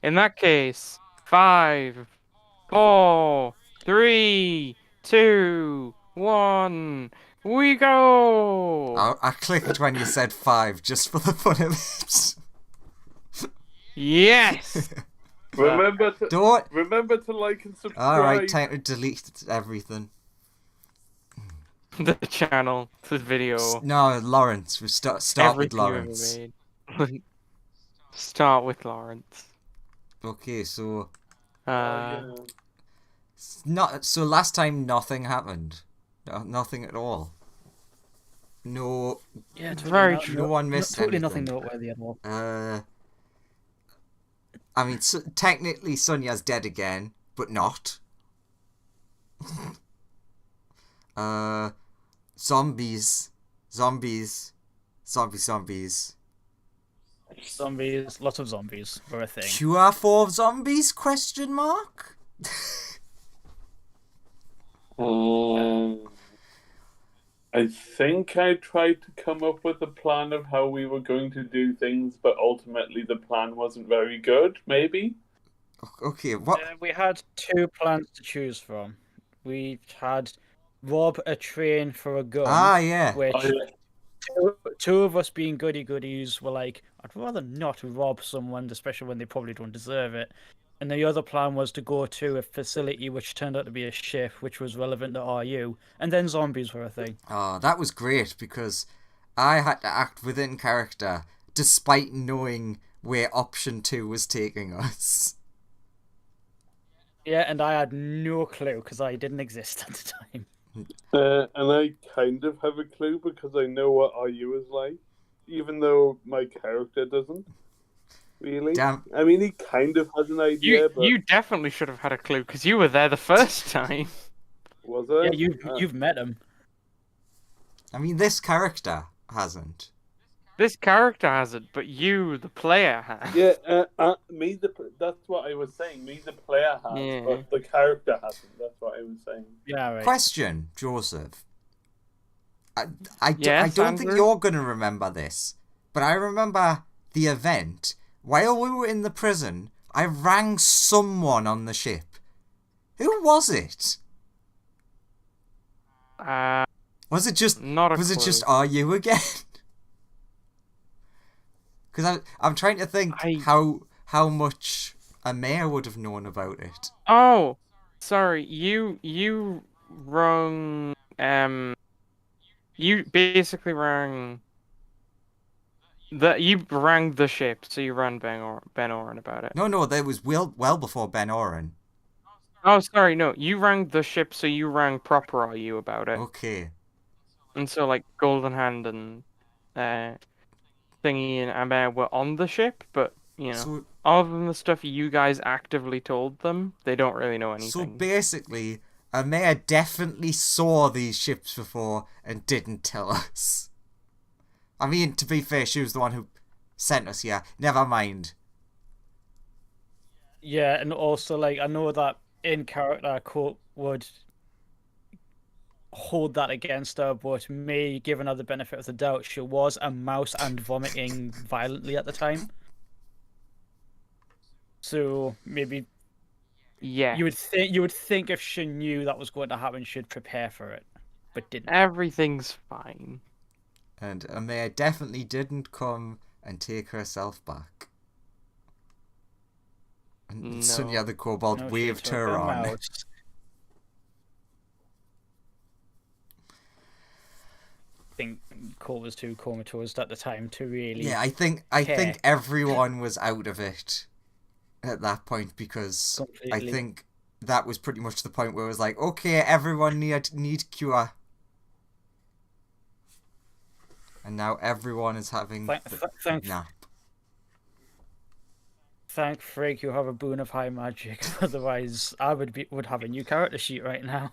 In that case, 5, 4, 3, 2, 1, we go! I clicked when you said 5 just for the fun of it. Yes! Remember to Don't. remember to like and Alright, subscribe. time to delete everything. The channel, the video, No, Lawrence. We start with everything you've ever Lawrence. made. Start with Lawrence. Okay, so Yeah. not so last time nothing happened. Nothing at all. No, Yeah, totally Very not, true. no one missed totally nothing anything. noteworthy at all. I mean, technically Sonya's dead again, but not. Zombies, zombies, zombies. Zombies, lots of zombies were a thing. Cure for zombies? Question mark. I think I tried to come up with a plan of how we were going to do things, but ultimately the plan wasn't very good, maybe? Okay, what? We had two plans to choose from. We had rob a train for a gun, Ah, yeah. which Oh, yeah. two of us being goody goodies were like, I'd rather not rob someone, especially when they probably don't deserve it. And the other plan was to go to a facility which turned out to be a ship, which was relevant to RU, and then zombies were a thing. Oh, that was great because I had to act within character despite knowing where option 2 was taking us. Yeah, and I had no clue because I didn't exist at the time. And I kind of have a clue because I know what RU is like, even though my character doesn't. Really? Damn. I mean, he kind of has an idea, but You definitely should have had a clue because you were there the first time. was it? Yeah, you've met him. I mean, this character hasn't. This character has it, but you, the player, has. Yeah, that's what I was saying. Me, the player, has, Yeah. but the character hasn't. That's what I was saying. Yeah, right. Question, Joseph. I Yes, don't think Andrew? you're going to remember this, but I remember the event. While we were in the prison, I rang someone on the ship. Who was it? Was it just Not a was it clue. just Are You again? Because I'm trying to think how much a mayor would have known about it. Oh, sorry. You rang. You basically rang. You rang the ship, so you rang Ben Oren about it. No, that was well before Ben Oren. Oh, sorry, no. You rang the ship, so you rang proper RU about it. Okay. And so, like, Golden Hand and Thingy and Amber were on the ship, but, you know, So other than the stuff you guys actively told them, they don't really know anything. So basically, a mayor definitely saw these ships before and didn't tell us. I mean, to be fair, she was the one who sent us here. Never mind. Yeah, and also, like, I know that in character, Colt would hold that against her, but me, giving her the benefit of the doubt, she was a mouse and vomiting violently at the time. So maybe Yeah. you would think if she knew that was going to happen, she'd prepare for it, but didn't. Everything's fine. And a mayor definitely didn't come and take herself back. And No. Sonia the Kobold No, she waved took her a on. mouse. I think Cole was too comatose at the time to really. Yeah, I think everyone was out of it at that point because Completely. I think that was pretty much the point where it was like, okay, everyone need cure. And now everyone is having nap. Thank frig you have a boon of high magic. Otherwise, I would have a new character sheet right now.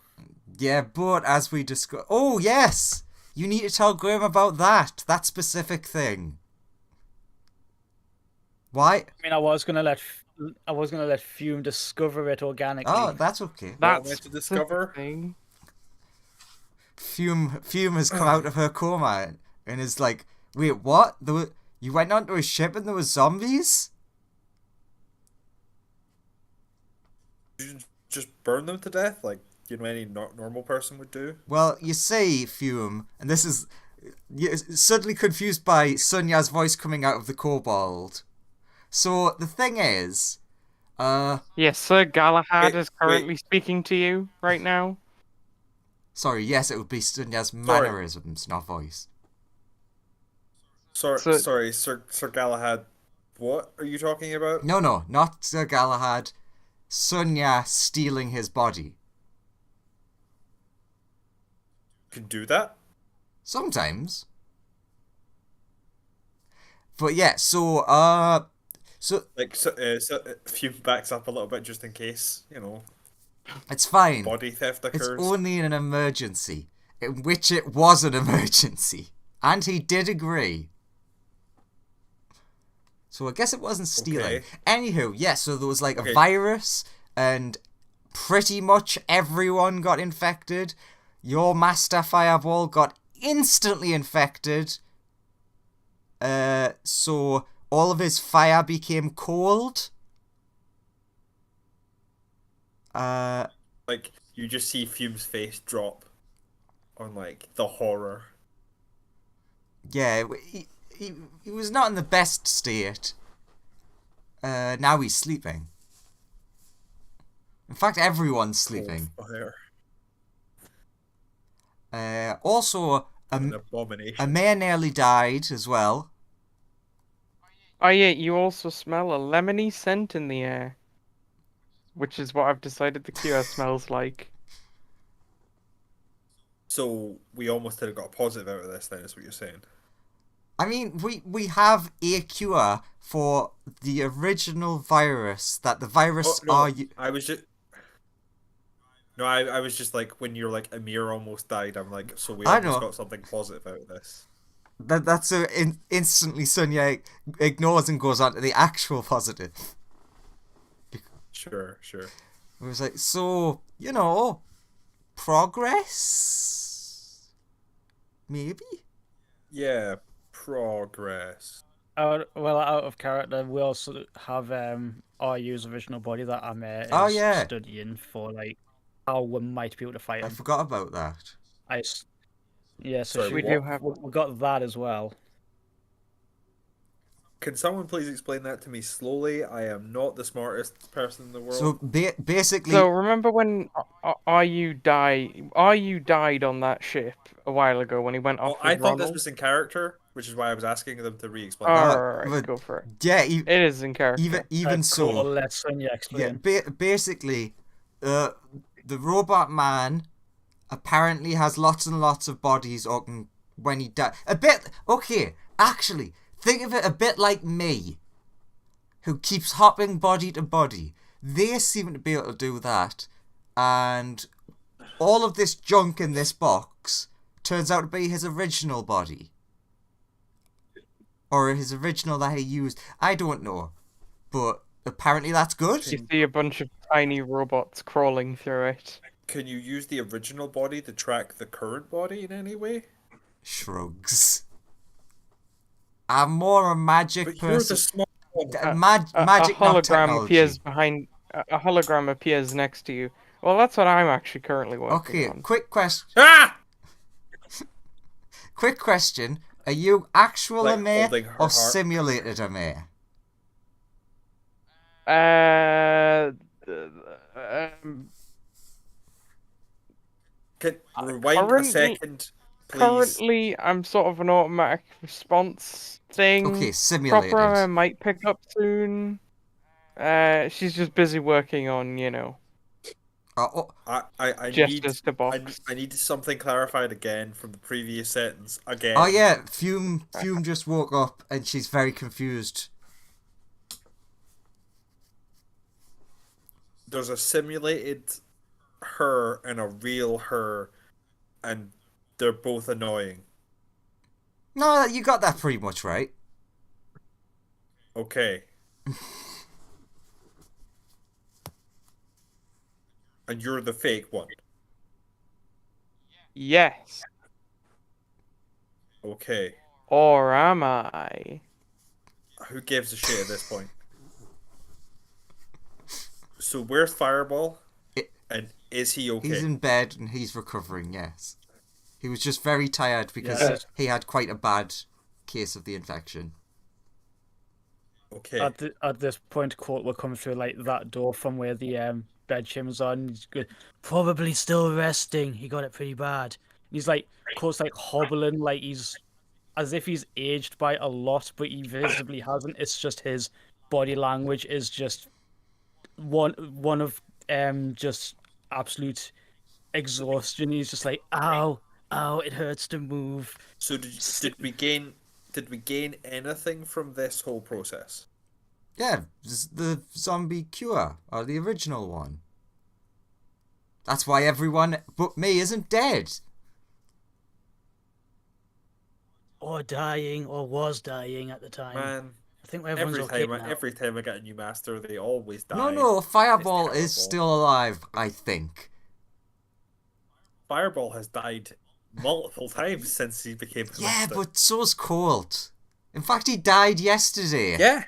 Yeah, but as we discussed... Oh, yes! You need to tell Graham about that specific thing. Why? I mean, I was gonna let Fume discover it organically. Oh, that's okay. That's to discover. thing. Fume has come out of her coma and is like, wait, what? You went onto a ship and there was zombies? just burn them to death, like any normal person would do? Well, you see, Fume, and this is you're suddenly confused by Sunya's voice coming out of the kobold. So the thing is, Yes, Sir Galahad Wait, is wait. currently speaking to you right now. sorry, yes, it would be Sunya's Sorry. mannerisms, not voice. So- Sorry, Sir Galahad. What are you talking about? No, not Sir Galahad. Sunya stealing his body. Can do that? Sometimes. But yeah, so Like, Fume backs up a little bit just in case, it's fine. body theft It's occurs. only in an emergency, in which it was an emergency. And he did agree. So I guess it wasn't stealing. Okay. Anywho, yeah, so there was like Okay. a virus, and pretty much everyone got infected. Your Master Fireball got instantly infected. So all of his fire became cold. Like, you just see Fume's face drop on, like, the horror. Yeah, he was not in the best state. Now he's sleeping. In fact, everyone's sleeping. Fire. Also, An abomination. a mayor nearly died as well. Oh yeah, you also smell a lemony scent in the air, which is what I've decided the cure smells like. So, we almost had got a positive out of this, then, is what you're saying. I mean, we have a cure for the original virus that the virus Oh, no, are. I was just... No, I was just like, when you're like, Amir almost died, I'm like, so we I almost know. got something positive out of this. That's instantly Sunya ignores and goes on to the actual positive. Sure. It was like, so, progress? Maybe? Yeah, progress. Out of character, we also have RU's original body that I'm Oh, yeah. studying for, like, how we might be able to fight I him. forgot about that. Yeah, so Sorry, We what? do have. we got that as well. Can someone please explain that to me slowly? I am not the smartest person in the world. So, basically... So remember when RU died on that ship a while ago when he went Well, off I with thought this Ronald? was in character, which is why I was asking them to re-explain. Alright, but- go for it. yeah, It is in character. even so... Cool, let Sonya Yeah, explain. basically, the robot man apparently has lots and lots of bodies when he died. Actually, think of it a bit like me, who keeps hopping body to body. They seem to be able to do that, and all of this junk in this box turns out to be his original body. Or his original that he used. I don't know. But apparently that's good. You see a bunch of tiny robots crawling through it. Can you use the original body to track the current body in any way? Shrugs. I'm more a magic But you're the person. smart one. Magic, A not hologram technology. appears behind. A hologram appears next to you. Well, that's what I'm actually currently working Okay, on. quick question. Ah! Quick question. Are you actual Like Amir holding her or heart. simulated Amir? Um, Can rewind a currently- second, please? Currently, I'm sort of an automatic response thing. Okay, simulated. Proper might pick up soon. She's just busy working on, I need gestures to box. I need something clarified again from the previous sentence. Again. Oh yeah, Fume just woke up and she's very confused. There's a simulated her and a real her, and they're both annoying. No, you got that pretty much right. Okay. And you're the fake one. Yes. Okay. Or am I? Who gives a shit at this point? So where's Fireball? And is he okay? He's in bed and he's recovering, yes. He was just very tired because Yeah. he had quite a bad case of the infection. Okay. At this point, Court will come through like that door from where the bed chambers are, and he's good. Probably still resting. He got it pretty bad. He's like, Court's like hobbling, like he's as if he's aged by a lot, but he visibly hasn't. It's just his body language is just one of just absolute exhaustion. He's just like, ow, ow, it hurts to move. So did we gain anything from this whole process? Yeah, the zombie cure, or the original one. That's why everyone but me isn't dead. Or dying, or was dying at the time. Man, I think everyone's every time I get a new master, they always die. No, Fireball It's is terrible. still alive, I think. Fireball has died multiple times since he became a Yeah, master. but so's Colt. In fact, he died yesterday. Yeah.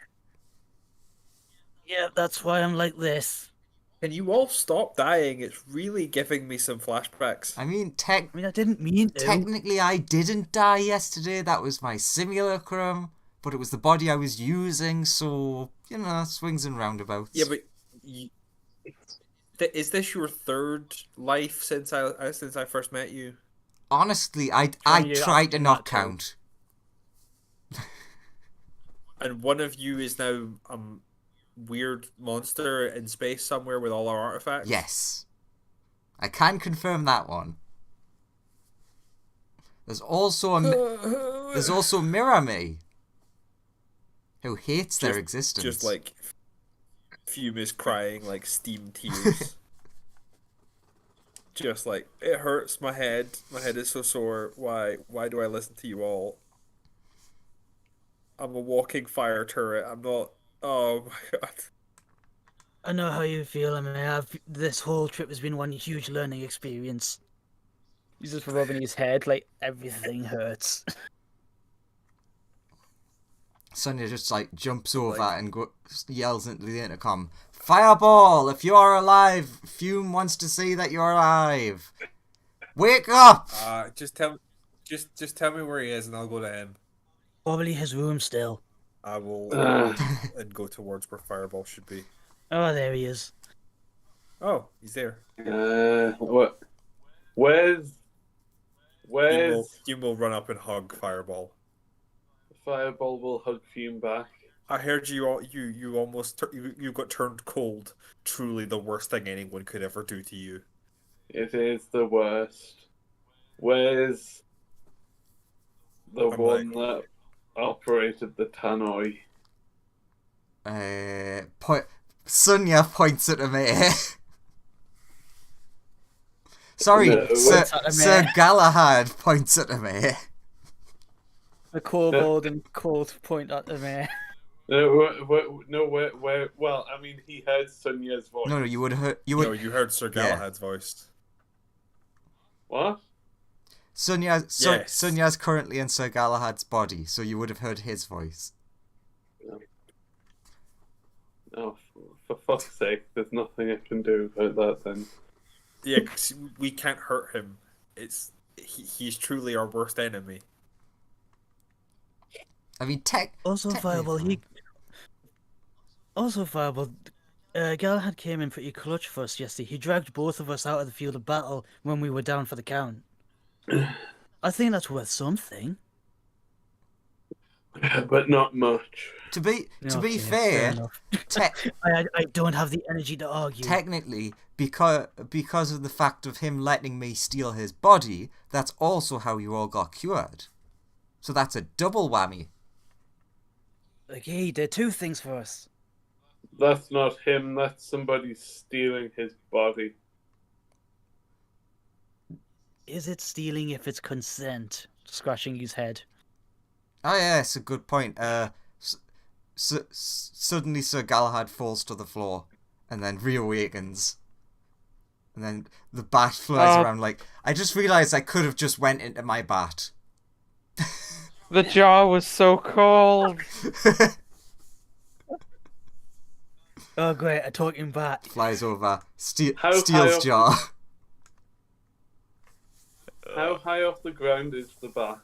Yeah, that's why I'm like this. Can you all stop dying? It's really giving me some flashbacks. I mean, I mean, I didn't mean to. technically I didn't die yesterday. That was my simulacrum. But it was the body I was using, so, swings and roundabouts. Yeah, but is this your third life since I first met you? Honestly, I you tried to after not that, too. count. And one of you is now a weird monster in space somewhere with all our artifacts? Yes. I can confirm that one. There's also Mirror Me, who hates their existence. Just like Fume is crying like steam tears. Just like, it hurts my head. My head is so sore. Why do I listen to you all? I'm a walking fire turret. I'm not. Oh my god. I know how you feel. I mean, this whole trip has been one huge learning experience. He's just rubbing his head like everything hurts. Sonia just jumps over and yells into the intercom, "Fireball! If you are alive, Fume wants to say that you're alive. Wake up!" Just tell me where he is, and I'll go to him. Probably his room still. I will and go towards where Fireball should be. Oh, there he is. Oh, he's there. What? Where's You will run up and hug Fireball. Fireball will hug Fume back. I heard you almost you got turned cold. Truly the worst thing anyone could ever do to you. It is the worst. Where's the one that operated the tannoy? Sonia points at me. Sorry, No, Sir Galahad points at me. The kobold and Colt point at the mayor. Where? Well, I mean, he heard Sonia's voice. No, you would heard. No, you heard Sir Galahad's voice. What? Sonia's currently in Sir Galahad's body, so you would have heard his voice. Oh, for fuck's sake! There's nothing I can do about that then. Yeah, 'cause we can't hurt him. He's truly our worst enemy. I mean, Also, Fireball, Galahad came in pretty clutch for us yesterday. He dragged both of us out of the field of battle when we were down for the count. I think that's worth something. But not much. To be Okay, fair, enough. te- I don't have the energy to argue. technically, because of the fact of him letting me steal his body, that's also how you all got cured. So that's a double whammy. Like, he did two things for us. That's not him. That's somebody stealing his body. Is it stealing if it's consent? Scratching his head. Oh yeah, it's a good point. Suddenly Sir Galahad falls to the floor, and then reawakens. And then the bat flies around I just realised I could have just went into my bat. The jar was so cold. Oh, great, a talking bat. Flies over, How high steals off? jar. How high off the ground is the bat?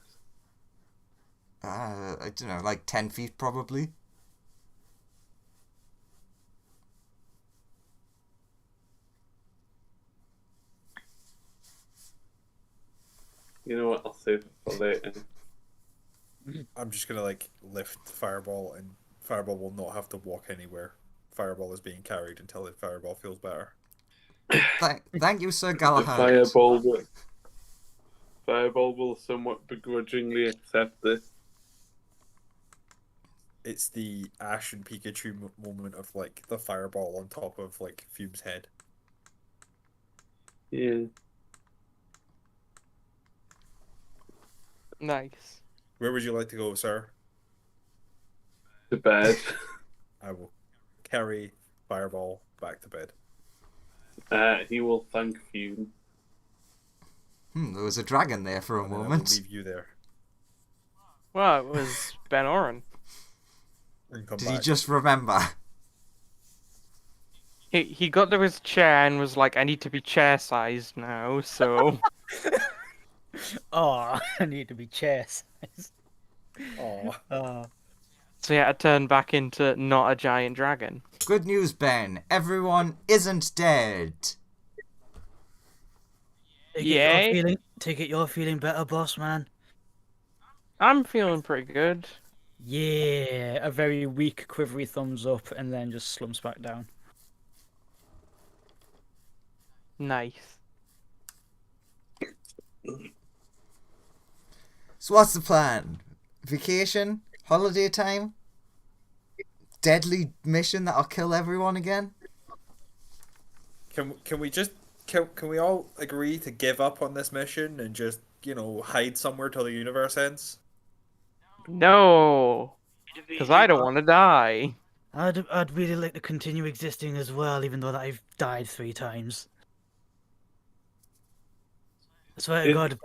I don't know, like 10 feet probably. You know what? I'll save it for later. I'm just gonna like lift Fireball, and Fireball will not have to walk anywhere. Fireball is being carried until the Fireball feels better. Thank you, Sir The Galahad. Fireball will somewhat begrudgingly accept this. It's the Ash and Pikachu moment of like the Fireball on top of like Fume's head. Yeah. Nice. Where would you like to go, sir? To bed. I will carry Fireball back to bed. He will thank you. There was a dragon there for a And then I will moment. leave you there Well, it was Ben Oren. and come Did back. he just remember? He got to his chair and was like, I need to be chair-sized now, so... Oh, I need to be chair sized. Aw. Oh. So he had to turn back into not a giant dragon. Good news, Ben. Everyone isn't dead. Yay. Take it you're feeling better, boss man. I'm feeling pretty good. Yeah, a very weak, quivery thumbs up, and then just slumps back down. Nice. So what's the plan? Vacation? Holiday time? Deadly mission that'll kill everyone again? Can we just can we all agree to give up on this mission and just hide somewhere till the universe ends? No! Because I don't want to die. I'd really like to continue existing as well, even though that I've died 3 times. I swear to God,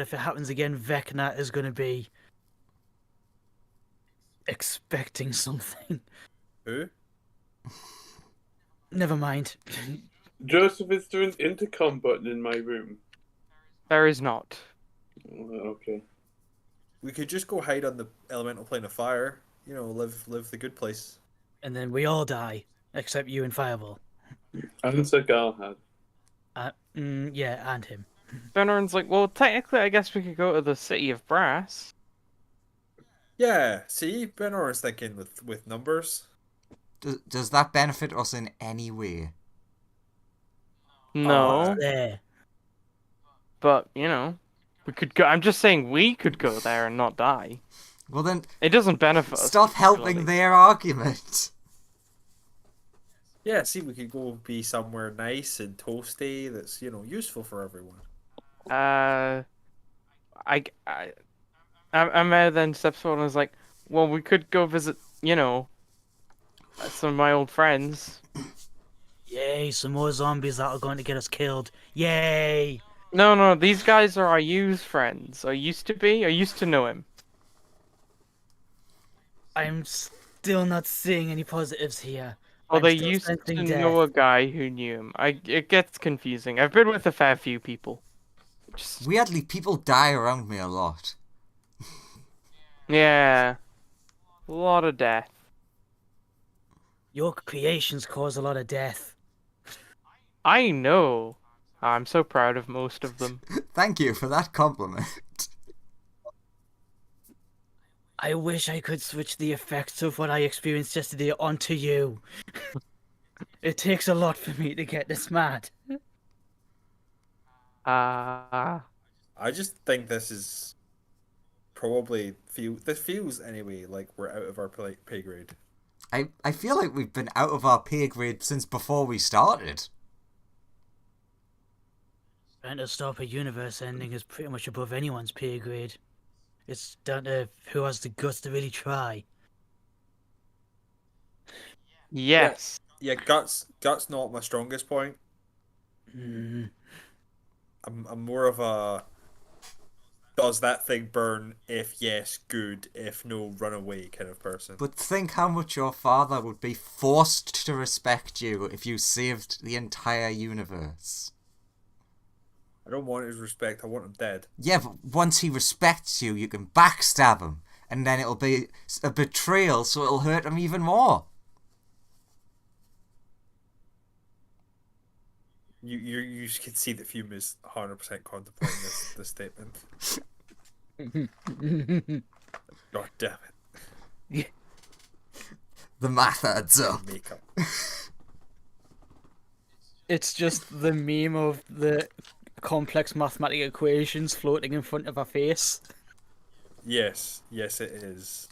if it happens again, Vecna is going to be expecting something. Who? Never mind. Joseph, is there an intercom button in my room? There is not. Okay. We could just go hide on the elemental plane of fire. Live the good place. And then we all die, except you and Fireball. And Sir Galahad. Yeah, and him. Ben Oren's like, well, technically, I guess we could go to the City of Brass. Yeah, see, Ben is thinking with numbers. Does that benefit us in any way? No. There. But, we could go. I'm just saying we could go there and not die. Well then, It doesn't benefit us. stop helping particularly. their argument. Yeah, see, we could go be somewhere nice and toasty that's useful for everyone. Ahmed then steps forward and is like, well, we could go visit, some of my old friends. Yay, some more zombies that are going to get us killed. Yay! No, these guys are Ayu's friends. Or used to be. I used to know him. I'm still not seeing any positives here. Well, I'm they still used to sensing know a death. guy who knew him. It gets confusing. I've been with a fair few people. Weirdly, people die around me a lot. Yeah. A lot of death. Your creations cause a lot of death. I know. I'm so proud of most of them. Thank you for that compliment. I wish I could switch the effects of what I experienced yesterday onto you. It takes a lot for me to get this mad. Ah. I just think this is probably this feels anyway like we're out of our pay grade. I feel like we've been out of our pay grade since before we started. Trying to stop a universe ending is pretty much above anyone's pay grade. It's down to who has the guts to really try. Yes. Yeah, guts not my strongest point. Mm. I'm more of a does that thing burn? If yes, good. If no, run away kind of person. But think how much your father would be forced to respect you if you saved the entire universe. I don't want his respect. I want him dead. Yeah, but once he respects you, you can backstab him, and then it'll be a betrayal, so it'll hurt him even more. You can see that Fume is 100% contemplating this statement. God damn it! The math adds up. Makeup. It's just the meme of the complex mathematical equations floating in front of our face. Yes, it is.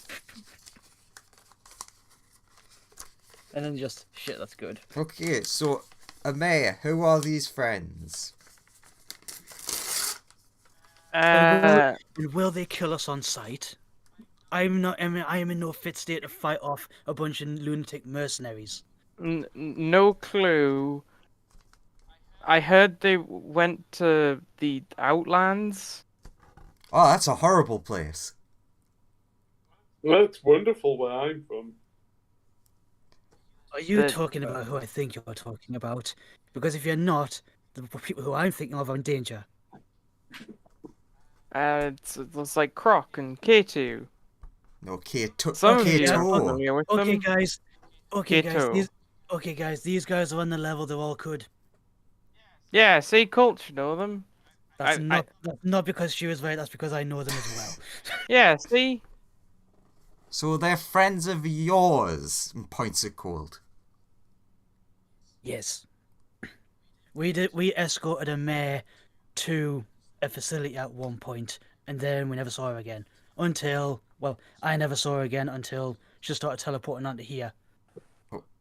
And then just, shit, that's good. Okay, so, Amaya, who are these friends? And will they kill us on sight? I am in no fit state to fight off a bunch of lunatic mercenaries. No clue. I heard they went to the Outlands. Oh, that's a horrible place. That's wonderful where I'm from. Are you The- talking about who I think you're talking about? Because if you're not, the people who I'm thinking of are in danger. It's like Croc and K2. No, K2. Some of you are K2. familiar with Okay, them. guys. Keto. Okay, guys. These guys are on the level they're all good. Yeah, see, Colt should know them. That's I- that's not because she was right. That's because I know them as well. Yeah, see? So they're friends of yours, points at Cold. Yes. We escorted a mare to a facility at one point, and then we never saw her again. Until, well, I never saw her again until she started teleporting onto here.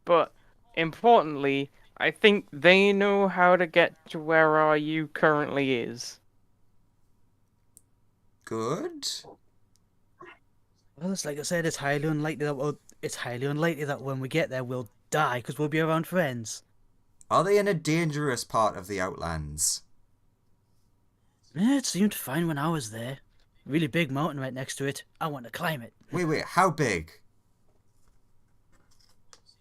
But importantly, I think they know how to get to where our you currently is. Good. Well, it's like I said, it's highly unlikely that when we get there we'll die because we'll be around friends. Are they in a dangerous part of the Outlands? It seemed fine when I was there. Really big mountain right next to it. I want to climb it. Wait, how big?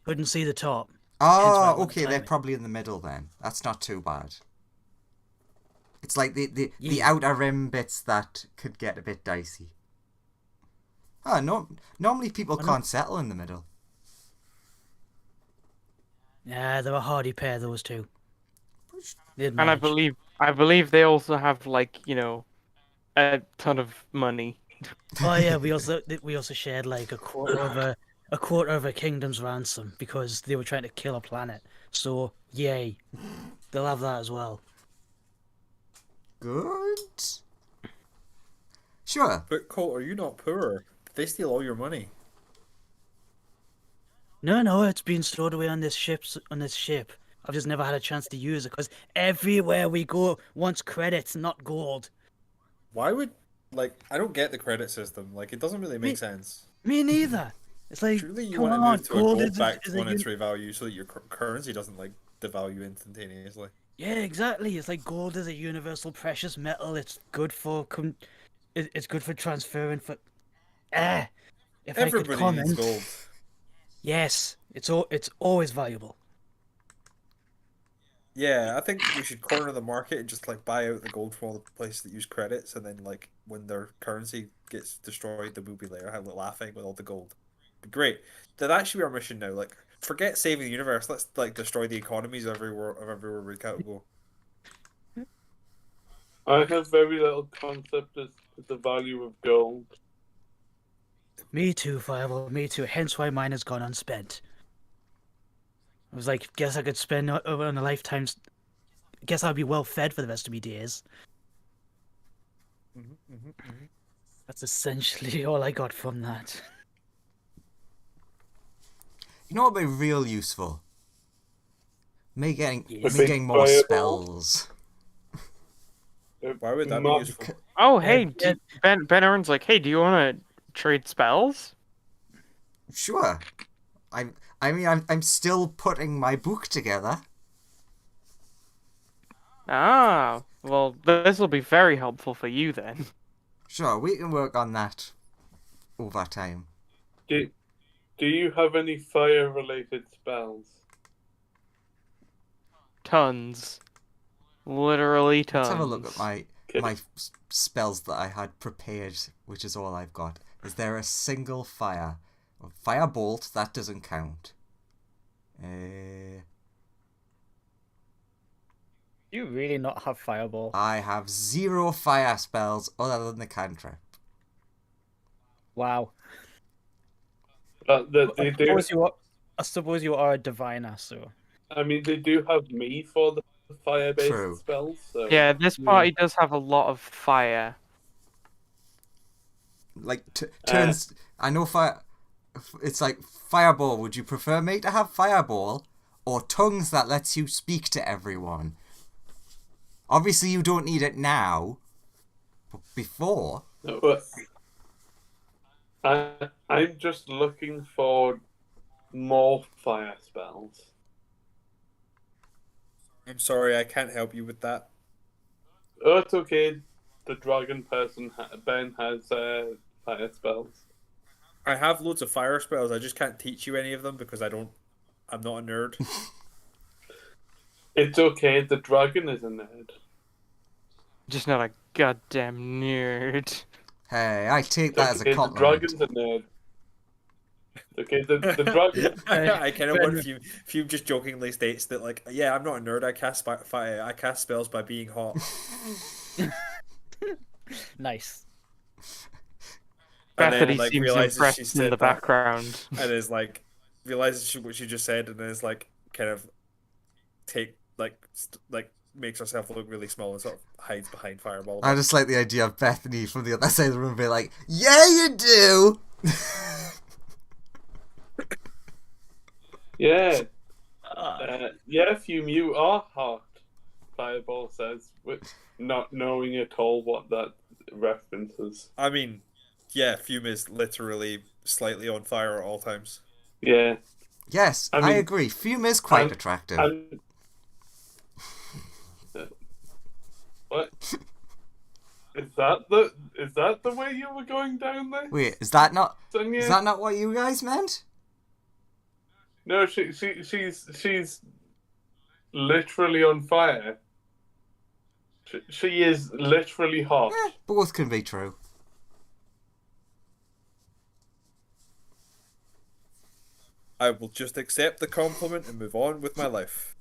Couldn't see the top. why I Oh, want to okay, climb they're it. probably in the middle then. That's not too bad. It's like the Yeah. outer rim bits that could get a bit dicey. Ah, no, normally people Why not? can't settle in the middle. Yeah, they're a hardy pair, those two. They'd And I manage. believe they also have, like, a ton of money. Oh yeah, we also shared like a quarter of a kingdom's ransom because they were trying to kill a planet. So yay, they'll have that as well. Good. Sure. But Colt, are you not poor? They steal all your money. No, it's been stored away on this ship. I've just never had a chance to use it because everywhere we go wants credits, not gold. Why would I don't get the credit system. Like it doesn't really make sense. Me neither. It's like, Surely you come want to on, move to a gold gold-backed is a monetary value so that your currency doesn't devalue instantaneously. Yeah, exactly. It's like gold is a universal precious metal. It's good for it's good for transferring for. If I could Everybody comment, needs gold. yes, it's always valuable. Yeah, I think we should corner the market and just buy out the gold from all the places that use credits, and then when their currency gets destroyed, then we'll be there laughing with all the gold. Be great. That should be our mission now. Forget saving the universe. Let's destroy the economies of everywhere we go. I have very little concept as to the value of gold. Me too, Fireball. Me too. Hence why mine has gone unspent. I was like, guess I could spend over on a lifetime. Guess I'd be well fed for the rest of my days. That's essentially all I got from that. You know what would be real useful? Me getting Yes. more Fireball? spells. Why would that be Mud- useful? Oh, hey, yeah. Ben Aaron's like, hey, do you want to trade spells? Sure. I'm still putting my book together. Ah, well, this will be very helpful for you then. Sure, we can work on that over time. Do you have any fire-related spells? Tons. Literally tons. Let's have a look at my Okay. spells that I had prepared, which is all I've got. Is there a single fire? Firebolt, that doesn't count. You really not have fireball? I have 0 fire spells other than the cantrip. Wow. They do. I suppose you are a diviner, so. I mean, they do have me for the fire-based True. spells. So Yeah, this party does have a lot of fire. Like, turns... I know fire... It's like, fireball, would you prefer me to have fireball? Or tongues that lets you speak to everyone? Obviously you don't need it now. But before... No, but I'm just looking for more fire spells. I'm sorry, I can't help you with that. Oh, it's okay. The dragon person, Ben, has fire spells. I have loads of fire spells. I just can't teach you any of them because I'm not a nerd. It's okay. The dragon is a nerd. Just not a goddamn nerd. Hey, I take that as a The compliment. dragon's a nerd. Okay, the dragon. I kind of want Fume just jokingly states that, like, yeah, I'm not a nerd. I cast I cast spells by being hot. Nice. And Bethany then, like, seems realizes she impressed in said the that, background. and is like realizes what she just said, and then is like kind of makes herself look really small and sort of hides behind Fireball. I just like the idea of Bethany from the other side of the room being like, yeah, you do! Yeah. Yeah, Fume, you are hot. Fireball says, with not knowing at all what that references. I mean, yeah, Fume is literally slightly on fire at all times. Yeah. Yes, I mean, agree. Fume is quite attractive. What? Is that the way you were going down there? Wait, is that not Sonia? what you guys meant? No, she's literally on fire. She is literally hot. Both can be true. I will just accept the compliment and move on with my life.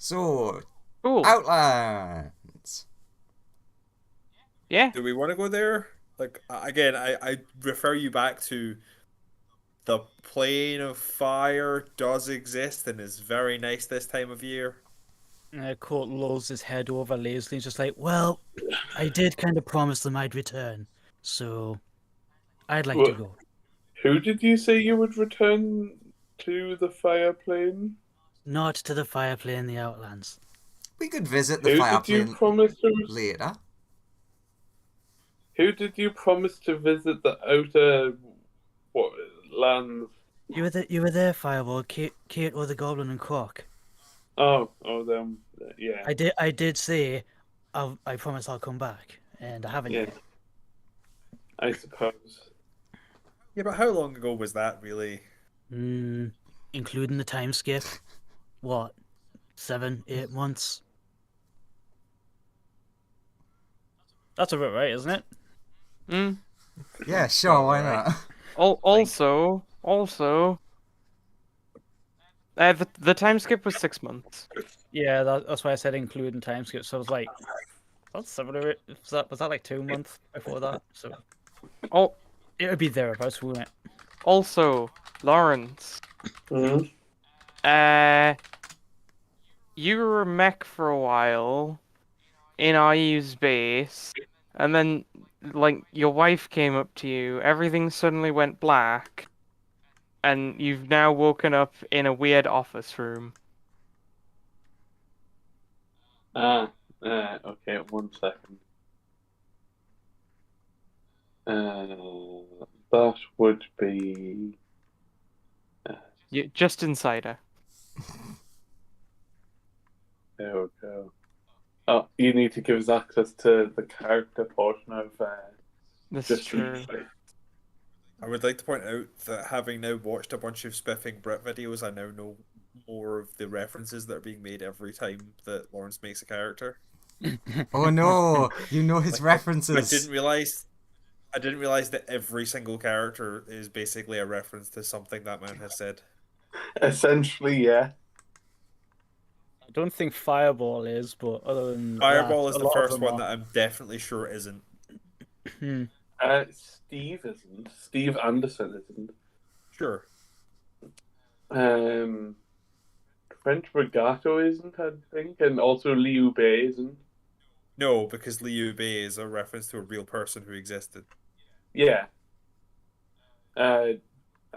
So, Cool. Outlands. Yeah. Do we want to go there? Like, again, I refer you back to the plane of fire does exist and is very nice this time of year. Court lolls his head over lazily and just like, well, I did kind of promise them I'd return, so I'd like to go. Who did you say you would return to the fire plane? Not to the fire plane in the Outlands. We could visit the Who fire did you plane promise to? later. Who did you promise to visit the outer lands? You were there, Fireball, Kate or the Goblin and Croc. Oh, them. Yeah. I did say, I promise I'll come back, and I haven't yet. I suppose. Yeah, but how long ago was that, really? Including the time skip. What? 7, 8 months? That's about right, isn't it? Yeah, sure, why not? Also, the time skip was 6 months. Yeah, that's why I said including time skip. So I was like, that's 7 or 8. Was that like 2 months before that? So it would be thereabouts, wouldn't it? Also, Lawrence. Mm-hmm. You were a mech for a while in IU's base, and then, like, your wife came up to you, everything suddenly went black, and you've now woken up in a weird office room. Okay, 1 second. That would be... Just Insider. There we go. Oh, you need to give us access to the character portion of This is just true. I would like to point out that having now watched a bunch of Spiffing Brit videos, I now know more of the references that are being made every time that Lawrence makes a character. Oh no, you know his Like I references. didn't realize that every single character is basically a reference to something that man has said. Essentially, yeah. I don't think Fireball is, but other than that, Fireball is a the lot of first them one are. that I'm definitely sure isn't. Hmm. Steve isn't. Steve Anderson isn't. Sure. Um, French Regato isn't, I think, and also Liu Bei isn't. No, because Liu Bei is a reference to a real person who existed. Yeah. Uh,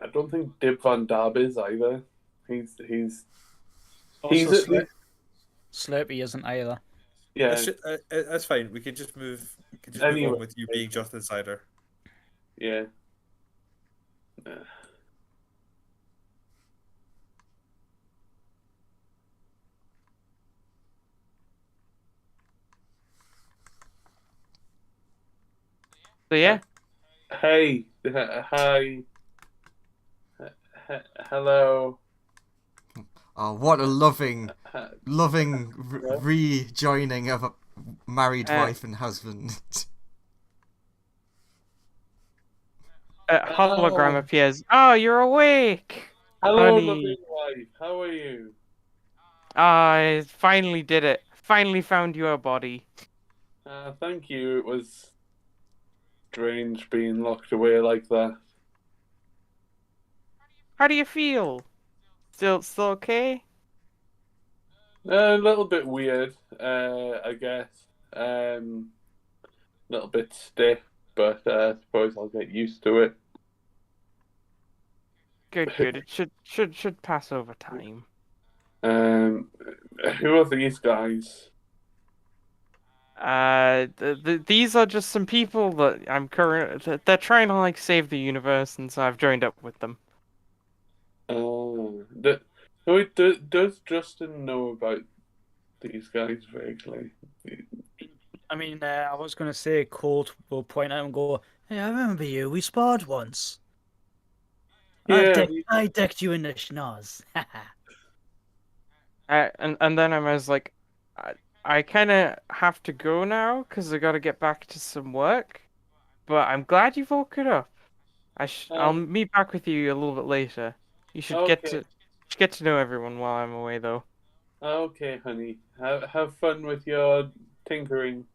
I don't think Dip Van Dab is either. He's Also, he's at least Slurpee isn't either. yeah. That's fine. We can just move Anyway, on with you being just insider. yeah. Uh, So yeah, Hey, hi, hello. Oh, what a loving, Uh, loving yeah. rejoining of a married Uh, wife and husband. a hologram Oh, appears. Oh, you're awake, hello, loving honey. wife. How are you? I finally did it. Finally found your body. Thank you. It was strange being locked away like that. How do you feel? Still okay? A little bit weird, I guess. A little bit stiff, but I suppose I'll get used to it. Good, good. It should pass over time. Um, who are these guys? These are just some people that I'm they're trying to like save the universe, and so I've joined up with them. Does Justin know about these guys vaguely? I mean, I was gonna say Colt will point out and go, "Hey, I remember you. We sparred once. Yeah, I decked you in the schnoz." And then I was like, I kind of have to go now because I got to get back to some work. But I'm glad you've woke it up. I'll um, meet back with you a little bit later. You okay, should get to know everyone while I'm away though. okay, honey. Have fun with your tinkering.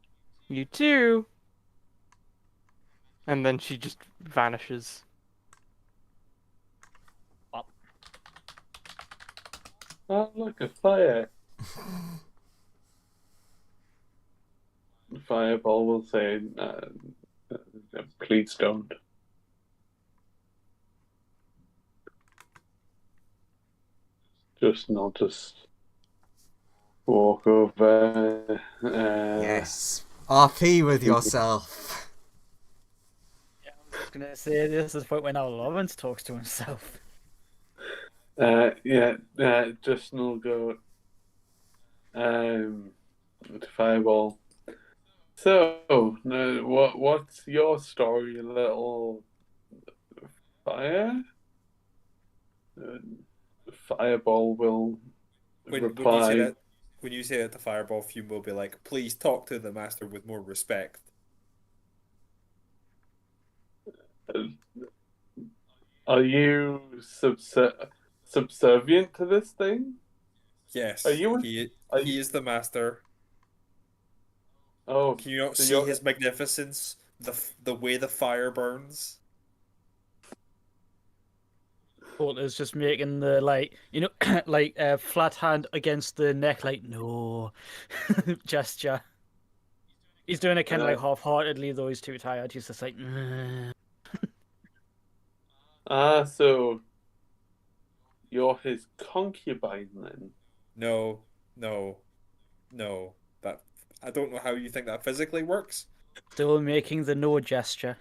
You too. And then she just vanishes. Oh, look, a fire. Fireball will say, please don't. Justin will just walk over. Yes. RP with yourself. I was gonna say this is the point when our Lawrence talks to himself. Yeah, Justin will go to Fireball. So, what's your story, little fire? Uh, Fireball will When you say reply. that the fireball fume will be like, please talk to the master with more respect. Are you subservient to this thing? Are Yes, you? Are you, he is the master. oh, Can you not so see you're his magnificence? The way the fire burns. Colt is just making the like flat hand against the neck, like no gesture. He's doing it kind of uh, like half-heartedly, though he's too tired. He's just like, so you're his concubine then? No, no, no. That I don't know how you think that physically works. still making the no gesture.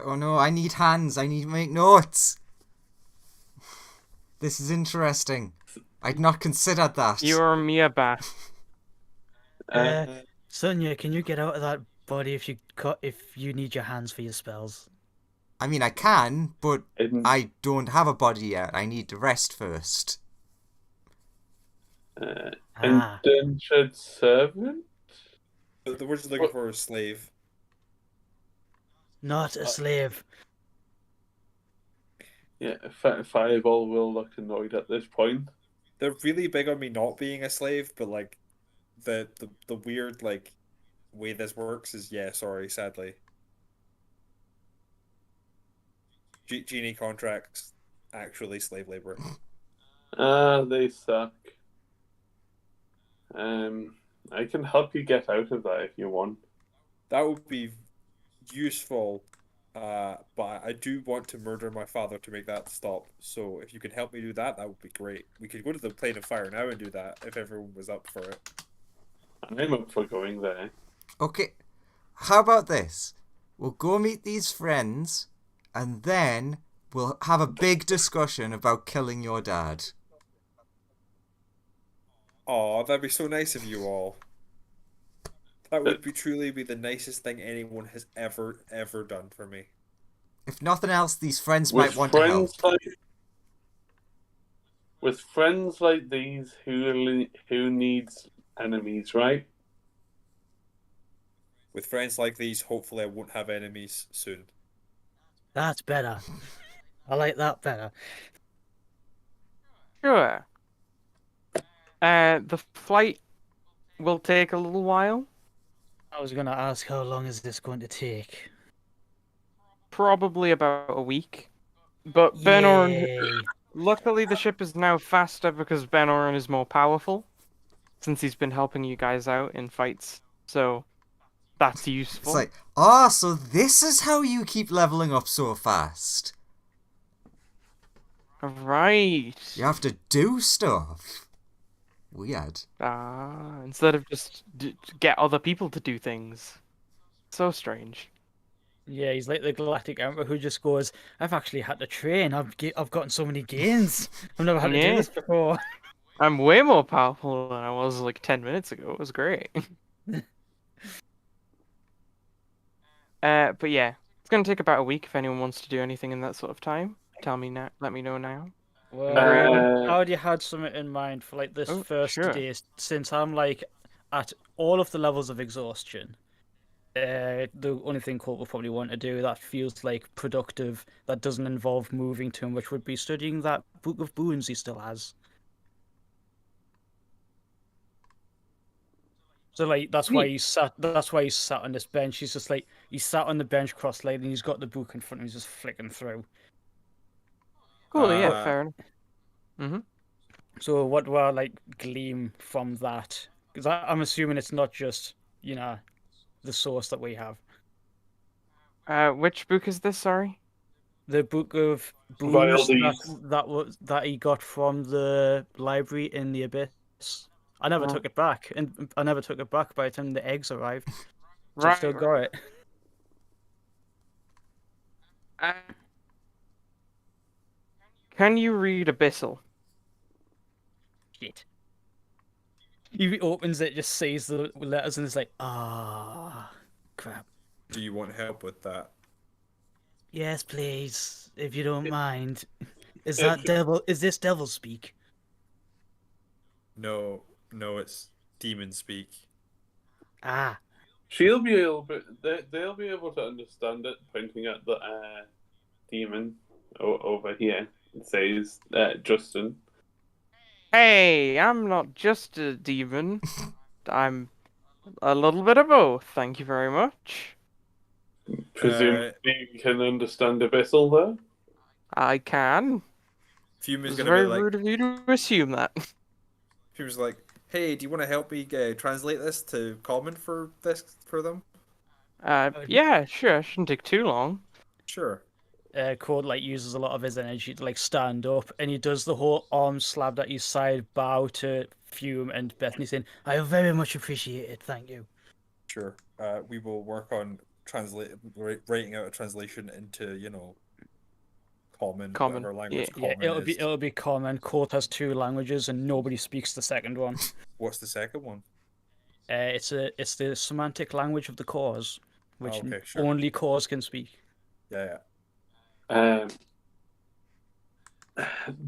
Oh no, I need hands. I need to make notes. This is interesting. I'd not considered that. You're Mia Bath. Uh, Sonia, can you get out of that body if you need your hands for your spells? I mean, I can, but in, I don't have a body yet. I need to rest first. uh, Ah, indentured servant? The word you're looking What? for is slave. not a Uh, slave. yeah, Fireball will look annoyed at this point. They're really big on me not being a slave, but like the weird like way this works is yeah, sorry, sadly. Genie contracts actually slave labor. Ah, they suck. Um, I can help you get out of that if you want. That would be useful, but I do want to murder my father to make that stop. So if you could help me do that, that would be great. We could go to the plane of fire now and do that if everyone was up for it. I'm up for going there. Okay, how about this? We'll go meet these friends, and then we'll have a big discussion about killing your dad. Oh, that'd be so nice of you all. That Uh, would be truly be the nicest thing anyone has ever done for me. If nothing else, these friends With might want to help. friends like these, who needs enemies, right? With friends like these, hopefully I won't have enemies soon. That's better. I like that better. Sure. The flight will take a little while. I was gonna ask how long is this going to take? Probably about a week. But Yay! luckily the ship is now faster because Ben Oren is more powerful, since he's been helping you guys out in fights. So that's It's useful. like, so this is how you keep leveling up so fast. Right. You have to do stuff. Weird. Instead of just get other people to do things. So strange. Yeah, he's like the Galactic Emperor who just goes, "I've actually had to train. I've gotten so many gains. I've never had to do Yeah. this before." I'm way more powerful than I was like 10 minutes ago. It was great. But yeah, it's gonna take about a week if anyone wants to do anything in that sort of time. Tell me now. Let me know now. Well, Agreeable. Uh, how do you had something in mind for like this Oh, first sure. day? Since I'm like at all of the levels of exhaustion, the only thing Colt will probably want to do that feels like productive, that doesn't involve moving too much, would be studying that book of boons he still has. So like that's why Neat. he sat. That's why he sat on this bench. He's just like he sat on the bench cross-legged, and he's got the book in front of him. He's just flicking through. Cool. Yeah. Uh, Fair enough. Mm-hmm. So what do I like glean from that? Because I'm assuming it's not just the source that we have. Which book is this? Sorry. The book of boons Royalties. that he got from the library in the abyss. I never R- took it back, and I never took it back by the time the eggs arrived. So I've Right. still got it. Uh, can you read Abyssal? Shit. He opens it, just sees the letters, and is like, ah, crap. do you want help with that? Yes, please, if you don't mind. Is If that devil? Is this devil speak? No, no, it's demon speak. Ah, she'll be able, they'll be able to understand it. Pointing at the demon over here, it says Justin. Hey, I'm not just a demon. I'm a little bit of both. Thank you very much. Presumably, you can understand Abyssal there. I can. Fume is It's gonna be very like, rude of you to assume that. Fume's like, hey, do you want to help me translate this to common for them? Yeah, sure. Shouldn't take too long. Sure. Cord like uses a lot of his energy to like stand up, and he does the whole arm slab at his side, bow to Fume and Bethany, saying, "I very much appreciate it. Thank you." Sure. We will work on writing out a translation into common, Common. whatever Yeah. language Yeah, common is. it'll be common. Court has two languages, and nobody speaks the second one. What's the second one? It's the semantic language of the cause, Oh, which okay, sure. only cause can speak. Yeah, Um,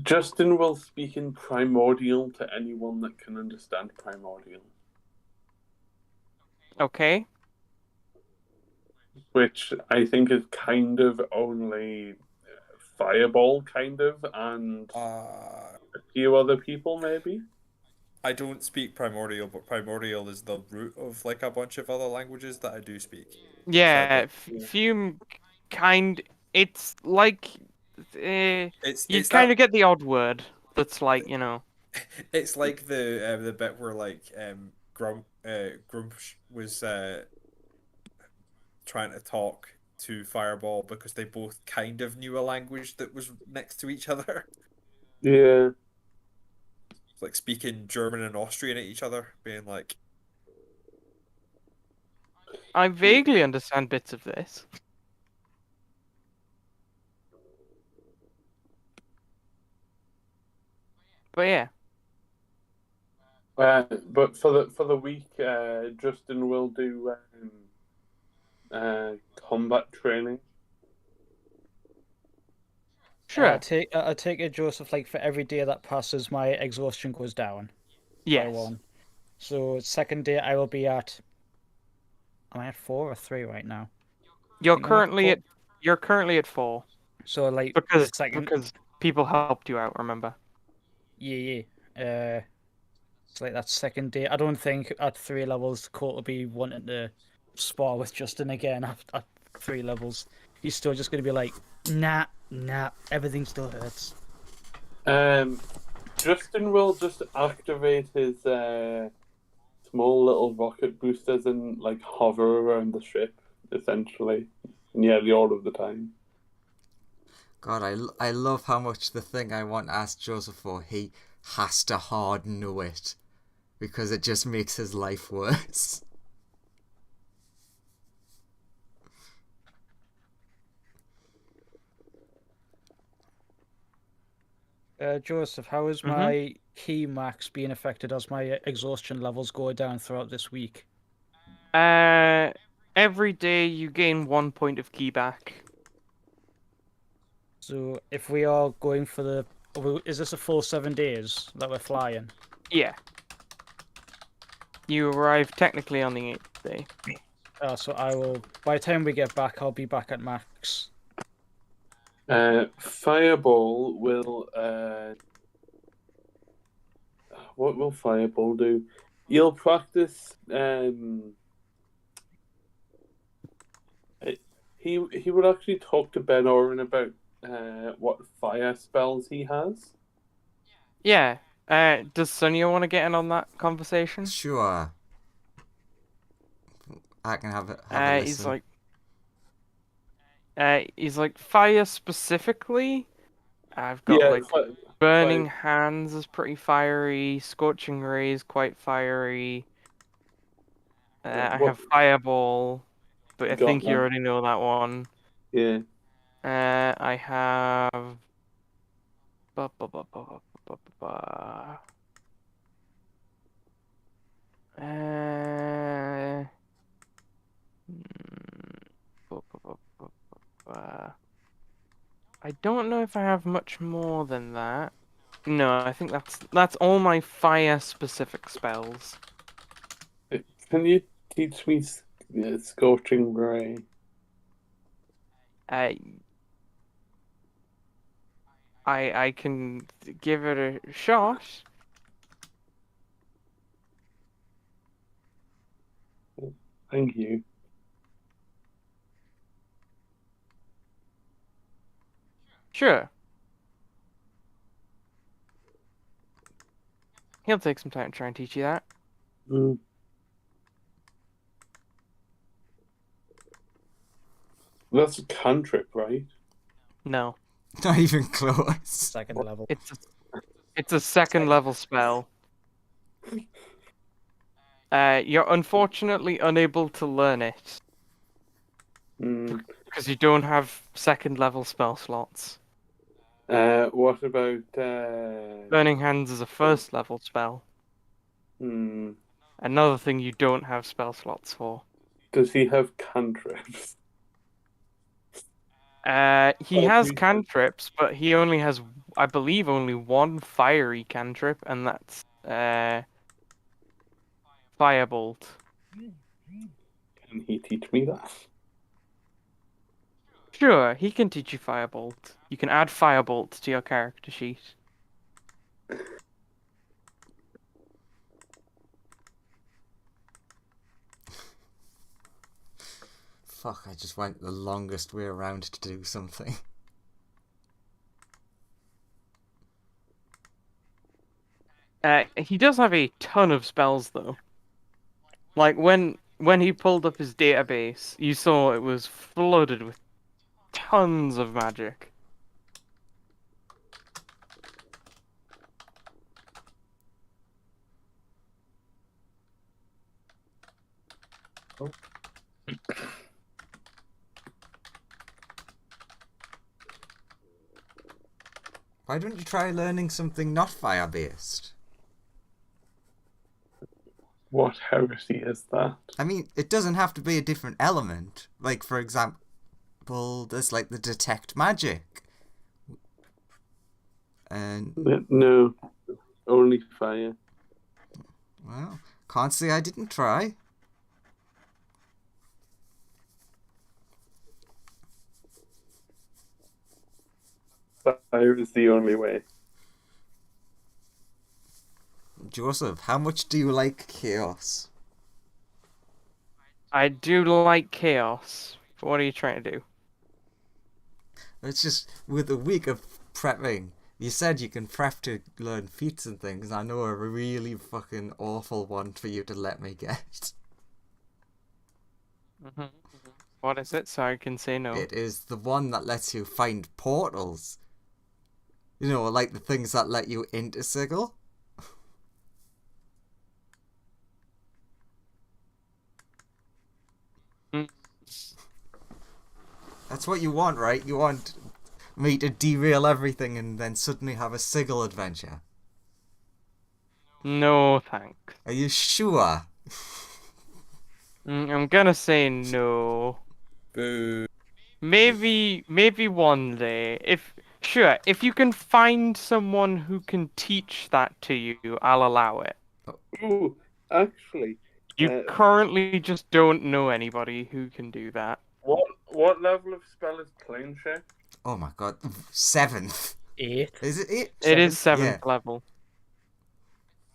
Justin will speak in primordial to anyone that can understand primordial, Okay. which I think is kind of only Fireball, kind of, and yeah. a few other people, maybe. I don't speak primordial, but primordial is the root of like a bunch of other languages that I do speak. Yeah, Sadly, Yeah. Fume kind. It's like you it's kind that of get the odd word that's like, you know. it's like the bit where like Grump was trying to talk to Fireball because they both kind of knew a language that was next to each other. Yeah. Like speaking German and Austrian at each other, being like, I vaguely understand bits of this. But yeah, But for the week, Justin will do combat training. sure. I take it, Joseph. Like for every day that passes, my exhaustion goes down by Yes. one. So second day, I will be at. Am I at 4 or 3 right now? I You're think I'm at currently 4. at you're currently at 4 So like the because second, because people helped you out, remember? yeah, yeah. It's like that second day. I don't think at 3 levels, Colt will be wanting to spar with Justin again at 3 levels. He's still just gonna be like, nah, nah. Everything still hurts. Um, Justin will just activate his small little rocket boosters and like hover around the ship, essentially, nearly all of the time. God, I love how much the thing I want to ask Joseph for, he has to hard know it because it just makes his life worse. Joseph, how is Mm-hmm. my key max being affected as my exhaustion levels go down throughout this week? Uh, every day you gain 1 point of key back. So if we are going for is this a full 7 days that we're flying? Yeah. You arrive technically on the 8th day. So I will. By the time we get back, I'll be back at max. Fireball will what will Fireball do? You'll practice. He would actually talk to Ben Oren about what fire spells he has. Yeah. Does Sonia want to get in on that conversation? Sure, I can have a He's listen. like, fire specifically. I've got Yeah, like fire. burning hands is pretty fiery. Scorching rays quite fiery. I What have fireball, but I got think you that? already know that one. Yeah. I have. Ba, ba, ba, ba, ba, ba, ba, ba. Ba, ba, ba, ba, ba, ba. I don't know if I have much more than that. No, I think that's all my fire specific spells. Can you teach me Scorching Ray? Uh, I can give it a shot. Thank you. Sure. He'll take some time to try and teach you that. Mm. That's a cantrip, right? No, Not even close. Second level. it's a second level spell. You're unfortunately unable to learn it Mm. because you don't have second level spell slots. What about Burning Hands is a first level spell. hmm. Another thing you don't have spell slots for. Does he have cantrips? He Oh, has we- cantrips, but he only has, I believe, only one fiery cantrip, and that's Firebolt. Can he teach me that? Sure, he can teach you Firebolt. You can add Firebolt to your character sheet. Fuck, I just went the longest way around to do something. He does have a ton of spells though. Like when he pulled up his database, you saw it was flooded with tons of magic. Why don't you try learning something not fire-based? What heresy is that? I mean, it doesn't have to be a different element. Like, for example, there's like the detect magic. And, No, only fire. well, can't say I didn't try. Fire is the only way. Joseph, how much do you like chaos? I do like chaos. But what are you trying to do? It's just, with a week of prepping, you said you can prep to learn feats and things. I know a really fucking awful one for you to let me get. What is it? So I can say no. It is the one that lets you find portals. You know, like the things that let you into Sigil. Mm. That's what you want, right? You want me to derail everything and then suddenly have a Sigil adventure. No, thanks. Are you sure? I'm gonna say no. Boo. Maybe one day. If you can find someone who can teach that to you, I'll allow it. Ooh, actually, You Uh, currently just don't know anybody who can do that. what level of spell is plane shift? Oh my god. 7th. 8. Is it 8? It is Seventh? 7th level.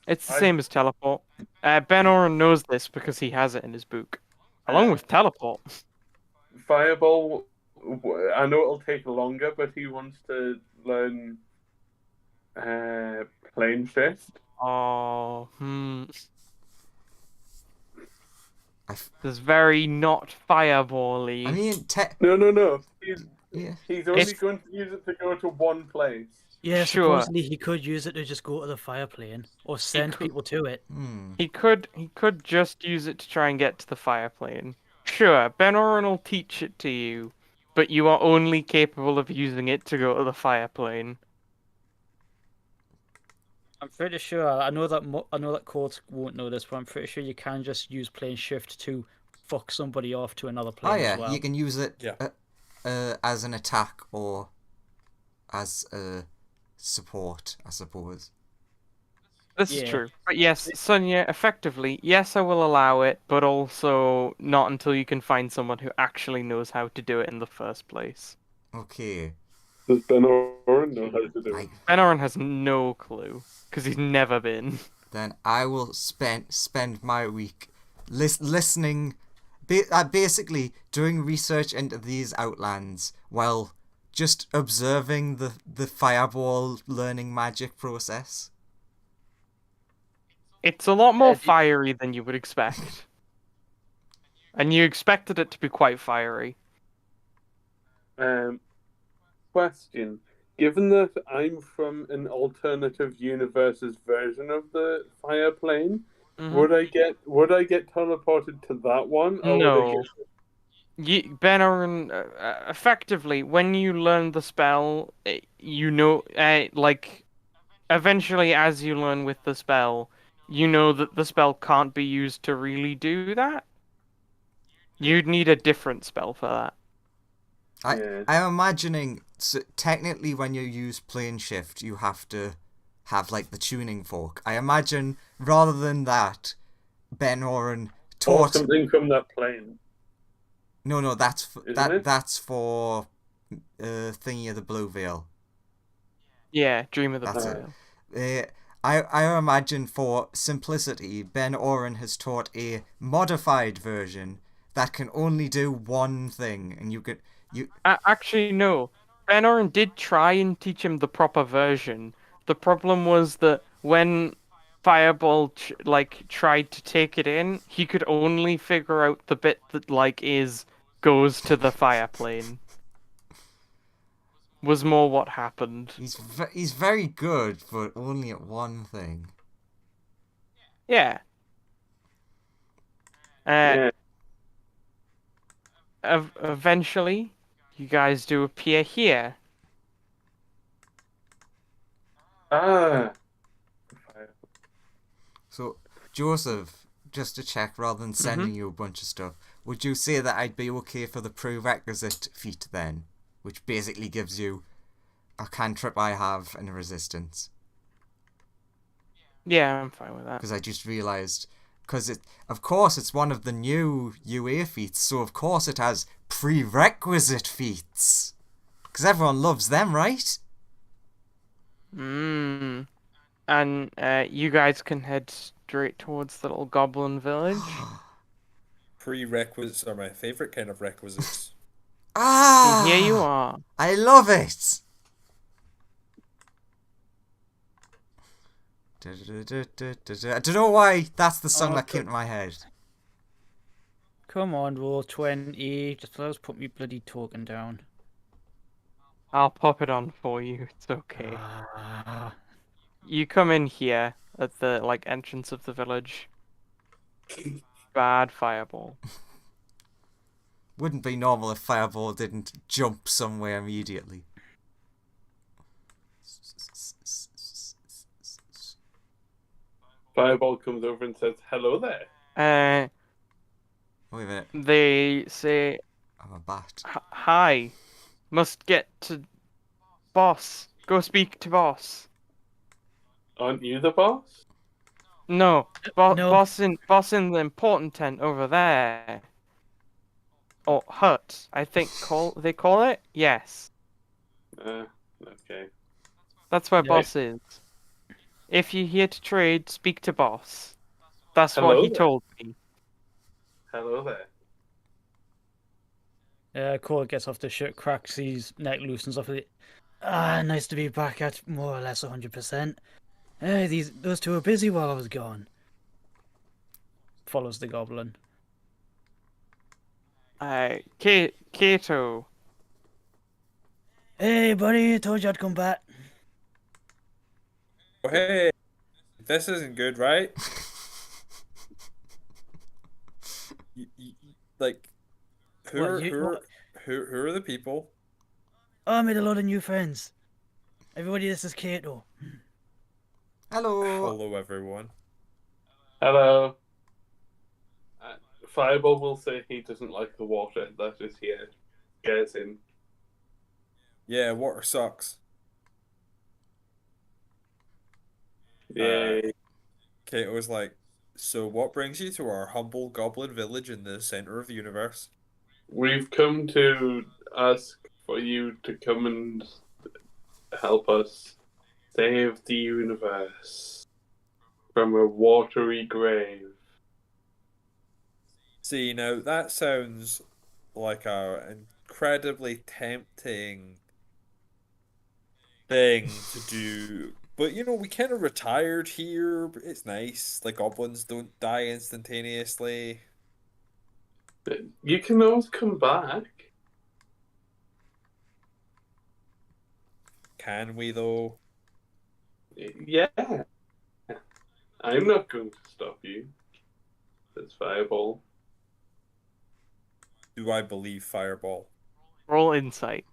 It's the I- same as teleport. Ben Oren knows this because he has it in his book, along with teleport. Fireball. I know it'll take longer, but he wants to learn plane shift. Oh, I This is very not fireball-y. I mean, No. yeah. He's only It's- going to use it to go to one place. Yeah, Sure. supposedly he could use it to just go to the fire plane or send could- people to it. He could just use it to try and get to the fire plane. Sure, Ben Oren will teach it to you, but you are only capable of using it to go to the fire plane. I'm pretty sure. I know that courts won't know this, but I'm pretty sure you can just use plane shift to fuck somebody off to another plane Oh yeah, as well. you can use it Yeah. as an attack or as a support, I suppose. This is Yeah. true. But yes, Sonia, effectively, yes, I will allow it, but also not until you can find someone who actually knows how to do it in the first place. Okay. Does Ben Oren know how to do I, it? Ben Oren has no clue, because he's never been. then I will spend my week listening, basically doing research into these outlands while just observing the fireball learning magic process. It's a lot more Eddie- fiery than you would expect. And you expected it to be quite fiery. Question. Given that I'm from an alternative universe's version of the fire plane, Mhm. would I get teleported to that one? Or would I No. Ben Oren, effectively, when you learn the spell, eventually as you learn with the spell, you know that the spell can't be used to really do that. You'd need a different spell for that. Yeah. I'm imagining, so technically when you use plane shift, you have to have like the tuning fork. I imagine rather than that, Ben Oren Or taught. something from that plane, No, isn't it? that's for thingy of the blue veil. Yeah, Dream of the That's Blue it. Uh, Veil. I imagine for simplicity, Ben Oren has taught a modified version that can only do one thing, and you. Actually, no. Benorin did try and teach him the proper version. The problem was that when Fireball tried to take it in, he could only figure out the bit that goes to the fire plane. Was more what happened. He's very good, but only at one thing. Yeah. Uh, yeah. Eventually, you guys do appear here. Ah. So, Joseph, just to check, rather than sending you a bunch of stuff, would you say that I'd be okay for the prerequisite feat then? Which basically gives you a cantrip I have and a resistance. Yeah, I'm fine with that. Because I just realised, of course it's one of the new UA feats, so of course it has prerequisite feats. Because everyone loves them, right? And you guys can head straight towards the little goblin village. Prerequisites are my favorite kind of requisites. And here you Ah! are. I love it! I don't know why that's the song that came to my head. Come on, roll 20. Just let us put me bloody token down. I'll pop it on for you. It's okay. Ah. You come in here at the entrance of the village. Bad fireball. Wouldn't be normal if Fireball didn't jump somewhere immediately. Fireball comes over and says, "Hello there." Wait a minute, They say, I'm a bat. Hi, must get to boss. Go speak to boss." Aren't you the boss? No, No. boss in the important tent over there. Or hut, I think they call it? Yes. Okay. That's where Yeah. boss is. If you're here to trade, speak to boss. That's what Hello he there. told me. Hello there. Cole gets off the shit, cracks his neck, loosens off of it. Ah, nice to be back at more or less 100%. Those two were busy while I was gone. Follows the goblin. Kato. Hey, buddy, told you I'd come back. Oh, hey, this isn't good, right? Like, who What, are you- who are what? who are the people? Oh, I made a lot of new friends. Everybody, this is Kato. Hello! Hello, everyone. Hello. Fireball will say he doesn't like the water that is here. Scares him. Yeah, water sucks. Yay. Kato was like, so what brings you to our humble goblin village in the center of the universe? We've come to ask for you to come and help us save the universe from a watery grave. See, now that sounds like a incredibly tempting thing to do. But you know, we kind of retired here. It's nice. Like goblins don't die instantaneously. You can always come back. Can we though? Yeah. I'm not going to stop you. That's Fireball. Do I believe Fireball? Roll insight.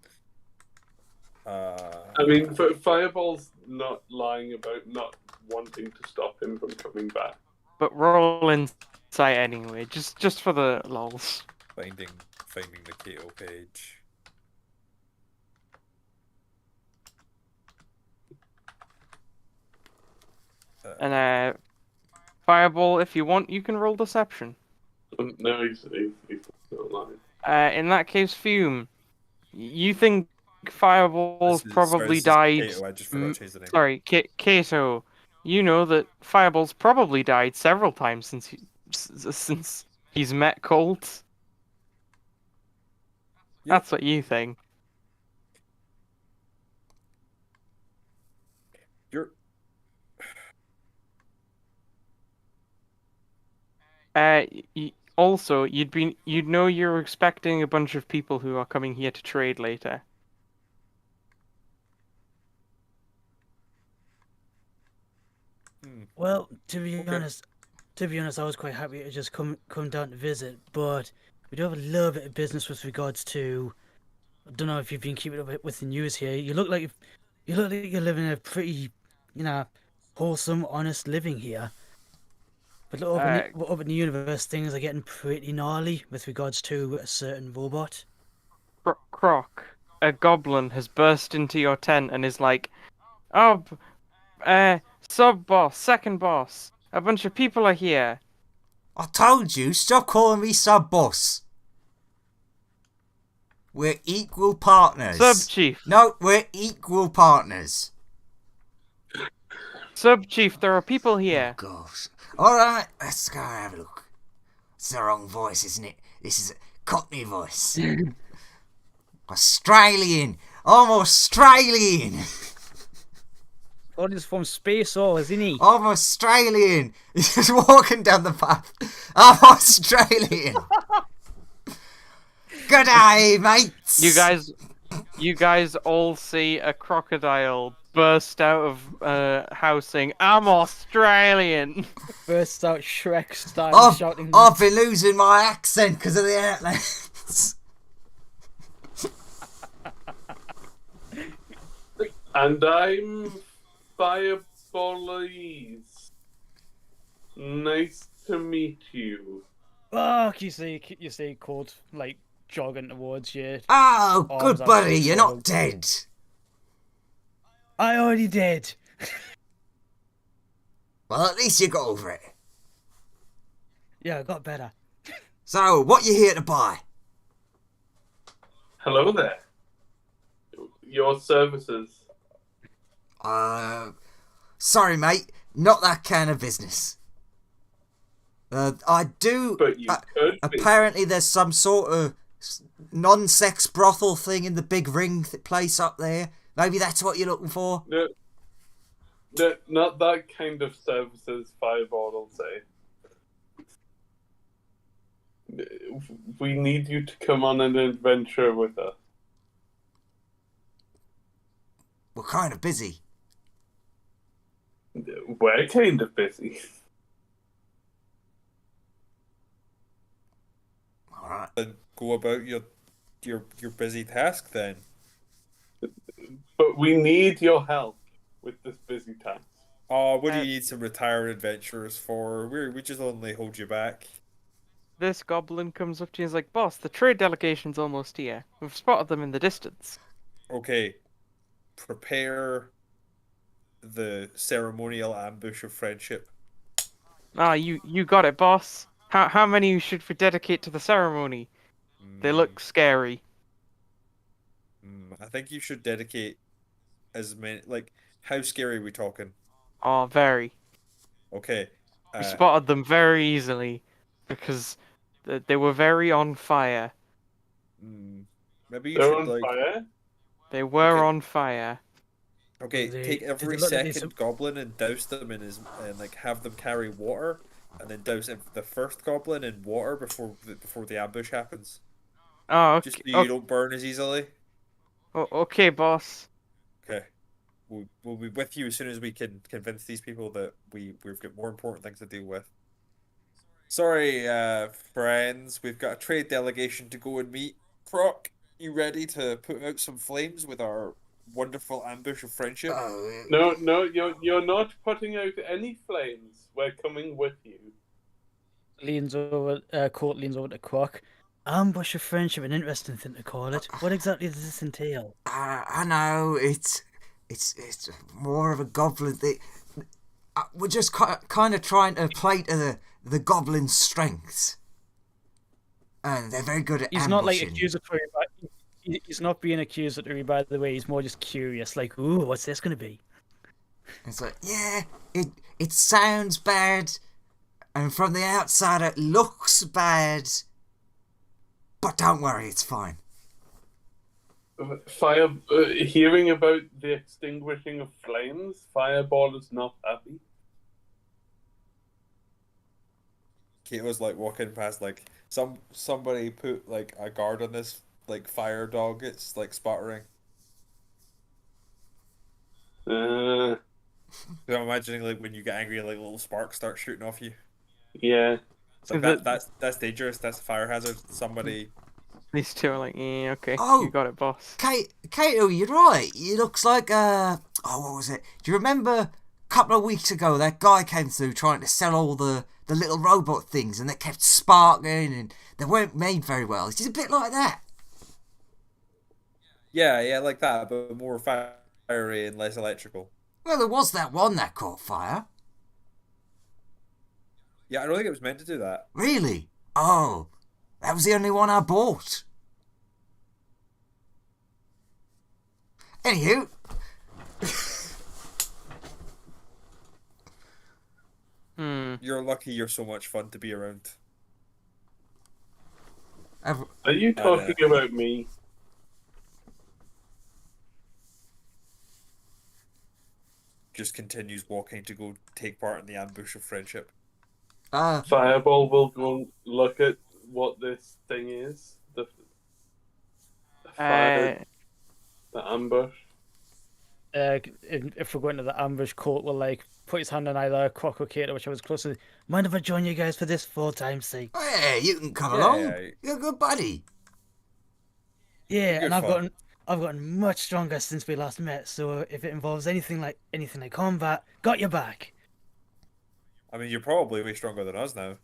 Uh, I mean, Fireball's not lying about not wanting to stop him from coming back. But roll insight anyway, just for the lols. Finding the Kato page. And Fireball, if you want, you can roll deception. No, he's not lying. In that case, Fume, you think Fireball's probably This is died. Kato. I just forgot to change the name. Sorry, Kato. You know that Fireball's probably died several times since he's met Colt. Yeah. That's what you think. You're Also, you'd know you're expecting a bunch of people who are coming here to trade later. Well, to be Okay. honest, I was quite happy to just come down to visit, but we do have a little bit of business with regards to. I don't know if you've been keeping up with the news here. You look like you're living a pretty, wholesome, honest living here. But up in the universe, things are getting pretty gnarly with regards to a certain robot. Croc, a goblin has burst into your tent and is like, "Oh, sub boss, second boss, a bunch of people are here." I told you, stop calling me sub-boss. We're equal partners. Sub-chief. No, we're equal partners. Sub-chief, there are people Oh, here. gosh. Alright, let's go have a look. It's the wrong voice, isn't it? This is a Cockney voice. Australian. I'm Australian. God is from space, all isn't he? I'm Australian. He's just walking down the path. I'm Australian. Good day, mates. You guys all see a crocodile burst out of house saying, "I'm Australian." Bursts out Shrek style, shouting. I've been losing my accent because of the outlets. And I'm Fireballies. Nice to meet you. Oh, you see, Colt like jogging towards you. Oh, Arms good out buddy, to the you're wall. not dead. I already did. Well, at least you got over it. Yeah, I got better. So, what you here to buy? Hello there. Your services. Sorry, mate, not that kind of business. I do. But you could be. Apparently, there's some sort of non-sex brothel thing in the big ring place up there. Maybe that's what you're looking for. No, not that kind of services, Fireball will say. We need you to come on an adventure with us. We're kind of busy. We're kind of busy. All right. Then go about your busy task then. But we need your help with this busy task. Oh, what do you need some retired adventurers for? We just only hold you back. This goblin comes up to you and is like, "Boss, the trade delegation's almost here. We've spotted them in the distance." Okay, prepare the ceremonial ambush of friendship. Ah, you got it, boss. How many should we dedicate to the ceremony? They look scary. I think you should dedicate as many. Like, how scary are we talking? Oh, very. Okay. We spotted them very easily because they were very on fire. Maybe you They're should on like. fire? They were Okay. on fire. Okay, take every did they look like second goblin and douse them in his and like have them carry water, and then douse the first goblin in water before the ambush happens. Oh, Just so okay, you don't burn as easily. okay, boss. Okay. We'll be with you as soon as we can convince these people that we've got more important things to deal with. Sorry, friends, we've got a trade delegation to go and meet. Croc, you ready to put out some flames with our wonderful ambush of friendship. No, you're not putting out any flames. We're coming with you. Court leans over to Croc. Ambush of friendship, an interesting thing to call it. What exactly does this entail? I know it's more of a goblin thing. We're just kind of trying to play to the goblin's strengths, and they're very good at He's ambushing. not like accusatory, but he's not being accusatory. By the way, he's more just curious. Like, ooh, what's this going to be? It's like, yeah, it sounds bad, and from the outside it looks bad, but don't worry, it's fine. Hearing about the extinguishing of flames, Fireball is not happy. Kato's like walking past, like somebody put like a guard on this like fire dog. It's like sputtering. Uh, So I'm imagining like when you get angry, like little sparks start shooting off you. yeah. It's like that's dangerous. That's a fire hazard. Somebody. These two are like, yeah, okay, Oh. you got it, boss. Kato, you're right. It looks like what was it? Do you remember a couple of weeks ago that guy came through trying to sell all the little robot things, and they kept sparking and they weren't made very well? It's a bit like that. Yeah, like that, but more fiery and less electrical. Well, there was that one that caught fire. Yeah, I don't think it was meant to do that. Really? Oh, that was the only one I bought. Anywho. You're lucky you're so much fun to be around. Are you talking about me? Just continues walking to go take part in the ambush of friendship. Fireball will go look at what this thing is. The fire, the ambush. If we're going to the ambush, Colt will like put his hand on either Croc or Kato, whichever was closer. Mind if I join you guys for this for time's sake? Oh, yeah, you can come along. Yeah. You're a good buddy. Yeah, and fun. I've gotten much stronger since we last met. So if it involves anything like combat, got your back. I mean, you're probably way stronger than us now.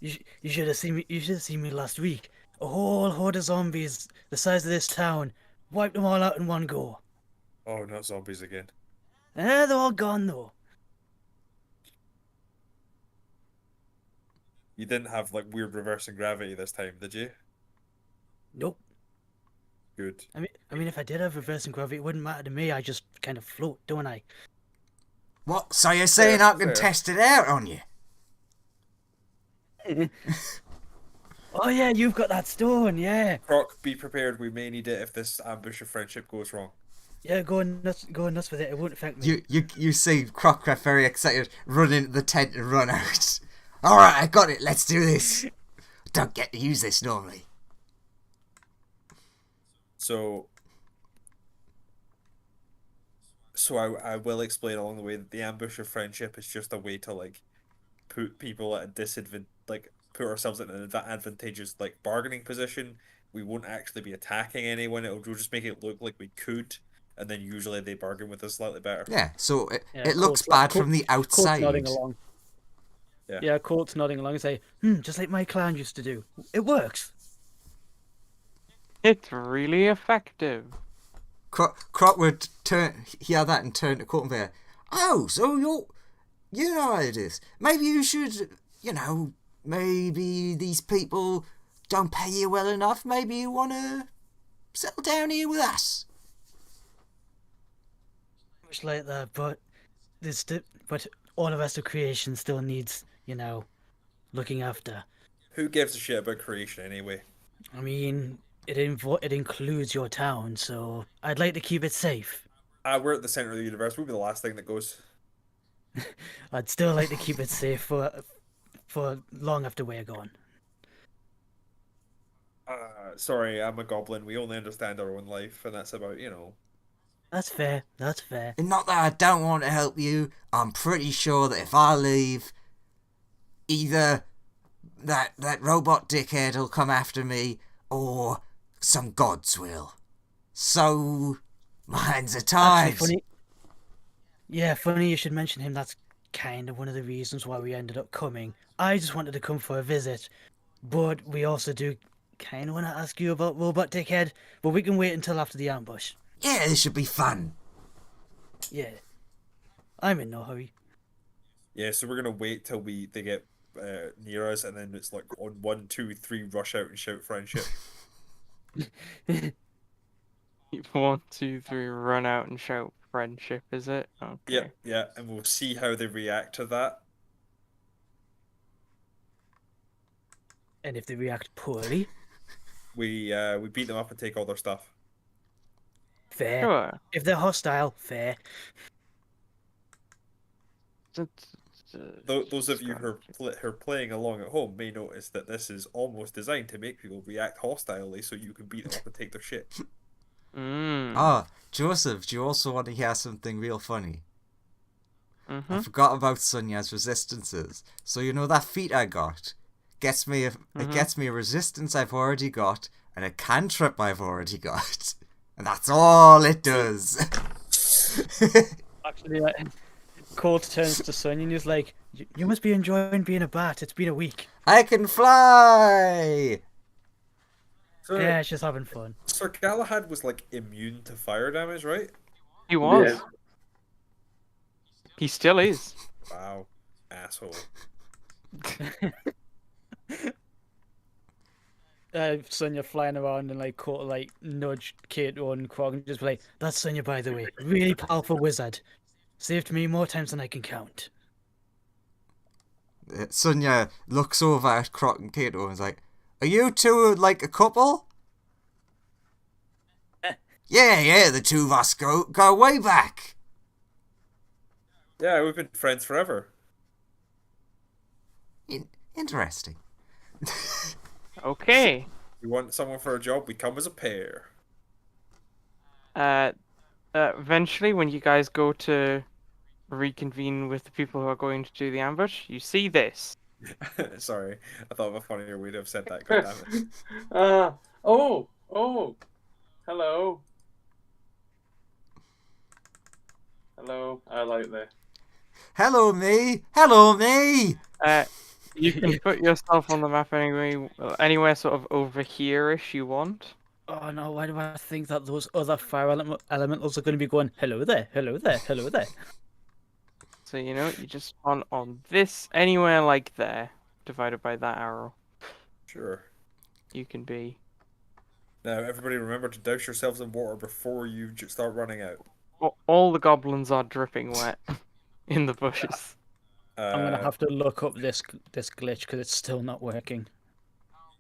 You should have seen me. You should have seen me last week. A whole horde of zombies the size of this town. Wiped them all out in one go. Oh, not zombies again. They're all gone though. You didn't have like weird reversing gravity this time, did you? Nope. Good. I mean, if I did have reversing gravity, it wouldn't matter to me. I just kind of float, don't I? What? So you're saying I can test it out on you? Oh yeah, you've got that stone, yeah. Croc, be prepared. We may need it if this ambush of friendship goes wrong. Yeah, go nuts with it. It won't affect me. You see Crockcraft very excited, run into the tent and run out. All right, I got it. Let's do this. Don't get to use this normally. So I will explain along the way that the ambush of friendship is just a way to like put people at a disadvantage, like put ourselves in an advantageous like bargaining position. We won't actually be attacking anyone. It'll just make it look like we could, and then usually they bargain with us slightly better. Yeah, so it looks bad from the outside. Colt's nodding along. Yeah, Colt's nodding along and say, just like my clan used to do. It works. It's really effective. Croc would hear that and turn to Court and be, oh, so you know how it is. Maybe you should, maybe these people don't pay you well enough. Maybe you want to settle down here with us. Much like that, but all the rest of creation still needs, looking after. Who gives a shit about creation anyway? I mean, it includes your town, so I'd like to keep it safe. We're at the center of the universe. We'll be the last thing that goes. I'd still like to keep it safe for long after we're gone. Sorry, I'm a goblin. We only understand our own life, and that's about, That's fair. And not that I don't want to help you. I'm pretty sure that if I leave, either that robot dickhead will come after me, or Some gods will. So, my hands are Actually, tied. funny. Yeah, funny you should mention him. That's kind of one of the reasons why we ended up coming. I just wanted to come for a visit, but we also do kind of want to ask you about Robot Dickhead, but we can wait until after the ambush. Yeah, this should be fun. Yeah. I'm in no hurry. Yeah, so we're gonna wait till they get near us, and then it's like on 1, 2, 3, rush out and shout friendship. 1, 2, 3, run out and shout friendship, is it? Okay. Yeah, yeah, and we'll see how they react to that. And if they react poorly, We beat them up and take all their stuff. fair. Sure. If they're hostile, fair. Those of you who are playing along at home may notice that this is almost designed to make people react hostilely, so you can beat them up and take their shit. Ah, Joseph, do you also want to hear something real funny? Mm-hmm. I forgot about Sonya's resistances. So you know that feat I got? Gets me it gets me a resistance I've already got and a cantrip I've already got. And that's all it does. Actually, Colt turns to Sonya and he's like, "You must be enjoying being a bat. It's been a week." I can fly! So, Yeah, she's having fun. Sir Galahad was like immune to fire damage, right? He was. Yeah. He still is. Wow, asshole. Sonya flying around and like Colt like nudge Kato and Krog and just be like, "That's Sonya, by the way. Really powerful wizard. Saved me more times than I can count." Sonya looks over at Croc and Kato and is like, "Are you two like a couple?" Yeah, the two of us go way back. Yeah, we've been friends forever. Interesting. Okay. You want someone for a job, we come as a pair. Eventually, when you guys go to reconvene with the people who are going to do the ambush, you see this. Sorry, I thought of a funnier way to have said that. God damn it. Oh, hello. Hello, I like this. Hello, me. Hello, me. You can put yourself on the map anywhere sort of over here-ish you want. Oh no, why do I think that those other fire elementals are going to be going, "Hello there, hello there, hello there"? So, you know, you just on this, anywhere like there, divided by that arrow, Sure. you can be. Now, everybody remember to douse yourselves in water before you start running out. All the goblins are dripping wet in the bushes. I'm gonna have to look up this glitch because it's still not working.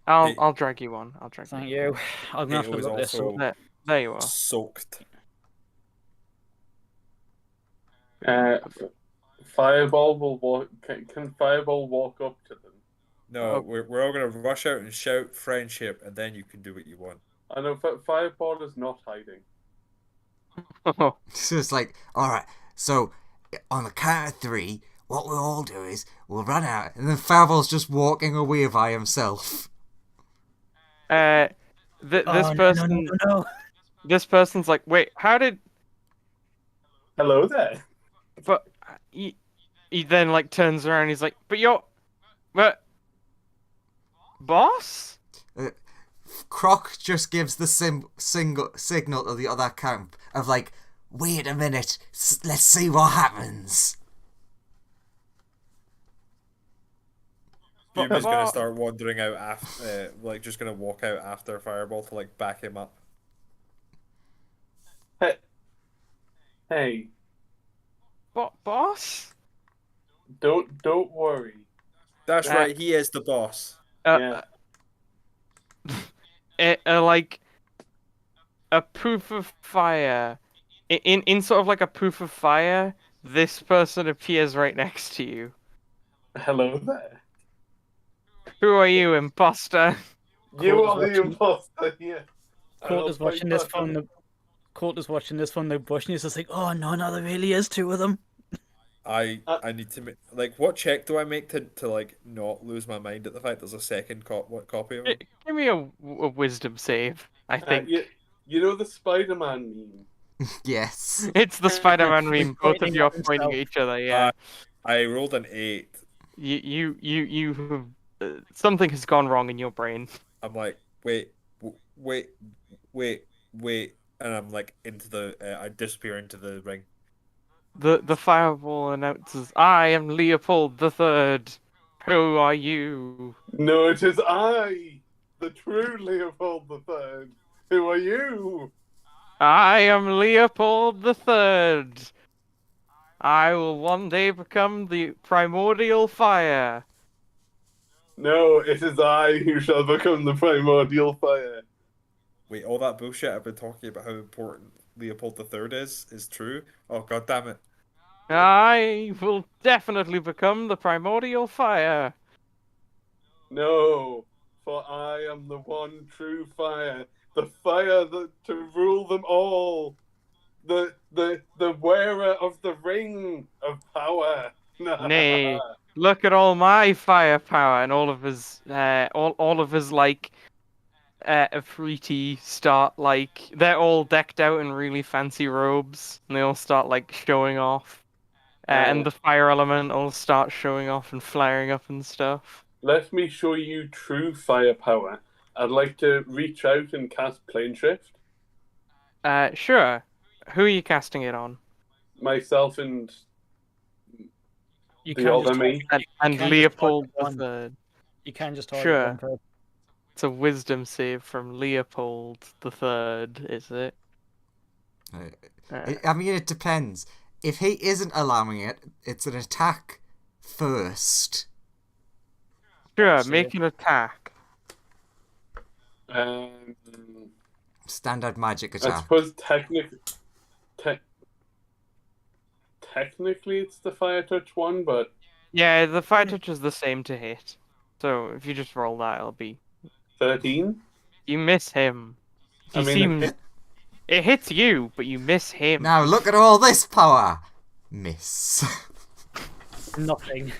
I'll drag you one. I'll drag Thank you. you. I'm gonna have to Kato is look this also up. There you are. soaked. Fireball will walk. Can Fireball walk up to them? No, Oh. we're all gonna rush out and shout friendship, and then you can do what you want. I know Fireball is not hiding. So it's like, all right. So on the count of 3, what we'll all do is we'll run out, and then Fable's just walking away by himself. This Oh, person. no. This person's like, wait, how did? Hello there. But he then like turns around. And he's like, but boss. Croc just gives the signal to the other camp of like, wait a minute, let's see what happens. Yumi's gonna start wandering out after, like just gonna walk out after Fireball to like back him up. Hey, Boss? don't worry. That's right, he is the boss. Yeah. Like a proof of fire. In sort of like a proof of fire, this person appears right next to you. Hello there. Who are you, imposter? You Colt are is the watching- imposter here. Colt is watching this from the bush and he's just like, "Oh no, there really is 2 of them." I need to make what check do I make to like not lose my mind at the fact there's a second copy of him? Give me a wisdom save, I think. You know the Spider-Man meme? Yes. It's the Spider-Man He's meme. Both of pointing you at are pointing at himself. each other. Yeah. I rolled an 8. You have something has gone wrong in your brain. I'm like, wait, wait, wait, and I'm like into the I disappear into the ring. The fireball announces, "I am Leopold the Third. Who are you?" No, it is I, the true Leopold the Third. Who are you? I am Leopold the Third. I will one day become the primordial fire. No, it is I who shall become the primordial fire. Wait, all that bullshit I've been talking about how important Leopold the Third is true? Oh god damn it. I will definitely become the primordial fire. No, for I am the one true fire, the fire that to rule them all, the wearer of the ring of power. Nay, look at all my firepower and all of his all of his like Afriti start like they're all decked out in really fancy robes and they all start like showing off. And the fire elementals start showing off and flaring up and stuff. Let me show you true firepower. I'd like to reach out and cast plane shift. Sure. Who are you casting it on? Myself and You the can't other just me. And can't just Leopold target the one. Third. You can just target Sure. one person. It's a wisdom save from Leopold the Third, is it? I mean, it depends. If he isn't allowing it, it's an attack first. Sure, See. make an attack. Standard magic I attack. suppose technically it's the fire touch one, but Yeah, the fire touch is the same to hit. So if you just roll that, it'll be 13. you miss him. He I mean, seems it hits you, but you miss him. Now look at all this power! Miss. Nothing.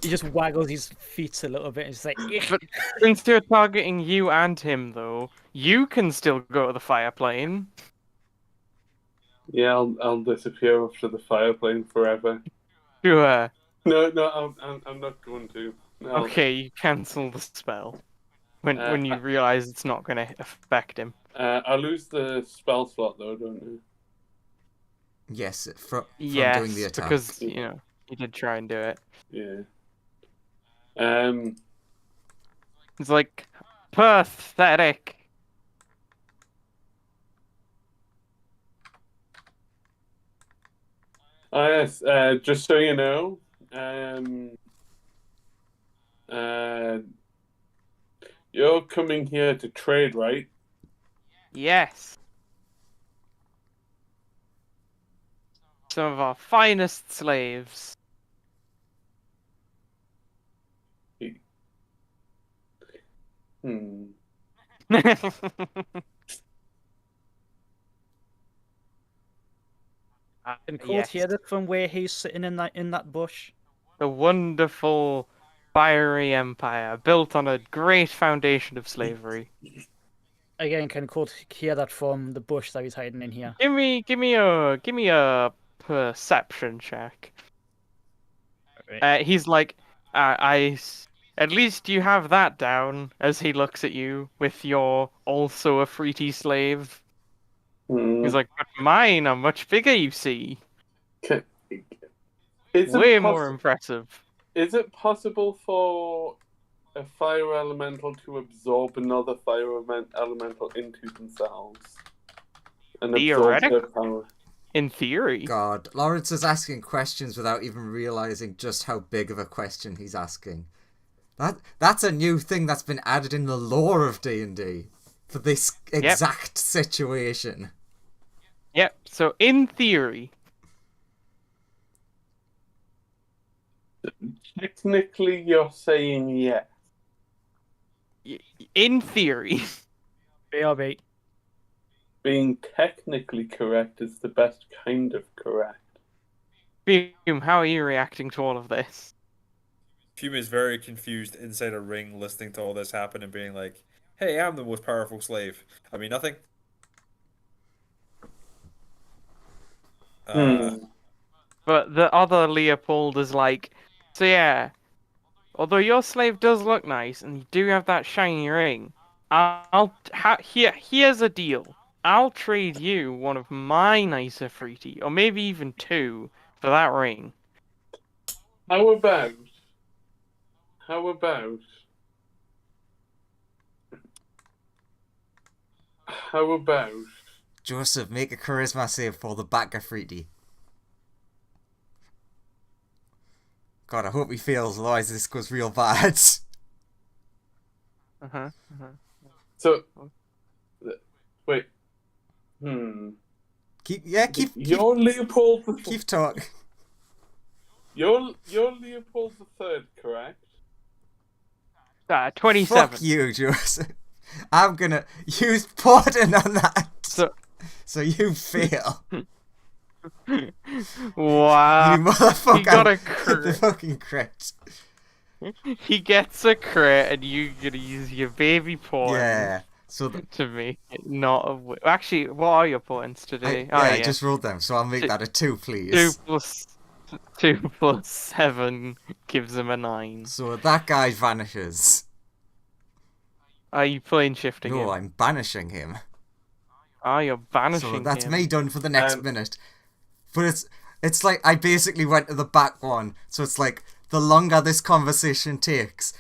He just waggles his feet a little bit and it's like, But since you're targeting you and him, though, you can still go to the fire plane. yeah, I'll disappear after the fire plane forever. Sure. No, I'm not going to. No. Okay, you cancel the spell when you realize it's not going to affect him. I lose the spell slot though, don't I? Yes, from Yes, doing the attack. because you know you did try and do it. Yeah. It's like pathetic. Yes. Just so you know, you're coming here to trade, right? Yes. Some of our finest slaves. Hmm. can Colt Yes. hear it from where he's sitting in that bush? The wonderful fiery empire built on a great foundation of slavery. Again, can Colt hear that from the bush that he's hiding in here? Give me a perception check. He's like, at least you have that down. As he looks at you with your also a fruity slave. Hmm. He's like, but mine are much bigger. You see, Is way it more impressive. Is it possible for a fire elemental to absorb another fire elemental into themselves and absorb their power? In theory. God, Lawrence is asking questions without even realizing just how big of a question he's asking. That's a new thing that's been added in the lore of D&D for this exact situation. Yep. So in theory, Technically, you're saying yes. in theory, BRB. Being technically correct is the best kind of correct. Fume, how are you reacting to all of this? Fume is very confused inside a ring, listening to all this happen and being like, "Hey, I'm the most powerful slave. I mean, nothing." Uh, Hmm. But the other Leopold is like, so yeah, although your slave does look nice and you do have that shiny ring, here's a deal. I'll trade you one of my nicer fruity, or maybe even two, for that ring. How about? How about? How about? Joseph, make a charisma save for the Bacchafriti. God, I hope he fails, otherwise this goes real bad. Uh-huh. Uh-huh. So, wait. Hmm. Keep You're Leopold. keep talking. You're Leopold the Third, correct? 27. Fuck you, Joseph. I'm gonna use Porden on that. So you fail. Wow. You motherfucker. He got a The crit. fucking crit. He gets a crit, and you gonna use your baby points Yeah. So to make it not a win. Actually, what are your points today? I just rolled them, so I'll make Two- that a 2, 2 please. plus 2 plus 7 gives him a 9. So that guy vanishes. Are you plane shifting No, him? I'm banishing him. Ah, you're So banishing that's him. me done for the next Um, minute. But it's like I basically went to the back one, so it's like the longer this conversation takes,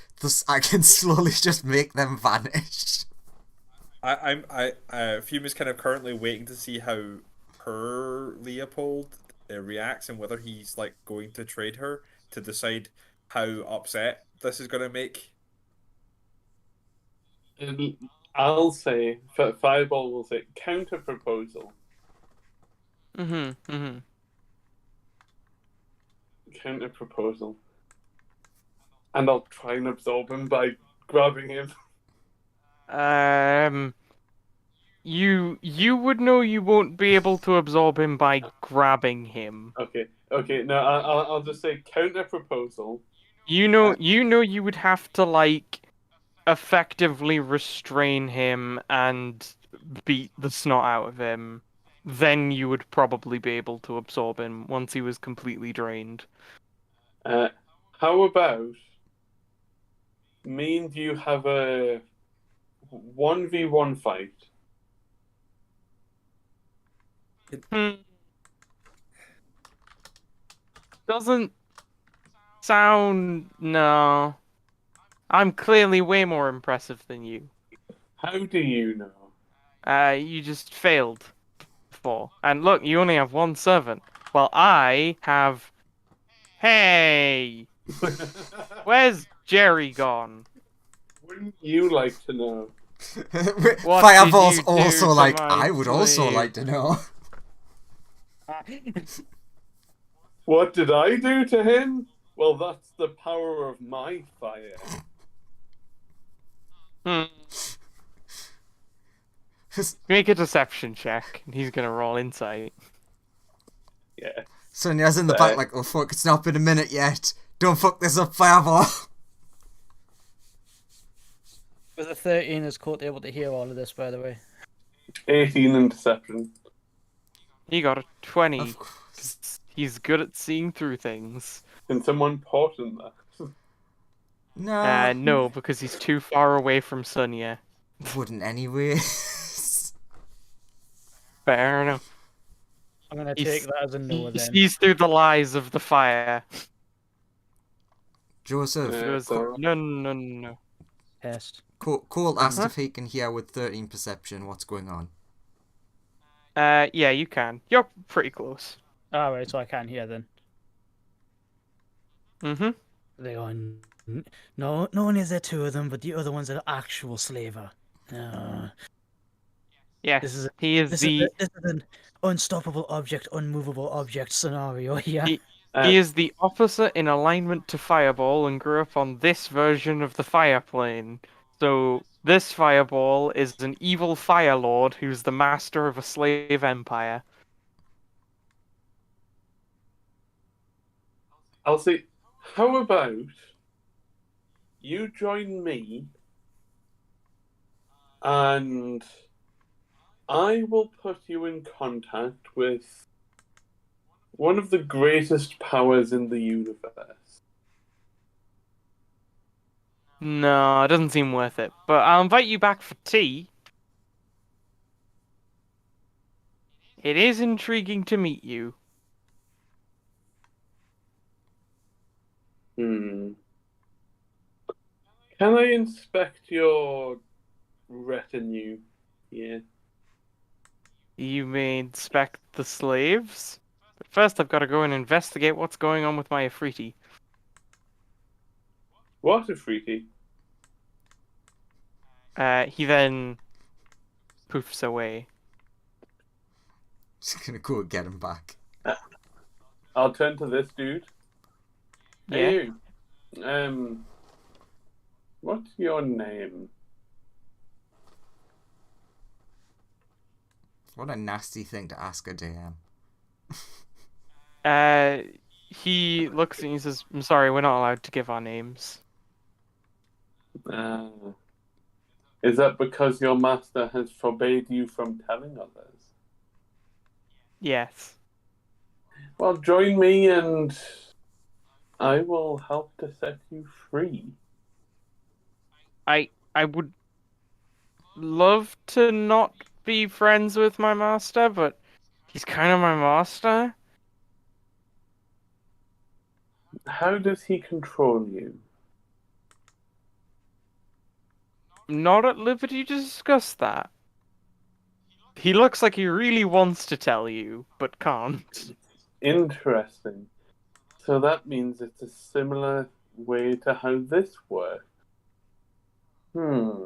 I can slowly just make them vanish. Fume is kind of currently waiting to see how her Leopold reacts and whether he's like going to trade her to decide how upset this is going to make. I'll say, Fireball will say, counter proposal. Mm-hmm. Counter proposal. And I'll try and absorb him by grabbing him. You would know you won't be able to absorb him by grabbing him. Okay. No, I'll just say counter proposal. You know you would have to like effectively restrain him and beat the snot out of him. Then you would probably be able to absorb him once he was completely drained. How about me and you have a 1v1 fight? Hmm. Doesn't sound no. I'm clearly way more impressive than you. How do you know? You just failed before. And look, you only have one servant. While I have. Hey! Where's Jerry gone? Wouldn't you like to know? What Fireball's did you do also to like, my I would also slave?" like to know. What did I do to him? Well, that's the power of my fire. Hmm. Make a deception check, and he's gonna roll insight. Yeah. Sonya's in the back like, oh fuck, it's not been a minute yet. Don't fuck this up, Fireball. With a 13, is Court able to hear all of this, by the way? 18 in deception. He got a 20. Of course. He's good at seeing through things. Can someone portent that? No. No, because he's too far away from Sonya. Wouldn't anyway. Fair enough. I'm going to He's- take that as a no He then. sees through the lies of the fire. Joseph, Yeah. He goes, so- no. Test. Cole asked Huh? if he can hear with 13 perception what's going on. Yeah, you can. You're pretty close. Alright, so I can hear then. Mm-hmm. They are. No, not only is there two of them, but the other one's an actual slaver. No. Yeah, This is he is this the is an unstoppable object, unmovable object scenario here. he is the opposite in alignment to Fireball and grew up on this version of the Fire Plane. So this Fireball is an evil Fire Lord who's the master of a slave empire. I'll say, how about you join me and I will put you in contact with one of the greatest powers in the universe. No, it doesn't seem worth it. But I'll invite you back for tea. It is intriguing to meet you. Hmm. Can I inspect your retinue? Yeah. You may inspect the slaves. But first, I've got to go and investigate what's going on with my Afriti. What a freaky. He then poofs away. Just gonna go get him back. I'll turn to this dude. Yeah. Hey, you. What's your name? What a nasty thing to ask a DM. He looks and he says, "I'm sorry, we're not allowed to give our names." Uh, is that because your master has forbade you from telling others? Yes. Well, join me and I will help to set you free. I would love to not be friends with my master, but he's kind of my master. How does he control you? I'm not at liberty to discuss that. He looks like he really wants to tell you, but can't. Interesting. So that means it's a similar way to how this works. Hmm.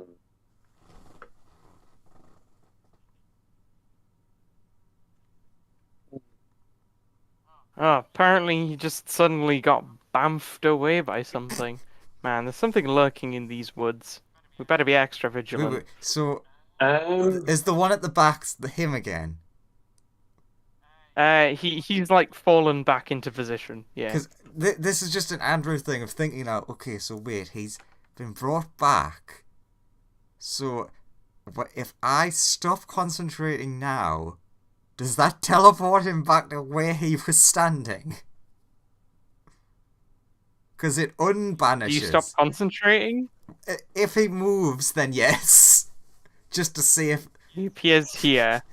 Oh, apparently he just suddenly got bamfed away by something. Man, there's something lurking in these woods. We better be extra Wait, vigilant. wait. So Um. is the one at the back him again? He's like fallen back into position. Yeah. Because this is just an Andrew thing of thinking out. Okay, so wait, he's been brought back. So, but if I stop concentrating now, does that teleport him back to where he was standing? Because it Do you stop unbanishes. concentrating? If he moves, then yes. Just to see if. He appears here,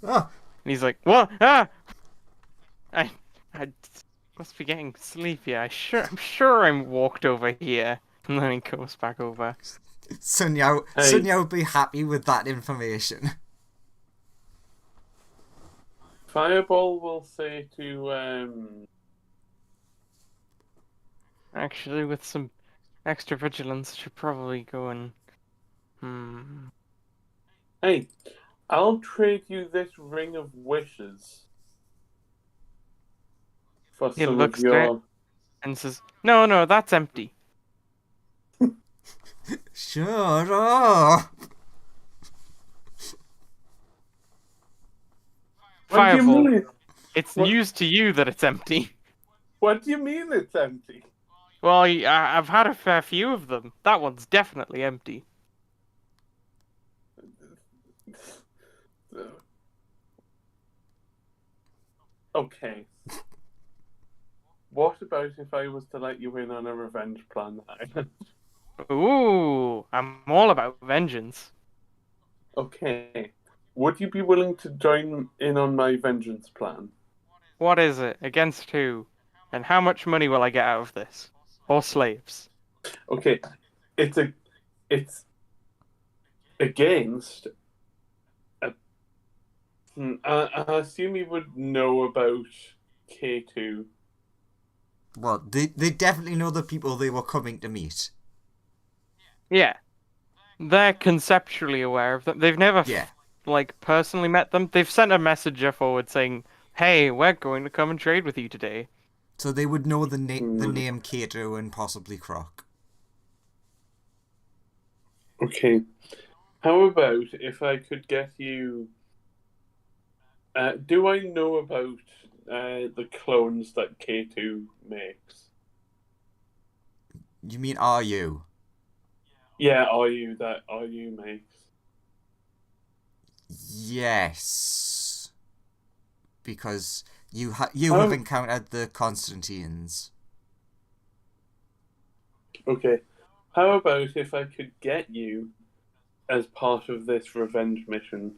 Oh, and he's like, "What? Ah! I must be getting sleepy. I'm sure I'm walked over here." And then he goes back over. Hey. Sun would be happy with that information. Fireball will say to Actually, with some extra vigilance, I should probably go and. hey, I'll trade you this ring of wishes for He some of looks at it your. and says, "No, no, that's empty." Shut up! What do you Fireball, mean? it's What? news to you that it's empty. What do you mean it's empty? Well, I've had a fair few of them. That one's definitely empty. Okay. What about if I was to let you in on a revenge plan? Ooh, I'm all about vengeance. Okay. Would you be willing to join in on my vengeance plan? What is it? Against who? And how much money will I get out of this? Or slaves? Okay. It's against. I assume you would know about K2. Well, they definitely know the people they were coming to meet. Yeah. They're conceptually aware of them. They've never, Yeah. like, personally met them. They've sent a messenger forward saying, "Hey, we're going to come and trade with you today." So they would know the Hmm. name Kato and possibly Croc. Okay. How about if I could get you? Do I know about the clones that K2 makes. You mean are you? Yeah, are you makes? Yes. Because you have How encountered the Constantines. okay? How about if I could get you as part of this revenge mission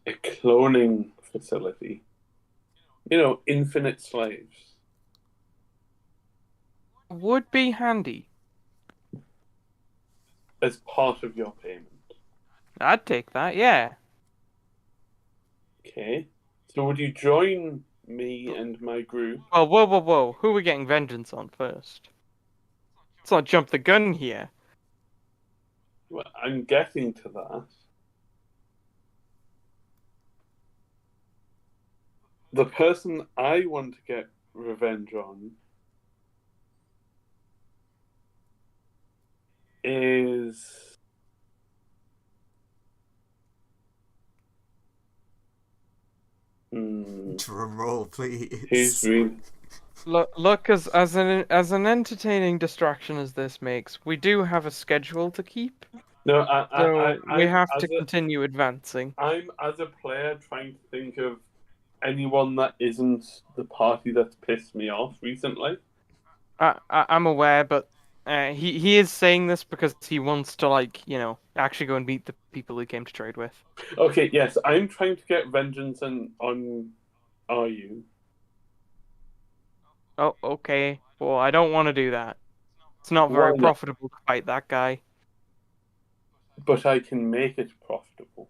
a cloning facility? Infinite slaves Would be handy. as part of your payment. I'd take that, yeah. Okay. So would you join me and my group? Well, whoa, whoa, whoa. Who are we getting vengeance on first? Let's not jump the gun here. Well, I'm getting to that. The person I want to get revenge on is Drum roll, who's please. really Look, as an entertaining distraction as this makes, we do have a schedule to keep, no. so we I'm have to as a continue advancing. I'm as a player trying to think of anyone that isn't the party that's pissed me off recently. I'm aware, but he is saying this because he wants to, like, actually go and meet the people he came to trade with. Okay, yes, I'm trying to get vengeance on are you? Oh, okay. Well, I don't want to do that. It's not Why very not? profitable to fight that guy. But I can make it profitable.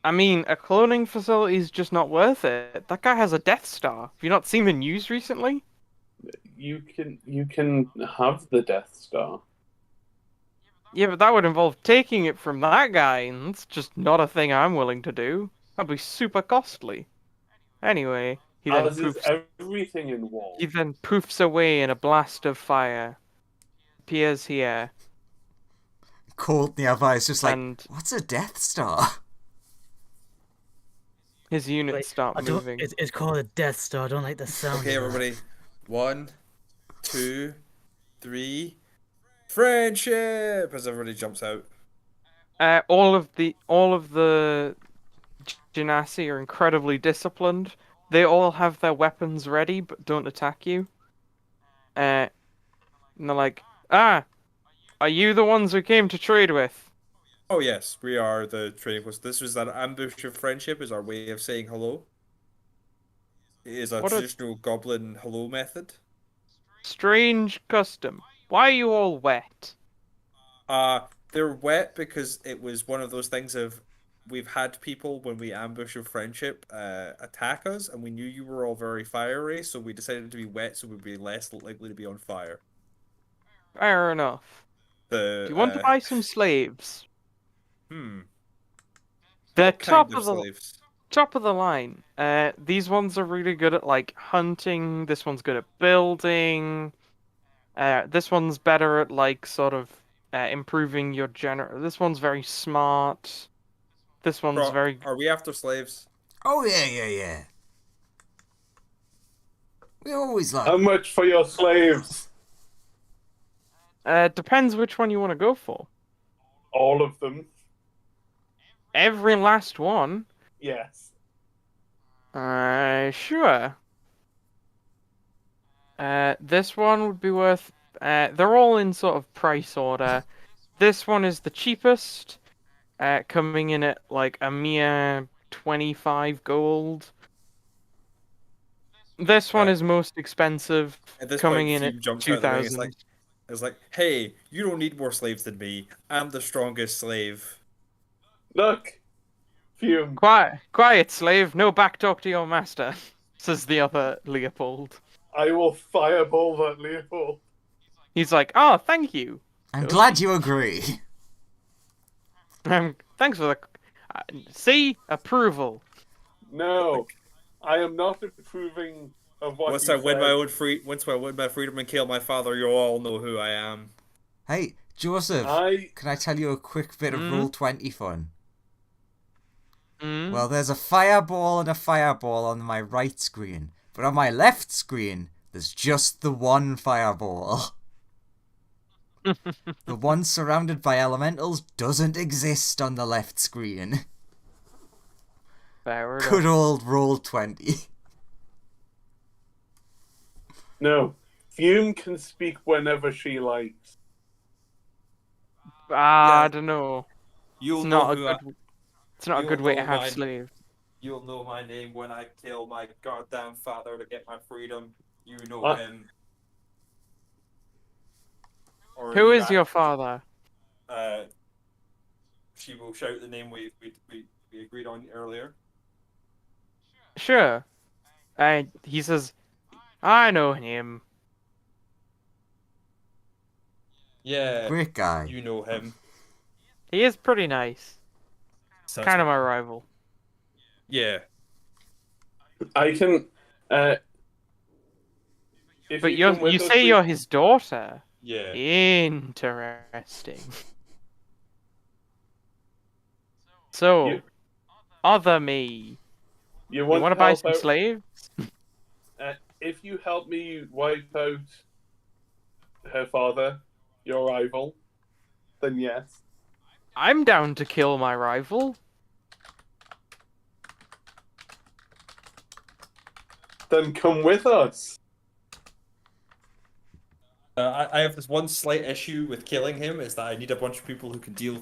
I mean, a cloning facility is just not worth it. That guy has a Death Star. Have you not seen the news recently? You can have the Death Star. Yeah, but that would involve taking it from that guy, and that's just not a thing I'm willing to do. That'd be super costly. Anyway, As is everything in war. he then poofs away in a blast of fire. Appears here, Cold nearby is just like, and what's a Death Star? his units Like, start I don't. moving. It's called a Death Star. I don't like the sound. Okay, of that. everybody. 1, 2, 3. Friendship! As everybody jumps out. All of the Genasi are incredibly disciplined. They all have their weapons ready, but don't attack you. And they're like, "Ah, are you the ones we came to trade with?" Oh yes, we are the trading post. This was an ambush of friendship, is our way of saying hello. It is a What a traditional goblin hello method. strange custom. Why are you all wet? They're wet because it was one of those things of we've had people when we ambush of friendship attack us, and we knew you were all very fiery, so we decided to be wet so we'd be less likely to be on fire. Fair enough. Do you want to The buy some slaves? hmm, They're what kind of slaves? top of the line. These ones are really good at, like, hunting. This one's good at building. This one's better at, like, sort of improving your gener. This one's very smart. This one's Bro, very. are we after slaves? Oh, yeah, yeah, yeah. We always How like. much for your slaves? Depends which one you want to go for. All of them. Every last one. Yes. Sure. This one would be worth. They're all in sort of price order. This one is the cheapest, coming in at like a mere 25 gold. This one Right. is most expensive, At this coming point, in at Fume jumps out of the ring. 2,000. It's like, hey, you don't need more slaves than me. I'm the strongest slave. Look, Fume. Quiet, slave. No backtalk to your master, says the other Leopold. I will fireball that Leopold. He's like, oh, thank you. I'm glad you agree. Thanks for the. See? Approval. No, I am not approving of what Once you I win said. my own once I win my freedom and kill my father, you'll all know who I am. Hey, Joseph, can I tell you a quick bit of Roll20 fun? Well, there's a fireball and a fireball on my right screen, But on my left screen, there's just the one fireball. The one surrounded by elementals doesn't exist on the left screen. Fair Good enough. old Roll20. No, Fume can speak whenever she likes. I don't know. You'll It's know not a who good. It's not a you'll good way to know have my- slaves. You'll know my name when I kill my goddamn father to get my freedom. You know What? him. Or Who you is your act- father? She will shout the name we agreed on earlier. Sure. And he says, I know him. Yeah, Great guy. you know him. He is pretty nice. Sounds Kind of like- my rival. Yeah. I can. If But you come with you us, say you're his daughter. Yeah. Interesting. So, You- other me. you You want want to to buy help some out? slaves? If you help me wipe out her father, your rival, then yes. I'm down to kill my rival. Then come with us. I have this one slight issue with killing him is that I need a bunch of people who can do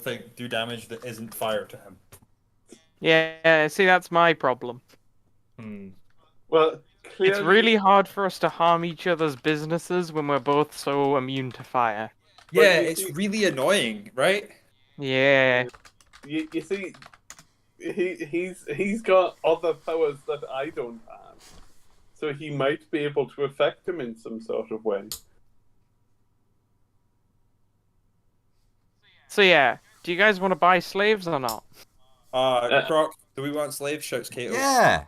damage that isn't fire to him. Yeah, see, that's my problem. Well, clearly, It's really hard for us to harm each other's businesses when we're both so immune to fire. But Yeah, you it's see- really annoying, right? Yeah. You see, he's got other powers that I don't have, so he might be able to affect him in some sort of way. So yeah, do you guys want to buy slaves or not? Croc, do we want slaves? Shouts Kato. Yeah.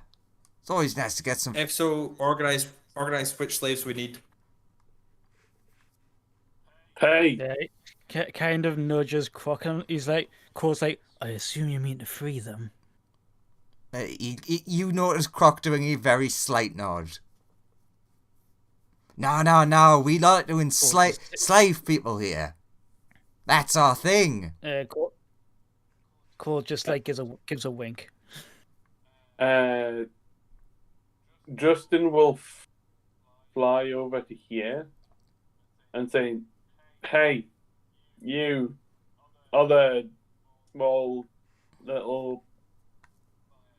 It's always nice to get some. If so, organize which slaves we need. Hey, Yeah, kind of nudges Croc and he's like, Cole's like, I assume you mean to free them. You notice Croc doing a very slight nod. No. We like to slave people here. That's our thing. Cole just like gives a wink. Justin will fly over to here and say, "Hey, you other small little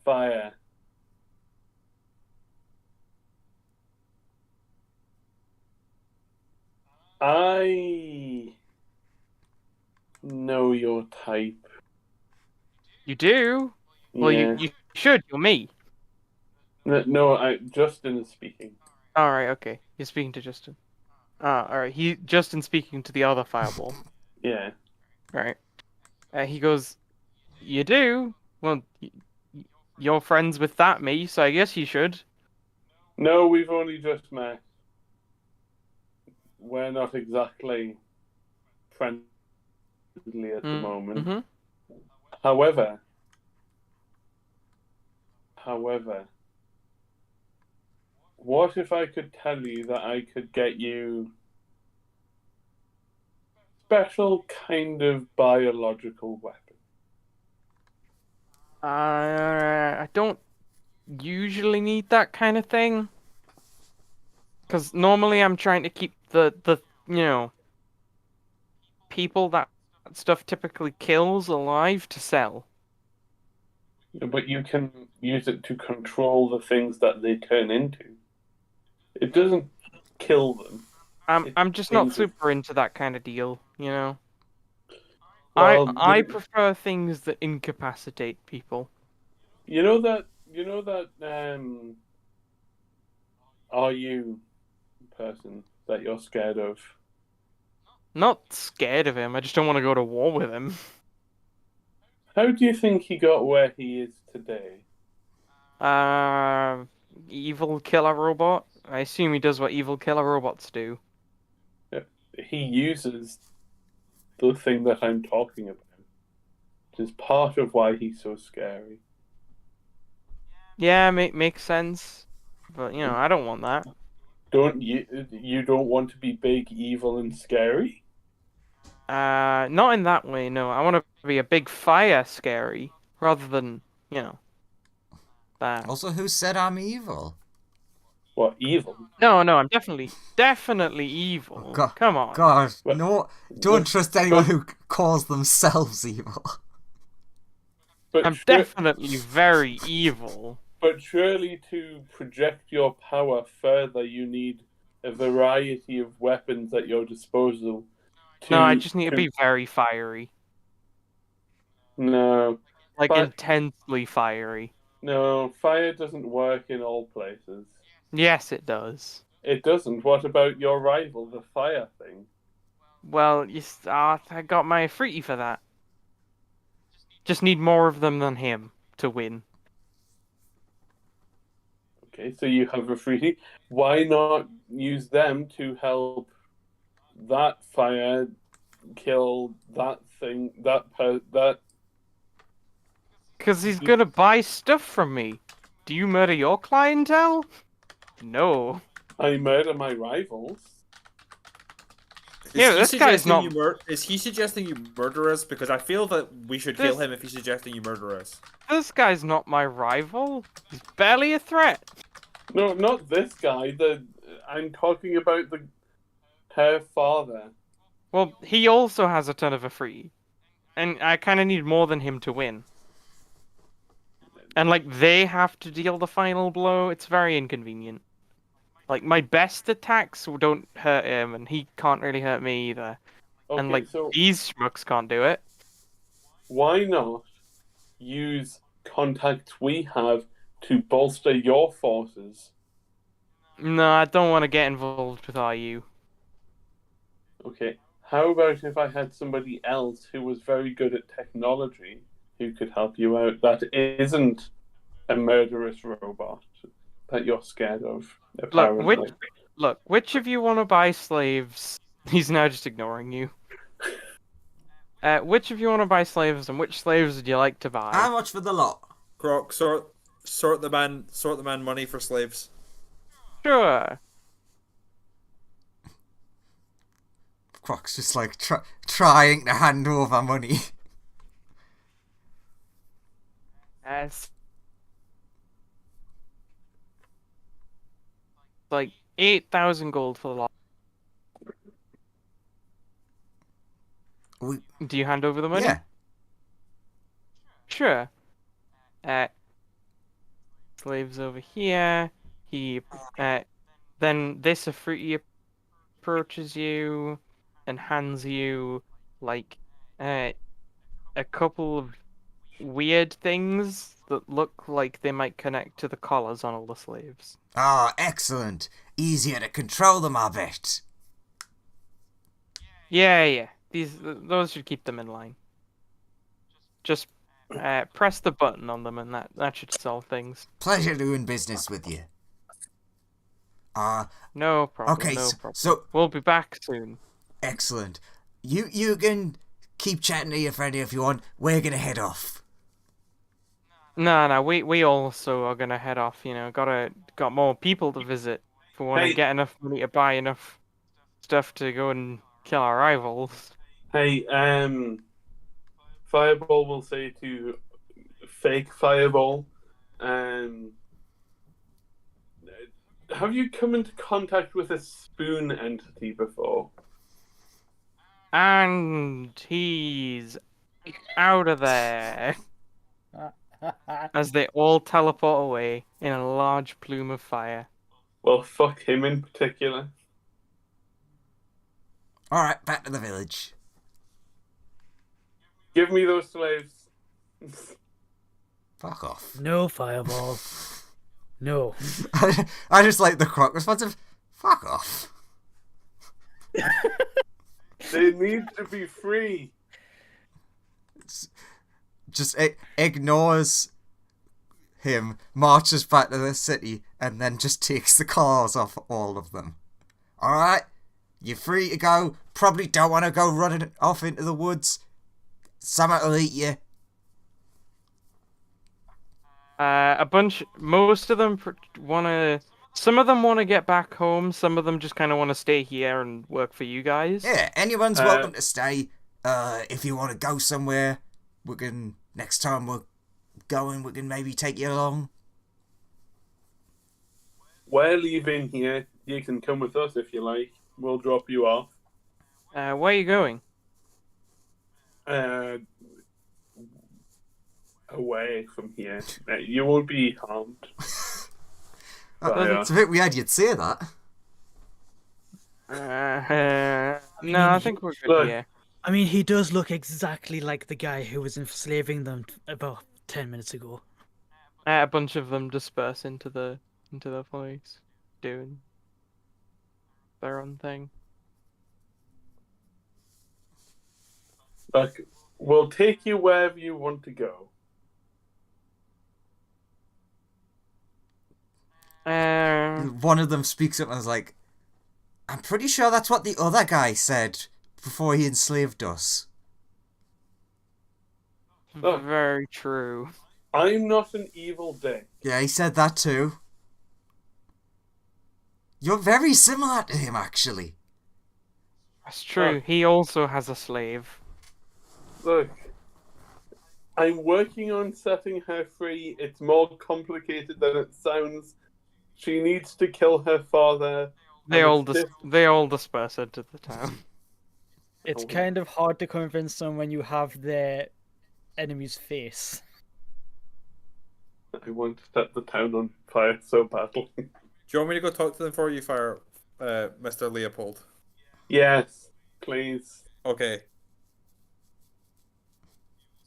fire." I know your type. You do? Well, Yeah. you should. You're me. No, Justin is speaking. All right, okay. You're speaking to Justin. All right. Justin speaking to the other fireball. Yeah. Right. He goes, "You do? Well, you're friends with that me, so I guess you should." No, we've only just met. We're not exactly friendly at the moment. Mm-hmm. However, what if I could tell you that I could get you special kind of biological weapon? I don't usually need that kind of thing, because normally I'm trying to keep the people that stuff typically kills alive to sell. But you can use it to control the things that they turn into. It doesn't kill them. I'm just not changes. super into that kind of deal, you know. Well, I prefer things that incapacitate people. You know that are you person that you're scared of? Not scared of him. I just don't want to go to war with him. How do you think he got where he is today? Evil killer robot. I assume he does what evil killer robots do. He uses the thing that I'm talking about, which is part of why he's so scary. Yeah, makes sense. But I don't want that. Don't you don't want to be big, evil, and scary? Not in that way. No, I want to be a big fire scary rather than that. Also, who said I'm evil? What evil? No, I'm definitely evil. God, Come on. God, But- no! Don't trust anyone but- who calls themselves evil. But I'm sure- definitely very evil. But surely to project your power further, you need a variety of weapons at your disposal. No, I just need to be very fiery. No, Like But- intensely fiery. no, fire doesn't work in all places. Yes, it does. It doesn't. What about your rival, the fire thing? Well, I got my fruity for that. Just need more of them than him to win. Okay, so you have a free. Why not use them to help that fire kill that thing? That. Because he's gonna buy stuff from me. Do you murder your clientele? No. I murder my rivals. Yeah, this guy's not. Is he suggesting you murder us? Because I feel that we should kill This- him if he's suggesting you murder us. This guy's not my rival. He's barely a threat. No, not this guy. I'm talking about her father. Well, he also has a ton of a free. And I kind of need more than him to win. And, like, they have to deal the final blow. It's very inconvenient. Like, my best attacks don't hurt him, and he can't really hurt me either. Okay, And, like, so these schmucks can't do it. why not use contacts we have to bolster your forces? No, I don't want to get involved with RU. Okay, how about if I had somebody else who was very good at technology who could help you out that isn't a murderous robot that you're scared of, apparently. Which of you want to buy slaves? He's now just ignoring you. Which of you want to buy slaves, and which slaves would you like to buy? How much for the lot? Croc, sort the man money for slaves. Sure. Croc's just like trying to hand over money. It's like 8,000 gold for the lot. We, Do you hand over the money? yeah. Sure. Slaves over here. Then this Afriti approaches you and hands you like a couple of weird things that look like they might connect to the collars on all the slaves. Ah, excellent. Easier to control them, I bet. Yeah. Those should keep them in line. Just press the button on them, and that should solve things. Pleasure doing business with you. No problem. Okay, no problem. so We'll be back soon. excellent. You can keep chatting to your friend if you want. We're gonna head off. No, we also are gonna head off. Got more people to visit. If we want to Hey. get enough money to buy enough stuff to go and kill our rivals. Hey, Fireball will say to fake Fireball, have you come into contact with a spoon entity before? And he's out of there as they all teleport away in a large plume of fire. Well, fuck him in particular. Alright, back to the village. Give me those slaves. Fuck off. No fireball. No. I just like the Croc response of, fuck off. They need to be free. Just ignores him, marches back to the city, and then just takes the cars off all of them. Alright? You're free to go. Probably don't want to go running off into the woods. Something will eat you. Most of them want to Some of them want to get back home. Some of them just kind of want to stay here and work for you guys. Yeah, anyone's Uh, welcome to stay. If you want to go somewhere, we can. Next time we're going, we can maybe take you along. we're leaving here. You can come with us if you like. We'll drop you off. Where are you going? Uh, away from here. You won't be harmed. It's a bit weird you'd say that. No, I think we're good Look, here. I mean, he does look exactly like the guy who was enslaving them about 10 minutes ago. A bunch of them disperse into the place, doing their own thing. look, we'll take you wherever you want to go. One of them speaks up and is like, I'm pretty sure that's what the other guy said before he enslaved us. Oh. Very true. I'm not an evil dick. Yeah, he said that too. You're very similar to him, actually. That's true. He also has a slave. Look, I'm working on setting her free. It's more complicated than it sounds. She needs to kill her father. They and all it's they all disperse into the town. It's kind of hard to convince them when you have their enemy's face. I want to set the town on fire so badly. Do you want me to go talk to them for you, Mr. Leopold? Yes, please. Okay.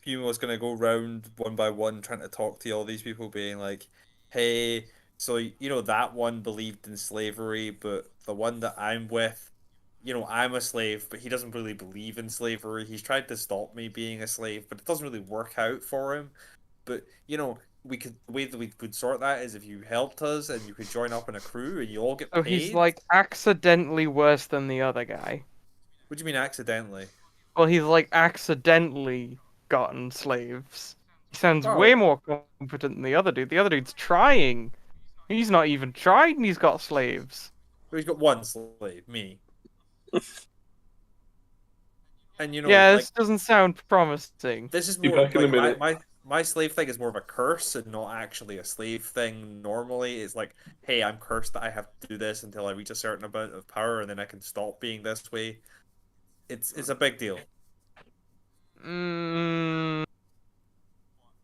Humo's gonna go round one by one trying to talk to all these people, being like, hey, so you know that one believed in slavery, but the one that I'm with, you know, I'm a slave, but he doesn't really believe in slavery. He's tried to stop me being a slave, but it doesn't really work out for him. But you know, the way that we could sort that is if you helped us and you could join up in a crew and you all get So paid. he's like accidentally worse than the other guy. What do you mean accidentally? Well, he's like accidentally gotten slaves. He sounds Oh. way more competent than the other dude. The other dude's trying. He's not even tried and he's got slaves. He's got one slave, me. And you know, Yeah, like this doesn't sound promising. this is Be more back in a like minute. my slave thing is more of a curse and not actually a slave thing. Normally, it's like, hey, I'm cursed that I have to do this until I reach a certain amount of power, and then I can stop being this way. It's a big deal. Mm,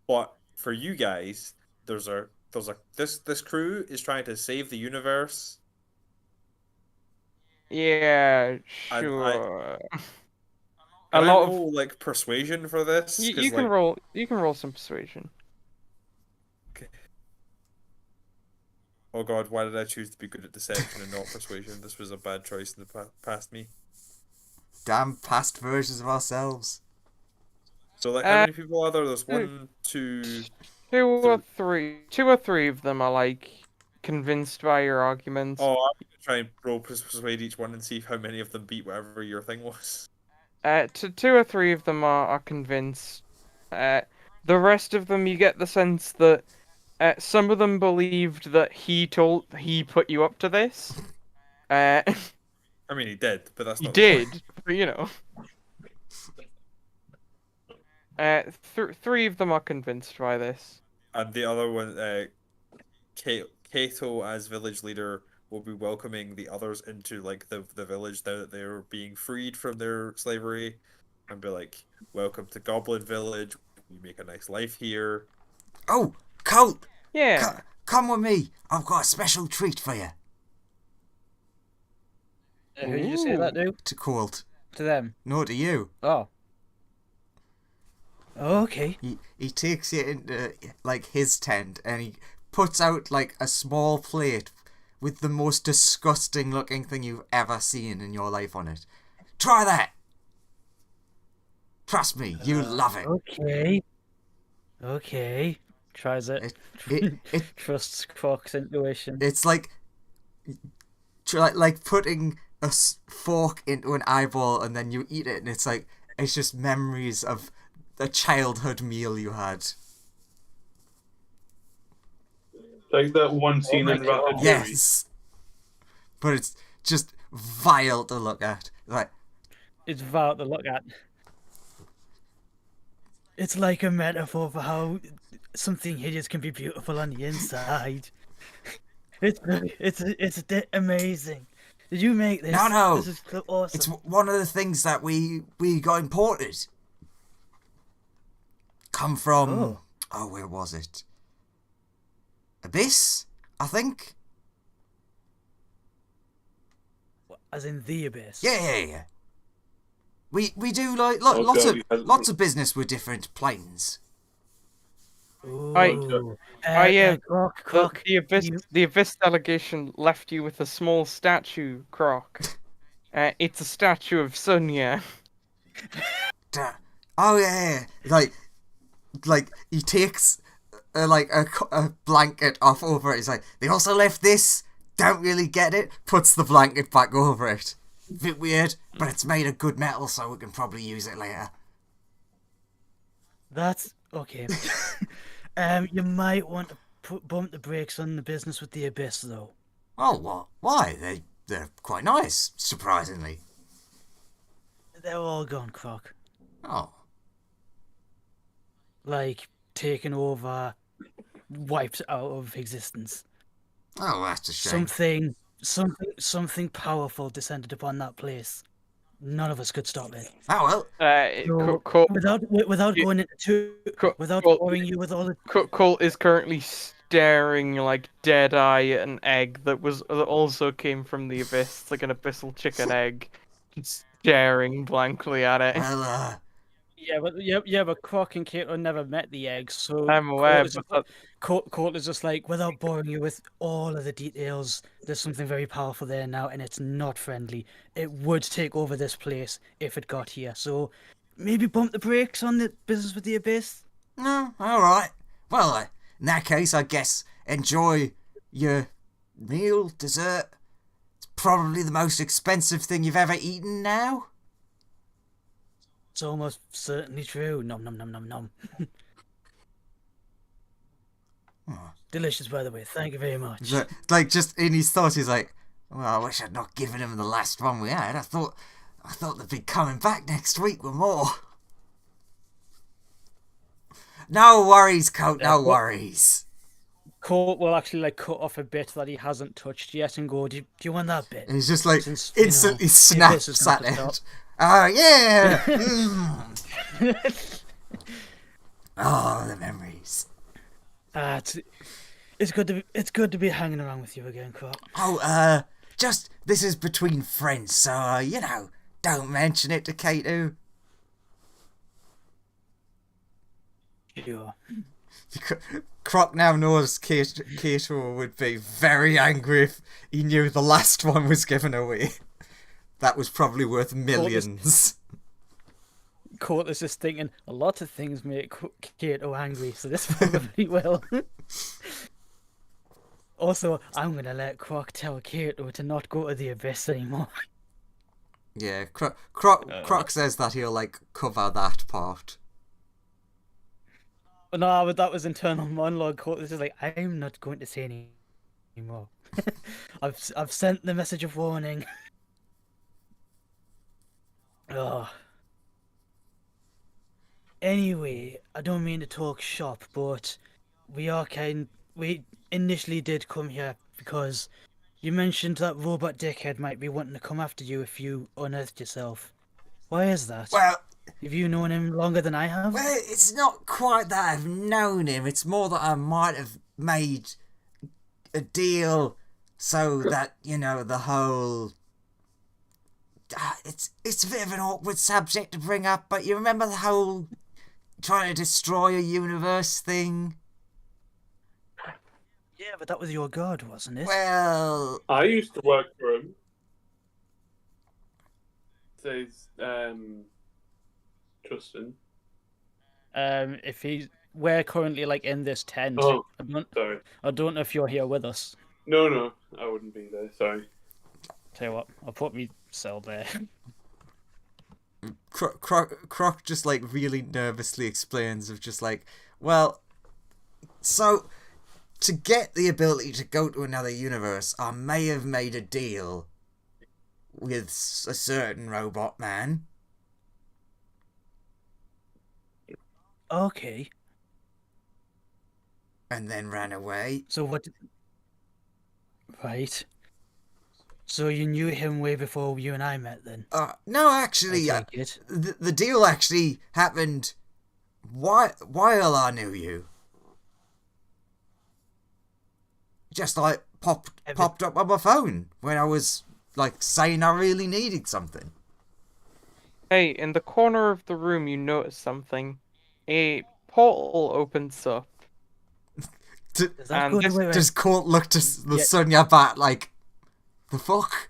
But for you guys, this crew is trying to save the universe. yeah, And sure. Can A I lot of roll like persuasion for this? you 'Cause, can like, roll. You can roll some persuasion. okay. Oh God, why did I choose to be good at deception and not persuasion? This was a bad choice in the past me. Damn past versions of ourselves. So like, how many people are there? There's one, two. Two or three of them are like convinced by your arguments. Oh, I'm gonna try and roll persuade each one and see how many of them beat whatever your thing was. Two or three of them are convinced. The rest of them, you get the sense that some of them believed that he put you up to this. I mean, he did, but that's He not the point. did, but you know. Three of them are convinced by this. And the other one, Kato as village leader will be welcoming the others into like the village now that they're being freed from their slavery, and be like, "Welcome to Goblin Village. We make a nice life here." Oh, Colt! Yeah. Come with me. I've got a special treat for you. Who did you say that to? To Colt. To them. No, to you. Oh. Okay. He takes you into like his tent and he puts out like a small plate with the most disgusting looking thing you've ever seen in your life on it. Try that. Trust me, you'll love it. Okay. Okay. Tries it. It Trusts Croc's intuition. it's like putting a fork into an eyeball and then you eat it and it's just memories of a childhood meal you had. Like that one scene my in God. Ratatouille. Yes. But it's just vile to look at. Like, It's vile to look at. It's like a metaphor for how something hideous can be beautiful on the inside. It's amazing. Did you make this? no. This is awesome. It's one of the things that we got imported. Come from... Oh, where was it? Abyss, I think? As in the abyss. Yeah. We do like lots of business with different planes. Ooh. yeah. Croc. The Abyss delegation left you with a small statue, Croc. It's a statue of Sonia. Oh yeah. Like he takes a blanket off over it. He's like, they also left this. Don't really get it. Puts the blanket back over it. Bit weird, but it's made of good metal, so we can probably use it later. That's okay. You might want to bump the brakes on the business with the abyss, though. Oh, what? Why? They're quite nice, surprisingly. They're all gone, Croc. Oh. Like taken over, wiped out of existence. Oh, that's a shame. Something powerful descended upon that place. None of us could stop it. Oh well. Colt, Without going into without Colt- boring you with all the Colt is currently staring like dead eye at an egg that also came from the abyss. It's like an abyssal chicken egg, just staring blankly at it. Well, but Croc and Kato never met the eggs, so I'm aware, but Colt is just like, without boring you with all of the details, there's something very powerful there now, and it's not friendly. It would take over this place if it got here, so maybe bump the brakes on the business with the abyss. no, all right. Well, in that case, I guess enjoy your meal, dessert. It's probably the most expensive thing you've ever eaten now. It's almost certainly true. Nom nom nom nom nom. Delicious, by the way. Thank you very much. Like, just in his thoughts, he's like, well, I wish I'd not given him the last one we had. I thought they'd be coming back next week with more. No worries, Colt, no worries. Colt will actually cut off a bit that he hasn't touched yet and go, do you want that bit? And he's just like, Since, instantly snaps at it. Oh, yeah! Oh, the memories. It's good to be hanging around with you again, Croc. Oh, this is between friends, so, don't mention it to Kato. Sure. Croc now knows Kato would be very angry if he knew the last one was given away. That was probably worth millions. Colt is just thinking, a lot of things make Kato angry, so this probably will. Also, I'm going to let Croc tell Kato to not go to the abyss anymore. Yeah, Croc says that he'll, cover that part. No, but that was internal monologue. Colt is just like, I'm not going to say anymore. I've sent the message of warning. Oh. Anyway, I don't mean to talk shop, but we initially did come here because you mentioned that robot dickhead might be wanting to come after you if you unearthed yourself. Why is that? Well, have you known him longer than I have? Well, it's not quite that I've known him. It's more that I might have made a deal so that, the whole... It's a bit of an awkward subject to bring up, but you remember the whole trying to destroy a universe thing? Yeah, but that was your god, wasn't it? Well... I used to work for him. Says, Justin. We're currently in this tent. Oh, sorry. I don't know if you're here with us. No, I wouldn't be there. Sorry. Tell you what, I'll put me cell there. Croc just really nervously explains of just well, so to get the ability to go to another universe, I may have made a deal with a certain robot man. Okay. And then ran away. So what? Right. So you knew him way before you and I met, then? No, I actually, take it. the deal actually happened while I knew you. Just like popped up on my phone when I was like saying I really needed something. Hey, in the corner of the room, you notice something. A portal opens up, Does that and go the this way? Does Court look to the Yeah. Sonya bat like, the fuck?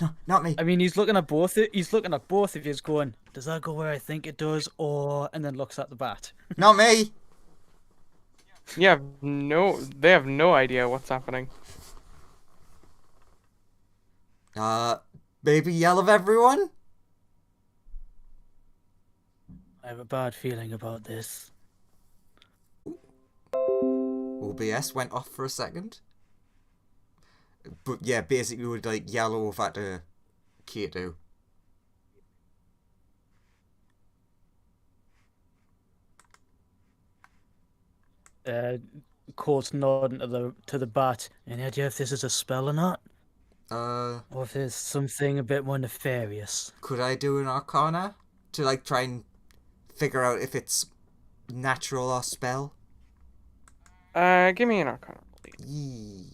No, not me. I mean, he's looking at both. He's looking at both of you, going, "Does that go where I think it does?" Or and then looks at the bat. Not me. they have no idea what's happening. Baby yell of everyone? I have a bad feeling about this. OBS went off for a second. But yeah, basically would like yell over to Kato. Court's nodding to the bat. Any idea if this is a spell or not, Uh, or if there's something a bit more nefarious? could I do an Arcana to like try and figure out if it's natural or spell? Give me an Arcana roll, please. Yee.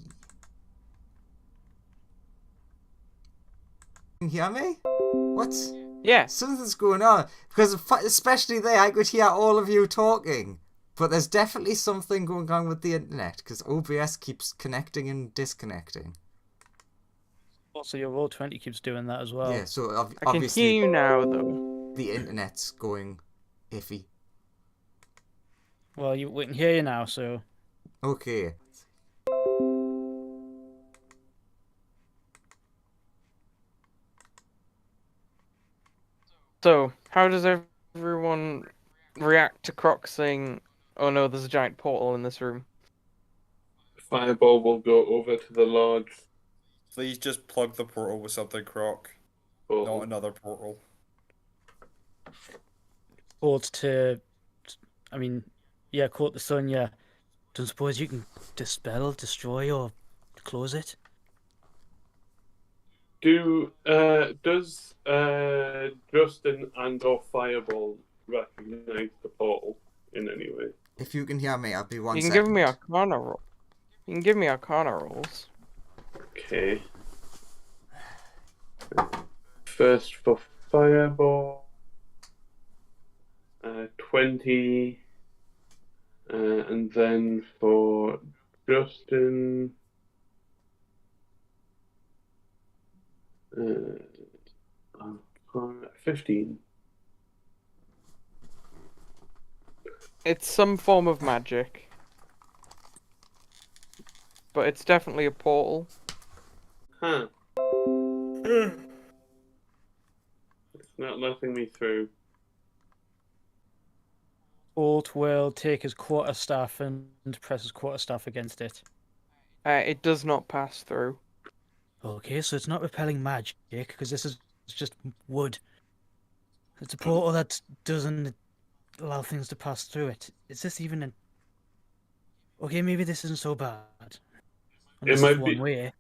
Can you hear me? What's Yeah. something's going on? Because especially there, I could hear all of you talking. But there's definitely something going on with the internet because OBS keeps connecting and disconnecting. Also, your Roll20 keeps doing that as well. Yeah, so I can obviously hear you now, though. the internet's going iffy. Well, we can hear you now, so Okay. So, how does everyone react to Croc saying, "Oh no, there's a giant portal in this room"? Fireball will go over to the large Please just plug the portal with something, Croc. portal. Not another portal. Court to, I mean, yeah, Court the Sun, yeah. Don't suppose you can dispel, destroy, or close it? Does Justin and or Fireball recognize the portal in any way? If you can hear me, I'll be one You can second. give me Arcana roll. You can give me Arcana rolls. Okay. First for Fireball, 20, and then for Justin, 15. It's some form of magic, but it's definitely a portal. Huh. It's not letting me through. Court will take his quarterstaff and press his quarterstaff against it. It does not pass through. Okay, so it's not repelling magic, because this is just wood. It's a portal that doesn't allow things to pass through it. Is this even an... Okay, maybe this isn't so bad. Unless might it's one be- way.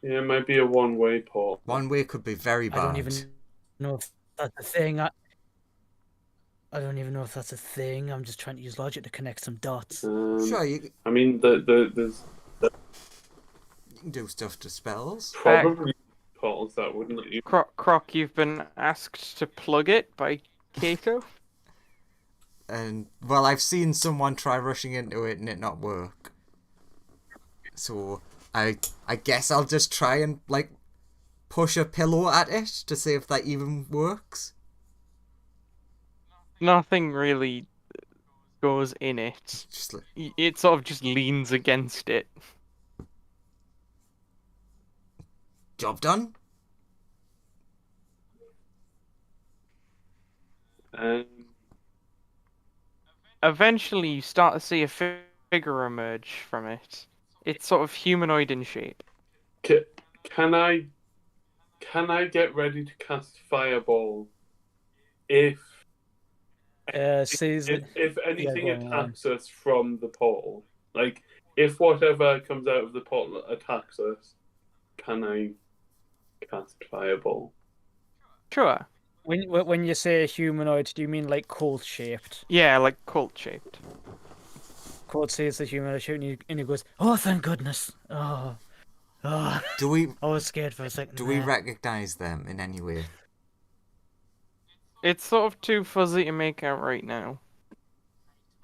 Yeah, it might be a one-way portal. One way could be very bad. I don't even know if that's a thing. I don't even know if that's a thing. I'm just trying to use logic to connect some dots. Sure, you I mean, there's can do stuff to spells. probably portals that wouldn't let you. Croc, you've been asked to plug it by Kato. And, well, I've seen someone try rushing into it and it not work. So, I guess I'll just try and, like, push a pillow at it to see if that even works. Nothing really goes in it. Just like, It sort of just leans against it. job done. Eventually, you start to see a figure emerge from it. It's sort of humanoid in shape. Ca can I get ready to cast Fireball if Says that. if Yeah, anything go on, Ryan. attacks us from the portal? Like if whatever comes out of the portal attacks us, can I cast Fireball? Sure. When you say humanoid, do you mean like cold shaped? Yeah, like cult shaped. Cold says the humanoid shape, and he goes, "Oh, thank goodness! Oh, Do we I was scared for a second do we there." recognize them in any way? It's sort of too fuzzy to make out right now.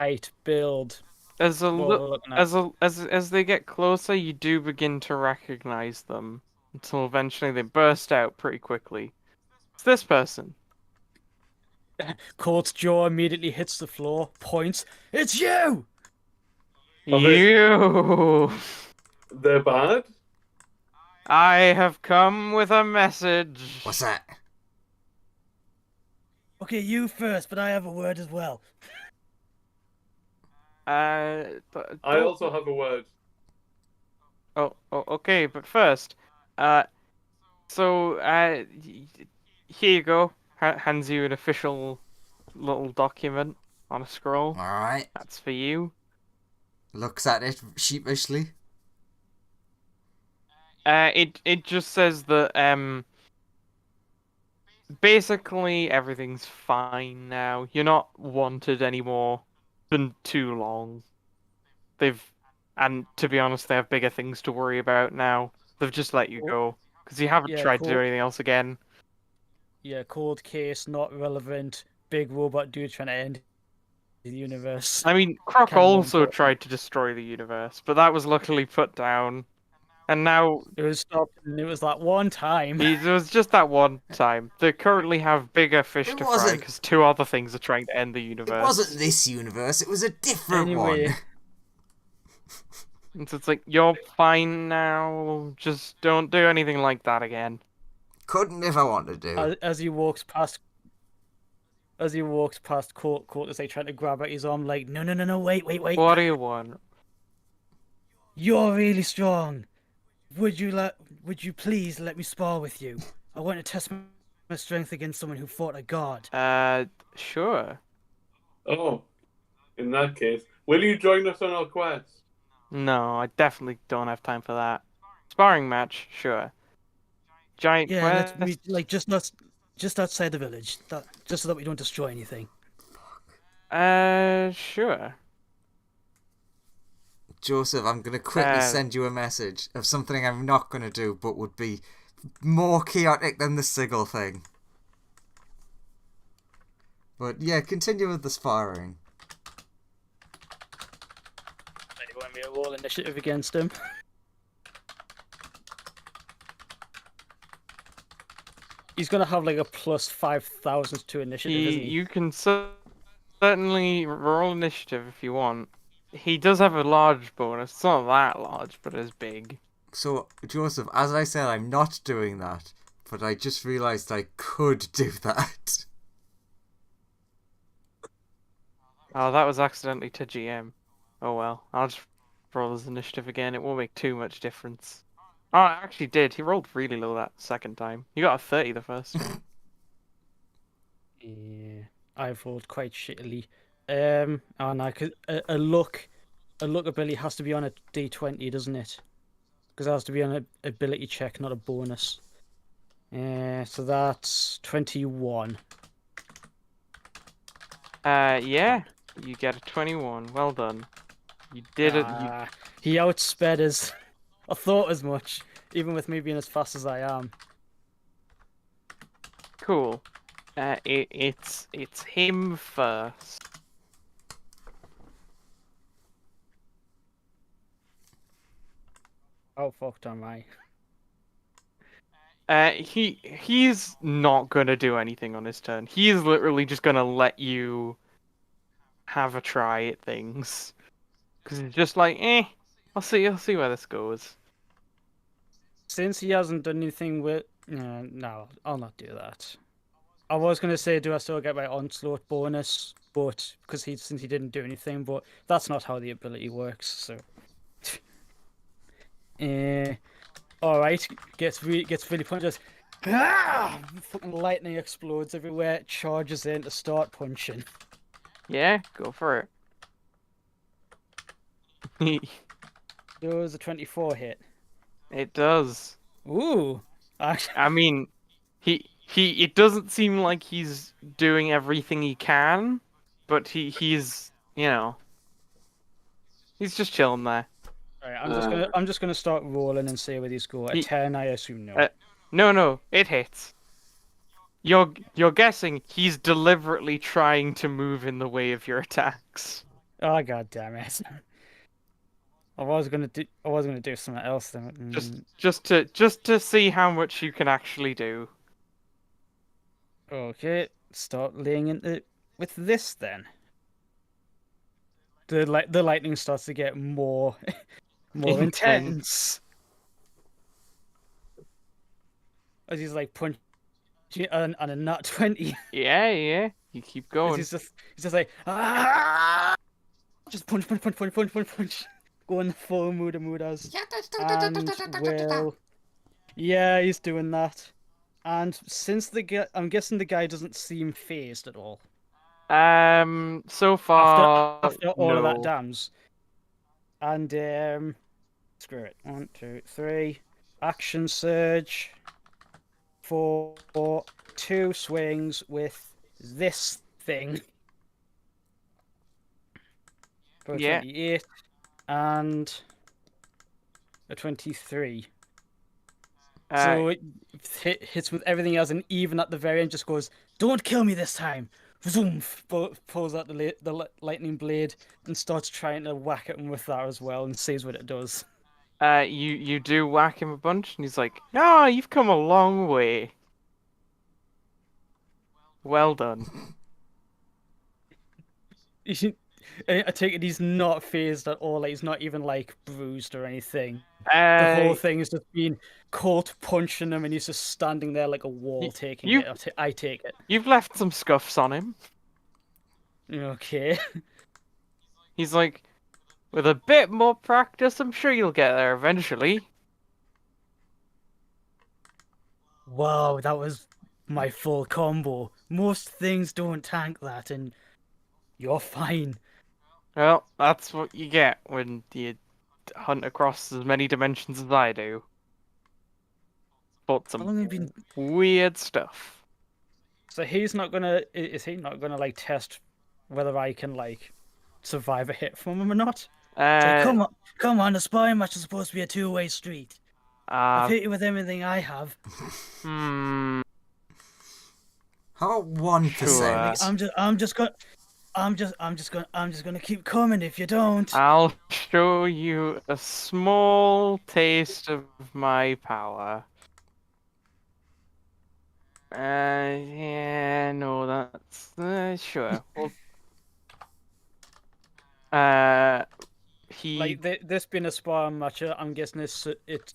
Height, build. As a What look, we're looking at. as they get closer, you do begin to recognize them until eventually they burst out pretty quickly. It's this person. Cold's jaw immediately hits the floor, points. It's you! Okay. You. They're bad? I have come with a message. What's that? Okay, you first, but I have a word as well. I don't- also have a word. Okay, but first, so, here you go. Hands you an official little document on a scroll. All right. That's for you. Looks at it sheepishly. It just says that basically everything's fine now. You're not wanted anymore. Been too long. And to be honest, they have bigger things to worry about now. They've just let you go because you haven't Yeah, tried to do cool. anything else again. Yeah, cold case, not relevant. Big robot dude trying to end the universe. I mean, Croc Kinda more also important. tried to destroy the universe, but that was luckily put down. And now It was stopped, and it was that one time. it was just that one time. They currently have bigger fish It to fry wasn't- because two other things are trying to end the It universe. wasn't this universe. It was a different Anyway. one. And so it's like, you're fine now. Just don't do anything like that again. Couldn't if I wanted to. As he walks past, Colt is like trying to grab at his arm, like, no, wait. What do you want? You're really strong. Would you please let me spar with you? I want to test my strength against someone who fought a god. Sure. Oh, in that case, will you join us on our quest? No, I definitely don't have time for that. Sparring match, sure. Giant Yeah, let's quest? meet like just outside the village. Just so that we don't destroy anything. Sure. Joseph, I'm going to quickly send you a message of something I'm not going to do, but would be more chaotic than the sigil thing. But yeah, continue with the sparring. You want me to roll initiative against him? He's gonna have like a plus 5,000 to initiative, isn't he? You can certainly roll initiative if you want. He does have a large bonus. It's not that large, but it's big. So, Joseph, as I said, I'm not doing that, but I just realised I could do that. Oh, that was accidentally to GM. Oh well, I'll just roll his initiative again. It won't make too much difference. Oh, it actually did. He rolled really low that second time. He got a 30 the first time. Yeah, I've rolled quite shittily. Oh no, 'cause a look ability has to be on a D20, doesn't it? Because it has to be on an ability check, not a bonus. So that's 21. Yeah, you get a 21. Well done. You did it. He outsped us. I thought as much, even with me being as fast as I am. Cool. It's him first. How fucked am I? He's not gonna do anything on his turn. He is literally just gonna let you have a try at things, because it's just like, I'll see where this goes. Since he hasn't done anything with... no, I'll not do that. I was gonna say, do I still get my onslaught bonus? But because since he didn't do anything, but that's not how the ability works. So, all right, gets really punched. Ah! Fucking lightning explodes everywhere. Charges in to start punching. Yeah, go for it. Does a 24 hit? It does. Ooh, actually, I mean, it doesn't seem like he's doing everything he can, but he's, he's just chilling there. alright, Uh, I'm just gonna start rolling and see where these go. A He, 10, I assume no. uh, no, it hits. You're guessing he's deliberately trying to move in the way of your attacks. Oh god damn it! I was gonna do something else then. Just to see how much you can actually do. Okay, start laying into with this then. The lightning starts to get more more Intense. intense as he's like punching and a nat 20. Yeah. You keep As going. he's just like just punch, going full Mudas. And will yeah, he's doing that. And since the guy, I'm guessing the guy doesn't seem phased at all So after far, all of that no. damage. And screw it. 1, 2, 3. Action surge for 2 swings with this thing for a Yeah. 28 and a 23. So it hits with everything else, and even at the very end, just goes, "Don't kill me this time!" Zoom, pulls out the lightning blade and starts trying to whack at him with that as well, and sees what it does. You do whack him a bunch, and he's like, "No, you've come a long way. Well done." I take it he's not phased at all. Like he's not even like bruised or anything. The whole Uh, thing is just being Colt punching him, and he's just standing there like a wall, y- taking you it. I take it. you've left some scuffs on him. Okay. He's like, with a bit more practice, I'm sure you'll get there eventually. Wow, that was my full combo. Most things don't tank that, and you're fine. Well, that's what you get when you hunt across as many dimensions as I do. Fought How some long have you been? weird stuff. So he's not gonna. Is he not gonna like test whether I can like survive a hit from him or not? Say, Uh, come on. The sparring match is supposed to be a two-way street. I've uh, hit you with everything I have. hmm, How about 1%? sure. I'm just gonna keep coming if you don't. I'll show you a small taste of my power. Yeah, no, that's sure. Well, he Like this being a sparring match, I'm guessing it.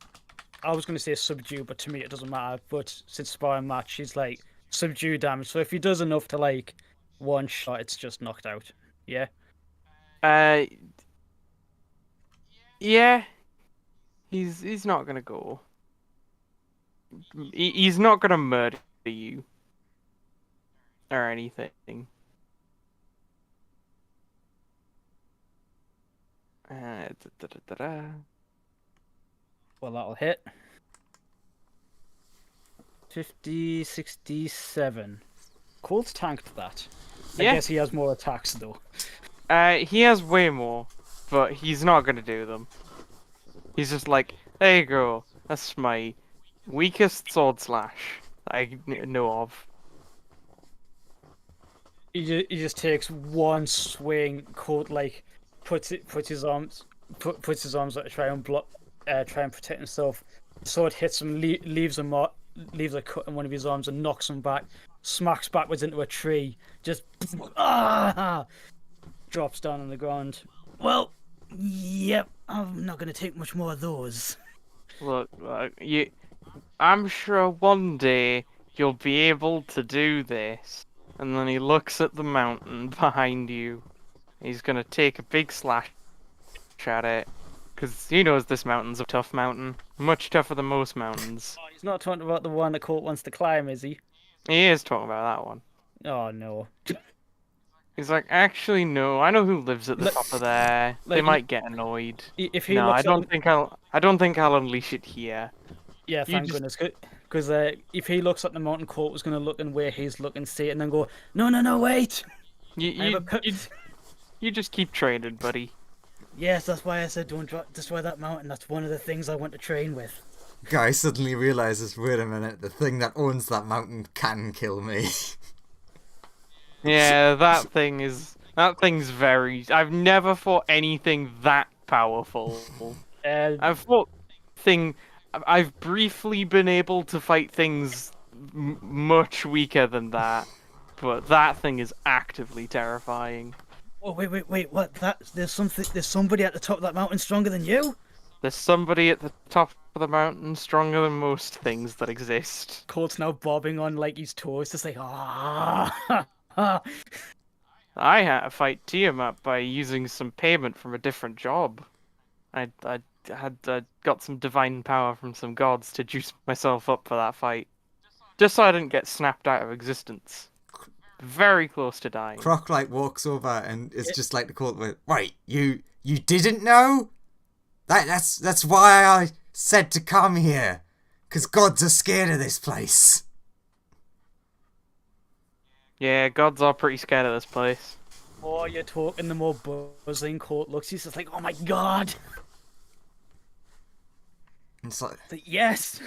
I was gonna say subdue, but to me it doesn't matter. But since sparring match, he's like subdue damage. So if he does enough to like one shot, it's just knocked out. Yeah. uh yeah, he's not gonna go. He's not gonna murder you or anything. Da. Well, that'll hit. 50, 67. Colt's tanked that. I Yeah, guess he has more attacks though. he has way more, but he's not gonna do them. He's just like, there you go. That's my weakest sword slash that I know of. He just takes one swing. Colt like puts his arms out to try and block, try and protect himself. Sword hits him, leaves leaves a cut in one of his arms and knocks him back. Smacks backwards into a tree. Just drops down on the ground. Well, yep. I'm not gonna take much more of those. Look, I'm sure one day you'll be able to do this. And then he looks at the mountain behind you. He's gonna take a big slash at it. Because he knows this mountain's a tough mountain. Much tougher than most mountains. Oh, he's not talking about the one that Colt wants to climb, is he? He is talking about that one. Oh no. He's like, actually, no. I know who lives at the Like- top of there. They like, might get annoyed. If he No, looks I at don't the- think I'll. I don't think I'll unleash it here. Yeah, You thank just- goodness. Because if he looks at the mountain, Colt was going to look and where he's looking, see it, and then go, no, wait! You, I have you, a put- you, you just keep training, buddy. Yes, that's why I said don't destroy that mountain. That's one of the things I want to train with. Guy suddenly realizes, wait a minute, the thing that owns that mountain can kill me. Yeah, that thing's very. I've never fought anything that powerful. I've fought thing. I've briefly been able to fight things much weaker than that, but that thing is actively terrifying. Oh wait! What? There's somebody at the top of that mountain stronger than you? There's somebody at the top of the mountain stronger than most things that exist. Colt's now bobbing on like his toes, just like ah. I had to fight Tiamat by using some payment from a different job. I got some divine power from some gods to juice myself up for that fight. Just so I didn't get snapped out of existence. Very close to dying. Croc like walks over and is just like the call with, wait, you didn't know? That's why I said to come here. 'Cause gods are scared of this place. Yeah, gods are pretty scared of this place. The more you're talking, the more buzzing Colt looks. He's just like, oh my god! It's like Yes!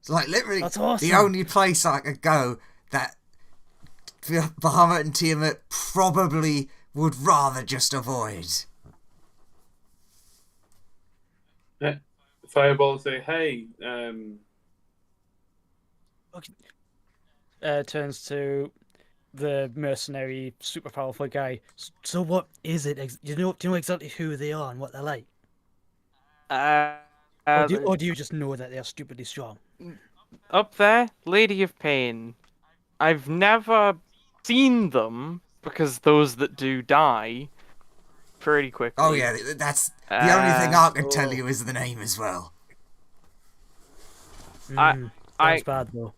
literally That's awesome. the only place I could go that Bahamut and Tiamat probably would rather just avoid. Yeah. Fireball say, hey, Turns to the mercenary, super powerful guy. So what is it? Do you know exactly who they are and what they're like? Or do you just know that they're stupidly strong? Up there, Lady of Pain. I've never seen them because those that do die pretty quickly. Oh yeah, that's the only thing I can tell oh. you is the name as well. I- That's bad though.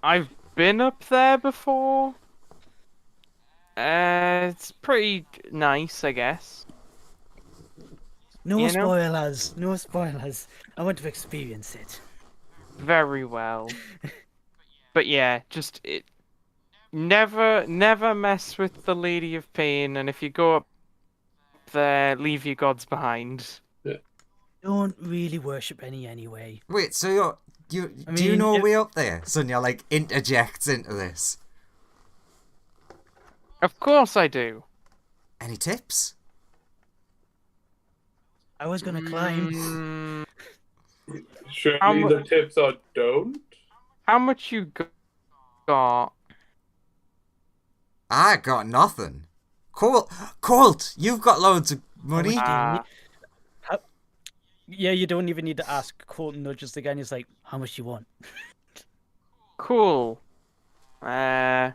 I've been up there before. It's pretty nice, I guess. No You know? spoilers. No spoilers. I want to experience it. Very well. But yeah, just it. Never mess with the Lady of Pain, and if you go up there, leave your gods behind. Don't really worship any anyway. Wait, so do you mean, know a if- way up there? Sonia like interjects into this. Of course I do. Any tips? I was gonna climb. surely the tips are don't? How much you got? I got nothing. Colt, you've got loads of money. Ah, Yeah, you don't even need to ask. Colt nudges the guy and he's like, how much you want? cool. I'm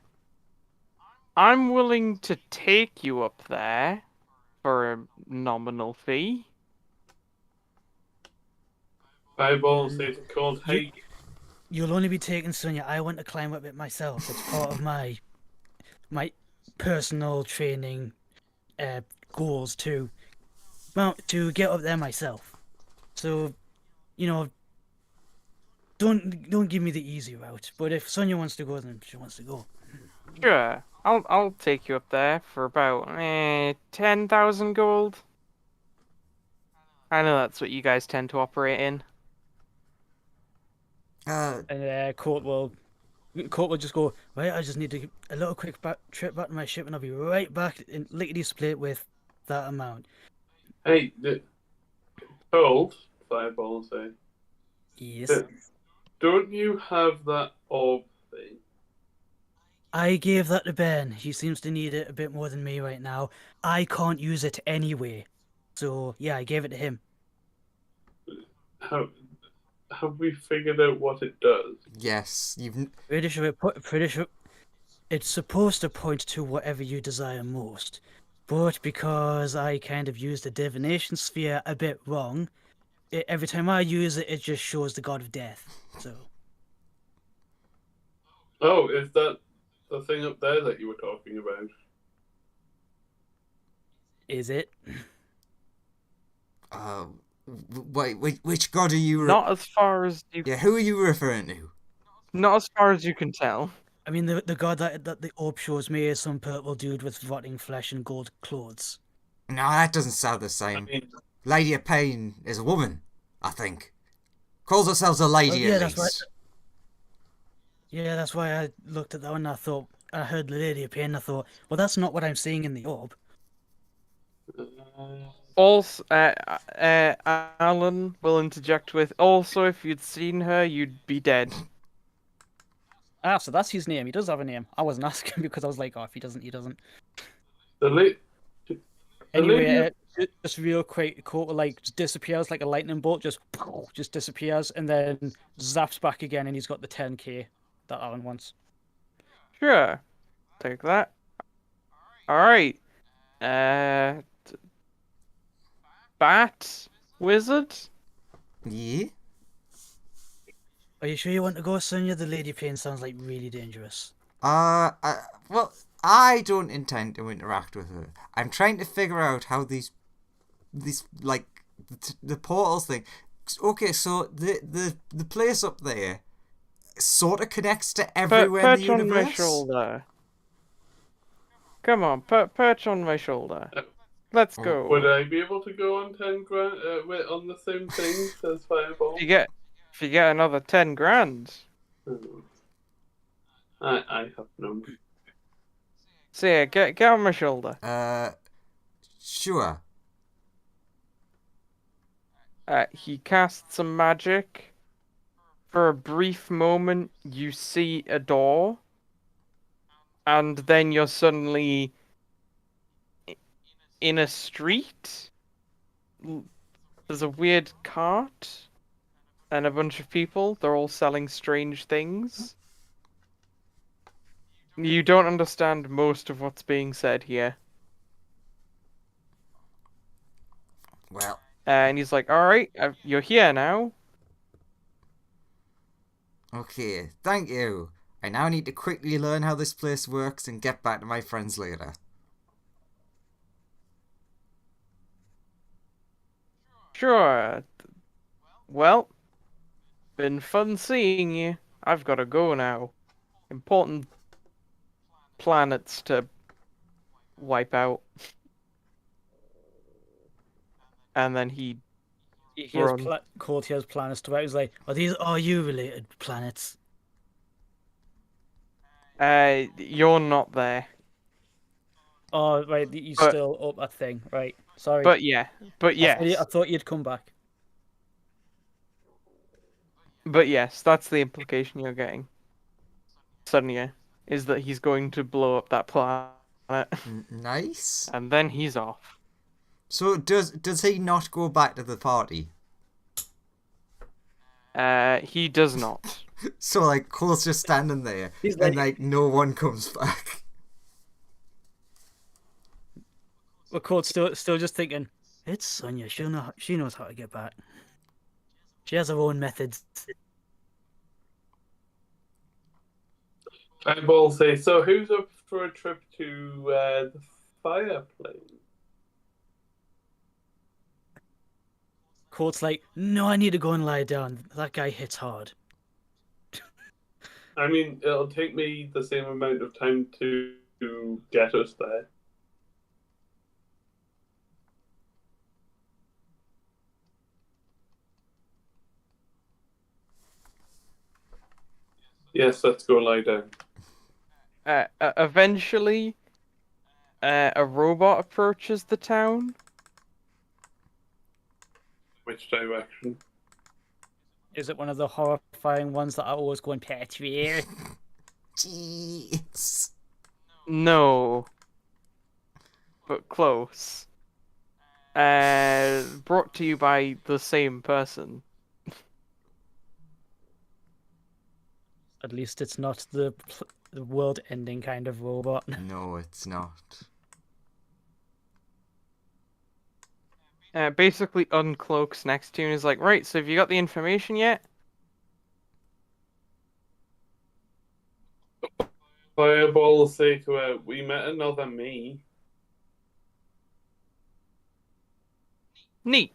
willing to take you up there for a nominal fee. Fireball say to Cold, hey, You'll only be taking Sonia. I want to climb up it myself. It's part of my personal training goals to get up there myself. So, don't give me the easy route. But if Sonia wants to go, then she wants to go. Sure, I'll take you up there for about 10,000 gold. I know that's what you guys tend to operate in. And Colt will just go, right, I just need a little quick trip back to my ship and I'll be right back in lickety split with that amount. hey, Cold, Fireball say, Yes. don't you have that orb thing? I gave that to Ben. He seems to need it a bit more than me right now. I can't use it anyway. So, yeah, I gave it to him. have we figured out what it does? Yes, you've. Pretty sure it's supposed to point to whatever you desire most. But because I kind of used the divination sphere a bit wrong, every time I use it, it just shows the god of death. So, Oh, is that the thing up there that you were talking about? is it? Uh, wait, which god are you? Not as far as you, Yeah, who are you referring to? not as far as you can tell. I mean, the god that the orb shows me is some purple dude with rotting flesh and gold clothes. No, that doesn't sound the I same. mean, Lady of Pain is a woman, I think. Calls herself a Well, lady yeah, at that's right. least. Yeah, that's why I looked at that one and I thought, I heard the Lady of Pain and I thought, well, that's not what I'm seeing in the orb. uh, Also, Alan will interject with, also, if you'd seen her, you'd be dead. Ah, so that's his name. He does have a name. I wasn't asking because I was like, oh, if he doesn't, he doesn't. the lady. The Anyway, lady. just real quick, like just disappears like a lightning bolt, just disappears and then zaps back again, and he's got the 10k that Alan wants. Sure, take that. Alright. Uh, Bat Wizard? Yeah? Are you sure you want to go, Sonia? The Lady Pain sounds like really dangerous. Well, I don't intend to interact with her. I'm trying to figure out how like, the portals thing. Okay, so the place up there sort of connects to everywhere in the Perch on my universe. shoulder. Come on, perch on my shoulder. Let's Oh. go. Would I be able to go on 10 grand on the same thing as Fireball? If you get another 10 grand. Hmm. I have no. So yeah, get on my shoulder. Sure. He casts some magic. For a brief moment, you see a door. And then you're suddenly in a street. There's a weird cart. And a bunch of people. They're all selling strange things. You don't understand most of what's being said here. Well, And he's like, alright, you're here now. okay. Thank you. I now need to quickly learn how this place works and get back to my friends later. Sure. Well, been fun seeing you. I've got to go now. Important planets to wipe out. And then he He has run. Cortez planets to out. He's like, are these you related planets? You're not there. Oh, right, he's But- still up that thing. Right, sorry. But yeah. But yes. I thought you'd come back. But yes, that's the implication you're getting. Sonia is that he's going to blow up that planet. Nice. And then he's off. So does he not go back to the party? He does not. So like Cole's just standing there, He's and like no one comes back. But Court's still just thinking, it's Sonia. She knows how to get back. She has her own methods. Fireball says, so who's up for a trip to the fireplace? Court's like, no, I need to go and lie down. That guy hits hard. I mean, it'll take me the same amount of time to get us there. Yes, let's go lie down. Eventually, a robot approaches the town. Which direction? Is it one of the horrifying ones that are always going, Petri? Jeez. No. But close. Brought to you by the same person. At least it's not the world-ending kind of robot. No, it's not. Basically uncloaks next to you and is like, right, so have you got the information yet? Fireball will say to her, "We met another me." Neat.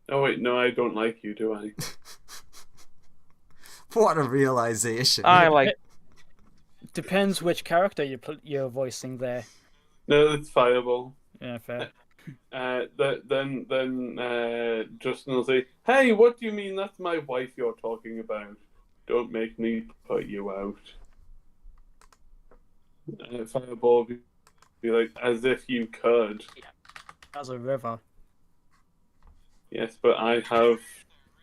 Oh wait, no, I don't like you, do I? What a realization. I like. Depends which character you're voicing there. No, it's Fireball. Yeah, fair. Then Justin will say, "Hey, what do you mean that's my wife you're talking about? Don't make me put you out." Fireball will be like, "As if you could." As a river. Yes, but I have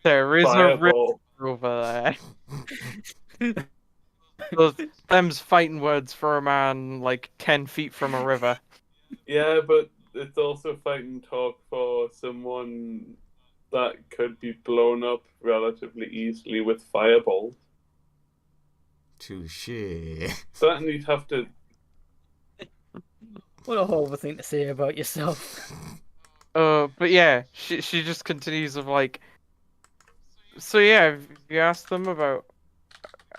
There is a river Fireball. over there. Them's fighting words for a man like 10 feet from a river. Yeah, but it's also fighting talk for someone that could be blown up relatively easily with fireballs. Touche. That and you'd have to. What a horrible thing to say about yourself. But yeah, she just continues of like, so yeah, have you asked them about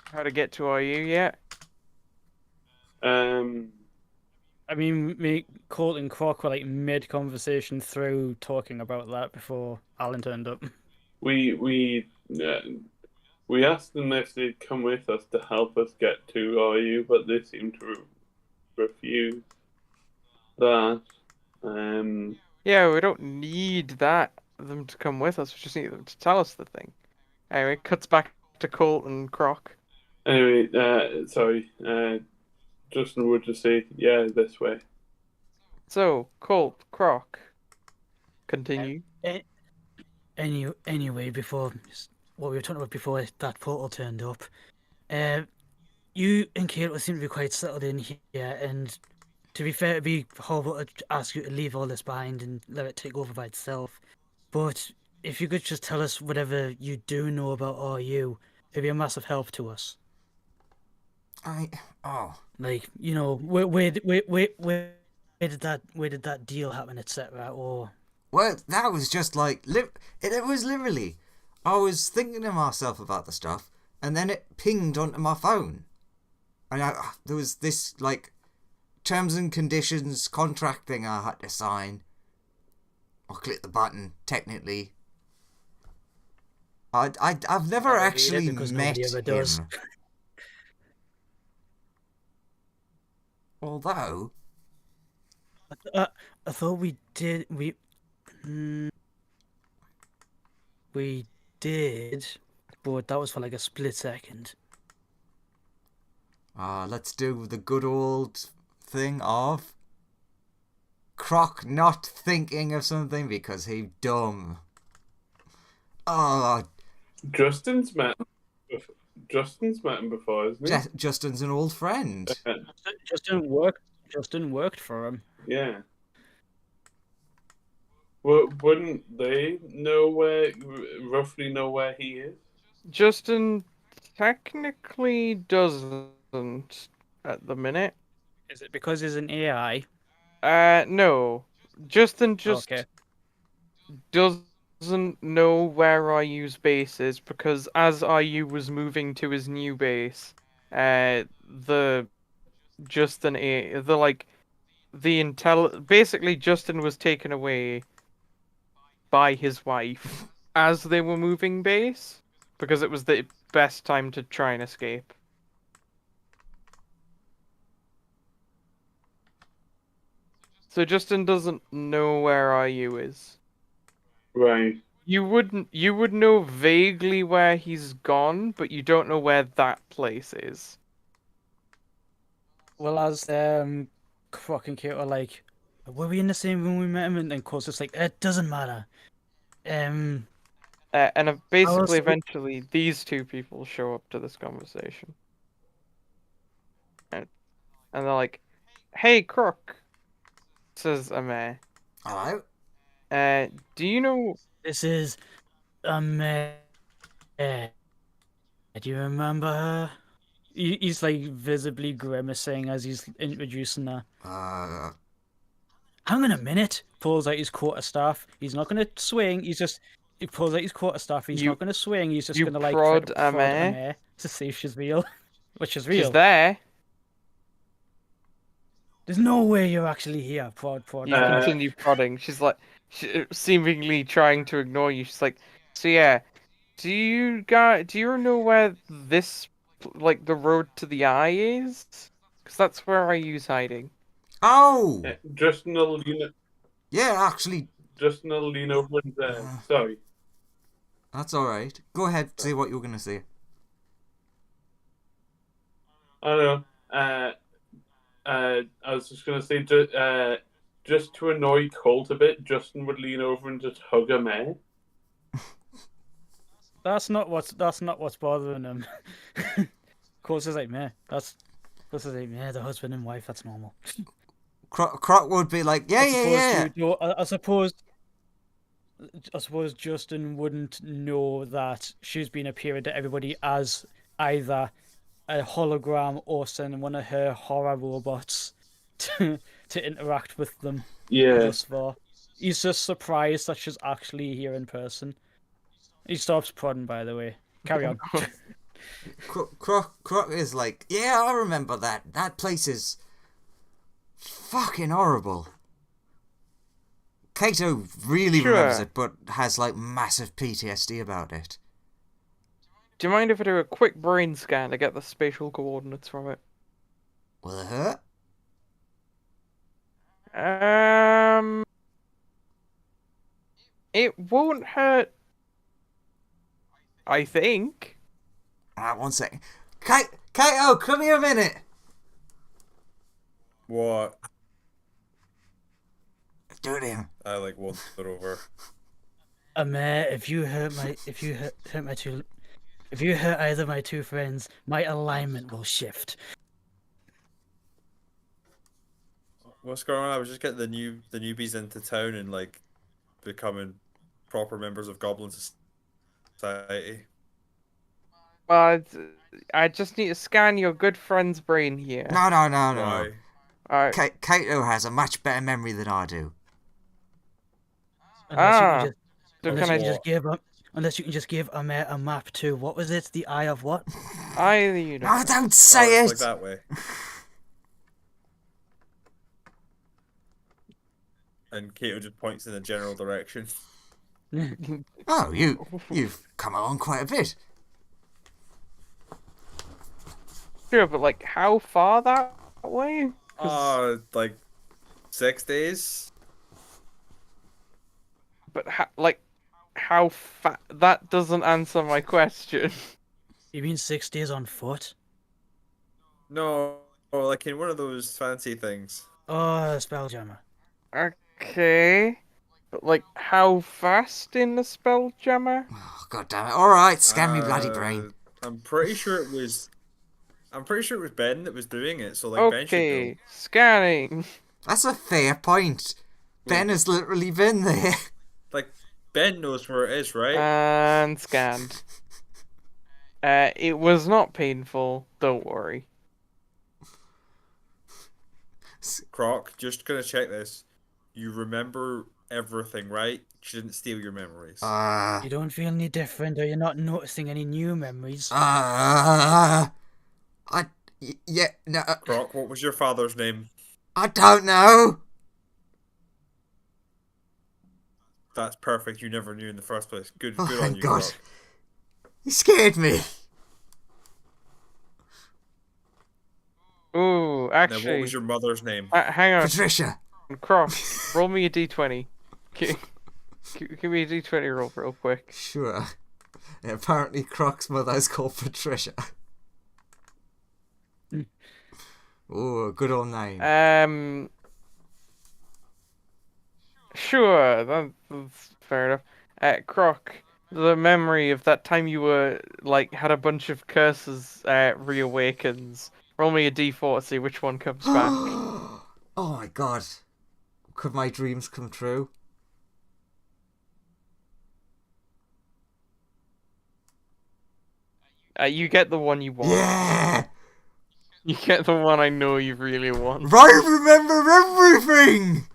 how to get to RU yet? Um, I mean, me, Colt and Croc were like mid-conversation through talking about that before Alan turned up. we we uh, we asked them if they'd come with us to help us get to RU, but they seem to refuse that. Yeah, we don't need them to come with us. We just need them to tell us the thing. Anyway, cuts back to Colt and Croc. Anyway, sorry. Justin would just say, "Yeah, this way." So, Colt, Croc, continue. Anyway, before what we were talking about before that portal turned up, uh, you and Kate seem to be quite settled in here, and to be fair, it'd be horrible to ask you to leave all this behind and let it take over by itself. But if you could just tell us whatever you do know about RU, it'd be a massive help to us. Oh. Like, where did that deal happen, etc. Or Well, that was just like it was literally. I was thinking to myself about the stuff, and then it pinged onto my phone, and there was this like terms and conditions contract thing I had to sign. I clicked the button. Technically, I've never I read it actually because met nobody ever does. him. Although, I thought we did. Mm, we did, but that was for like a split second. let's do the good old thing of Croc not thinking of something because he dumb. Oh, Justin's met. Justin's met him before, isn't he? Justin's an old friend. Justin worked for him. Yeah. Wouldn't they know roughly know where he is? Justin technically doesn't at the minute. Is it because he's an AI? No. Justin just Okay. doesn't know where IU's base is because as IU was moving to his new base, the Justin A the like the basically Justin was taken away by his wife as they were moving base because it was the best time to try and escape. So Justin doesn't know where IU is. Right. You would know vaguely where he's gone, but you don't know where that place is. Well, as Croc and Kate were like, were we in the same room we met him? And then Cole's just like, it doesn't matter. And was- basically, eventually, these two people show up to this conversation. And they're like, "Hey, Croc," says Amir. Hello? Do you know... This is a mess. Eh, do you remember her? He's like visibly grimacing as he's introducing her. Uh, Hang on a minute. Pulls out his quarterstaff. He's not going to swing. He pulls out his quarterstaff. He's You not going to swing. He's just you going to like try to prod a prod a mare. mare to see if she's real, which is She's real. there. There's no way you're actually here. Prod, prod, You prod. continue prodding. She's like, seemingly trying to ignore you. She's like, so yeah, do you know where this, like, the road to the eye is? Because that's where I use hiding. oh, yeah, actually, Justin will lean over and sorry. that's all right. Go ahead, say what you were gonna say. I don't know. I was just gonna say, just to annoy Colt a bit, Justin would lean over and just hug a mare. That's not what's bothering him. Course is like, man, that's like, yeah, the husband and wife, that's normal. Croc would be like, yeah, I yeah, suppose yeah. you know, I suppose Justin wouldn't know that she's been appearing to everybody as either a hologram or sending one of her horror robots to interact with them Yeah. thus far. He's just surprised that she's actually here in person. He stops prodding, by the way. Carry on. Croc is like, yeah, I remember that. That place is fucking horrible. Kato really remembers Sure. it, but has like massive PTSD about it. Do you mind if I do a quick brain scan to get the spatial coordinates from it? Will it hurt? Um, it won't hurt. I think. One second. Kato, come here a minute. What? Do it him. I like wander over. Mate, if you hurt either my two friends, my alignment will shift. What's going on? I was just getting the newbies into town and like becoming proper members of Goblin Society. But I just need to scan your good friend's brain here. No. Why? Alright. Kato has a much better memory than I do. Unless So unless can you I can just give up. Unless you can just give a map to what was it? The Eye of what? Eye of the No, universe. don't say It's it. like that way. And Kato just points in a general direction. Oh, you've come along quite a bit. Sure, but like how far that way? 'Cause- Like 6 days. But how fat? That doesn't answer my question. You mean 6 days on foot? No, like in one of those fancy things. Oh, Spelljammer. Okay. But like how fast in the Spelljammer? Oh, God damn it. All right, scan me bloody brain. I'm pretty sure it was. I'm pretty sure it was Ben that was doing it. So like Ben should know. Okay, scanning. That's a fair point. Ben has literally been there. Like Ben knows where it is, right? And scanned. It was not painful. Don't worry. Croc, just gonna check this. You remember everything, right? She didn't steal your memories. You don't feel any different, or you're not noticing any new memories. Yeah, no, Croc, what was your father's name? I don't know. That's perfect. You never knew in the first place. Good Oh, on thank you, God. Croc. You scared me. Ooh, Now, actually, what was your mother's name? hang on, Patricia. Croc. Roll me a d20. Give me a d20 roll real quick. Sure. Yeah, apparently Croc's mother is called Patricia. Oh, good old name. Sure, that's fair enough. Croc, the memory of that time you were like had a bunch of curses reawakens. Roll me a d4 to see which one comes back. Oh my God. Could my dreams come true? You get the one you want. Yeah! You get the one I know you really want. I remember everything!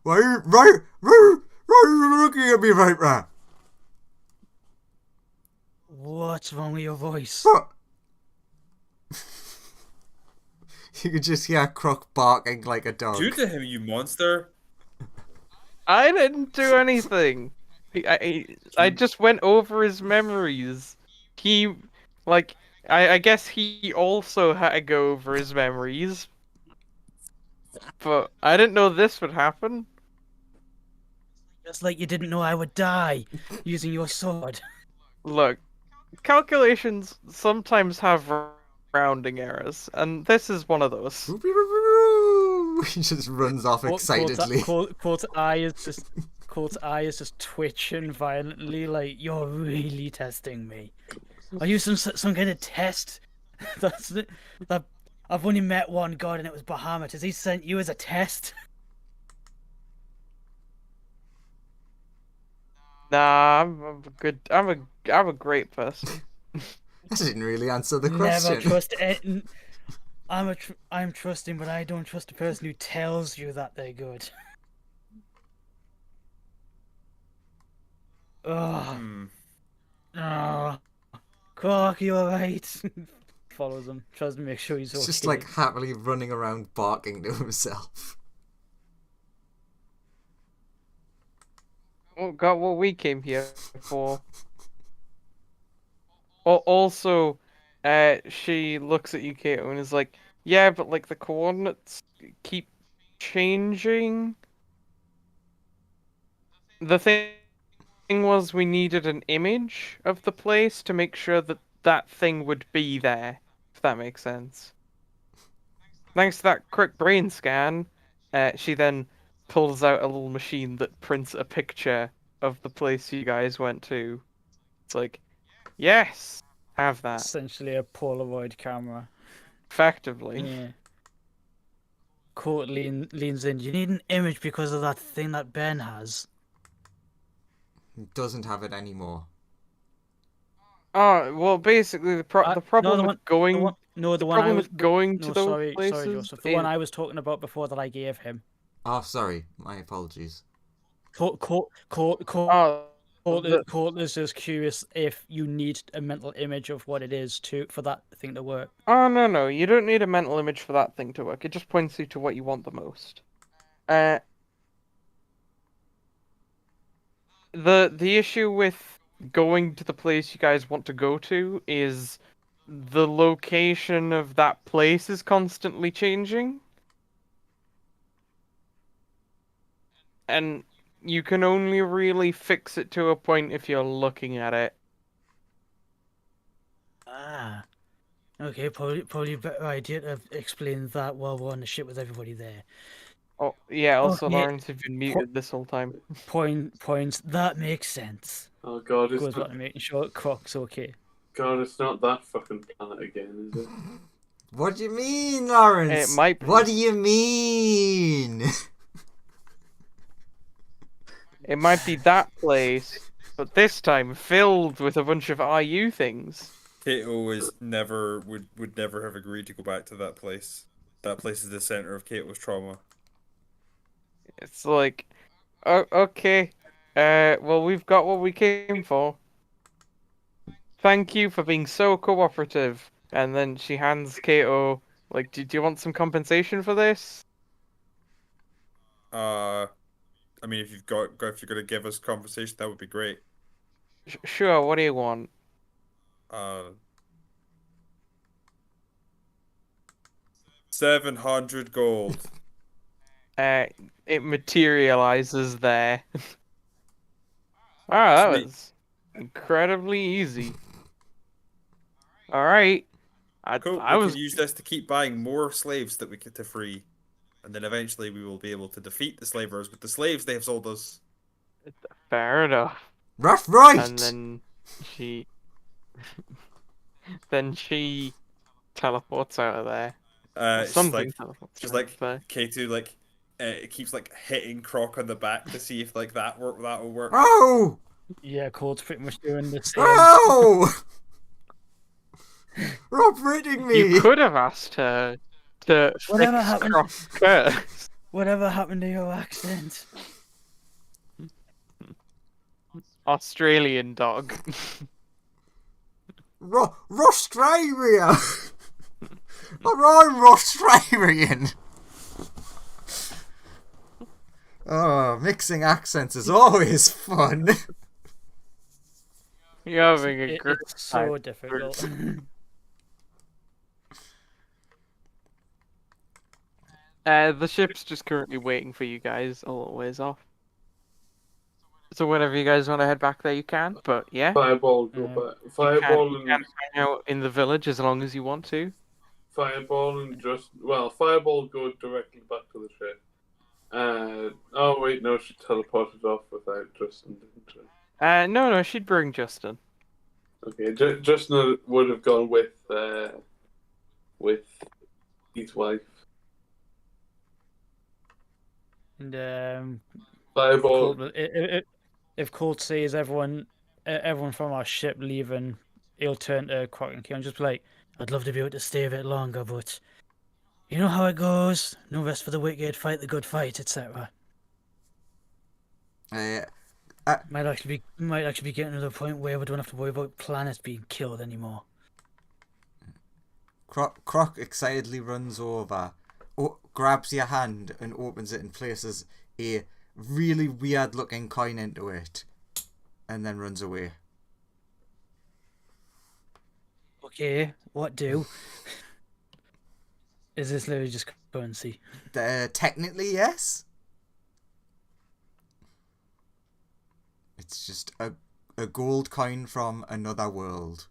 Why are you looking at me like that? What's wrong with your voice? What? You could just hear Croc barking like a dog. Shoot to him, you monster! I didn't do anything. I just went over his memories. He, like, I guess he also had to go over his memories. But I didn't know this would happen. Just like you didn't know I would die using your sword. Look, calculations sometimes have rounding errors, and this is one of those. He just runs off excitedly. Court's eye is just twitching violently, like you're really testing me. Are you some kind of test? That I've only met one god and it was Bahamut. Has he sent you as a test? Nah, I'm a good. I'm a great person. That didn't really answer the Never question. trust it. I'm trusting, but I don't trust a person who tells you that they're good. Ugh. Oh, Quark, you alright? Follows him, tries to make sure he's okay. He's just like happily running around barking to himself. Oh God, what we came here for. Also, she looks at you, Kato, and is like, "Yeah, but like the coordinates keep changing." The thing was, we needed an image of the place to make sure that that thing would be there, if that makes sense. Thanks to that quick brain scan, she then pulls out a little machine that prints a picture of the place you guys went to. It's like, yes, have that. Essentially a Polaroid camera. Effectively. Yeah. Court leans in. You need an image because of that thing that Ben has. He doesn't have it anymore. Oh, well, basically the problem with going No, the one I problem was with going to no, those sorry, places Joseph. The one I was talking about before that I gave him. Oh, sorry. My apologies. Court oh, Court is just curious if you need a mental image of what it is for that thing to work. oh no, you don't need a mental image for that thing to work. It just points you to what you want the most. The issue with going to the place you guys want to go to is the location of that place is constantly changing. And you can only really fix it to a point if you're looking at it. Ah. Okay, probably a better idea to explain that while we're on the ship with everybody there. Oh, yeah, also Okay. Lawrence, you've been muted this whole time. Points, that makes sense. Oh God, Goes back to making sure Croc's okay. God, it's not that fucking planet again, is it? What do you mean, Lawrence? It might be. What do you mean? It might be that place, but this time filled with a bunch of IU things. Kato is never would never have agreed to go back to that place. That place is the center of Kato's trauma. It's like, oh, okay, well, we've got what we came for. Thank you for being so cooperative. And then she hands Kato, like, do you want some compensation for this? I mean, if you're gonna give us compensation, that would be great. Sure, what do you want? 700 gold. It materializes there. Wow, that Sweet. was incredibly easy. Alright. Cool. I We was can use this to keep buying more slaves that we get to free, and then eventually we will be able to defeat the slavers with the slaves they have sold us. fair enough. Rough right! And then she then she teleports out of there. It's just Something like teleports just out like of there. K2 like it keeps like hitting Croc on the back to see if like that'll work. Oh! Yeah, Cold's pretty much doing the same. Oh! Rob reading You me! could have asked her to Whatever fix happened? Croc's curse. Whatever happened to your accent? Australian dog. Australia! I'm Australian! Oh, mixing accents is always fun. You're having a great It's so difficult. The ship's just currently waiting for you guys a little ways off. So whenever you guys want to head back there, you can. But yeah, Fireball, go Yeah. back. you Fireball can hang out in the village as long as you want to. Fireball and Fireball go directly back to the ship. Oh wait, no, she teleported off without Justin, didn't she? No, she'd bring Justin. Okay, Justin would have gone with his wife. And Fireball. Colt, if Colt sees everyone from our ship leaving, he'll turn to Croc and Keon and just be like, "I'd love to be able to stay a bit longer, but you know how it goes. No rest for the wicked, fight the good fight, etc." Might actually be getting to the point where we don't have to worry about planets being killed anymore. Croc excitedly runs over, grabs your hand and opens it and places a really weird looking coin into it, and then runs away. Okay, what do? Is this literally just currency? Technically, yes. It's just a gold coin from another world.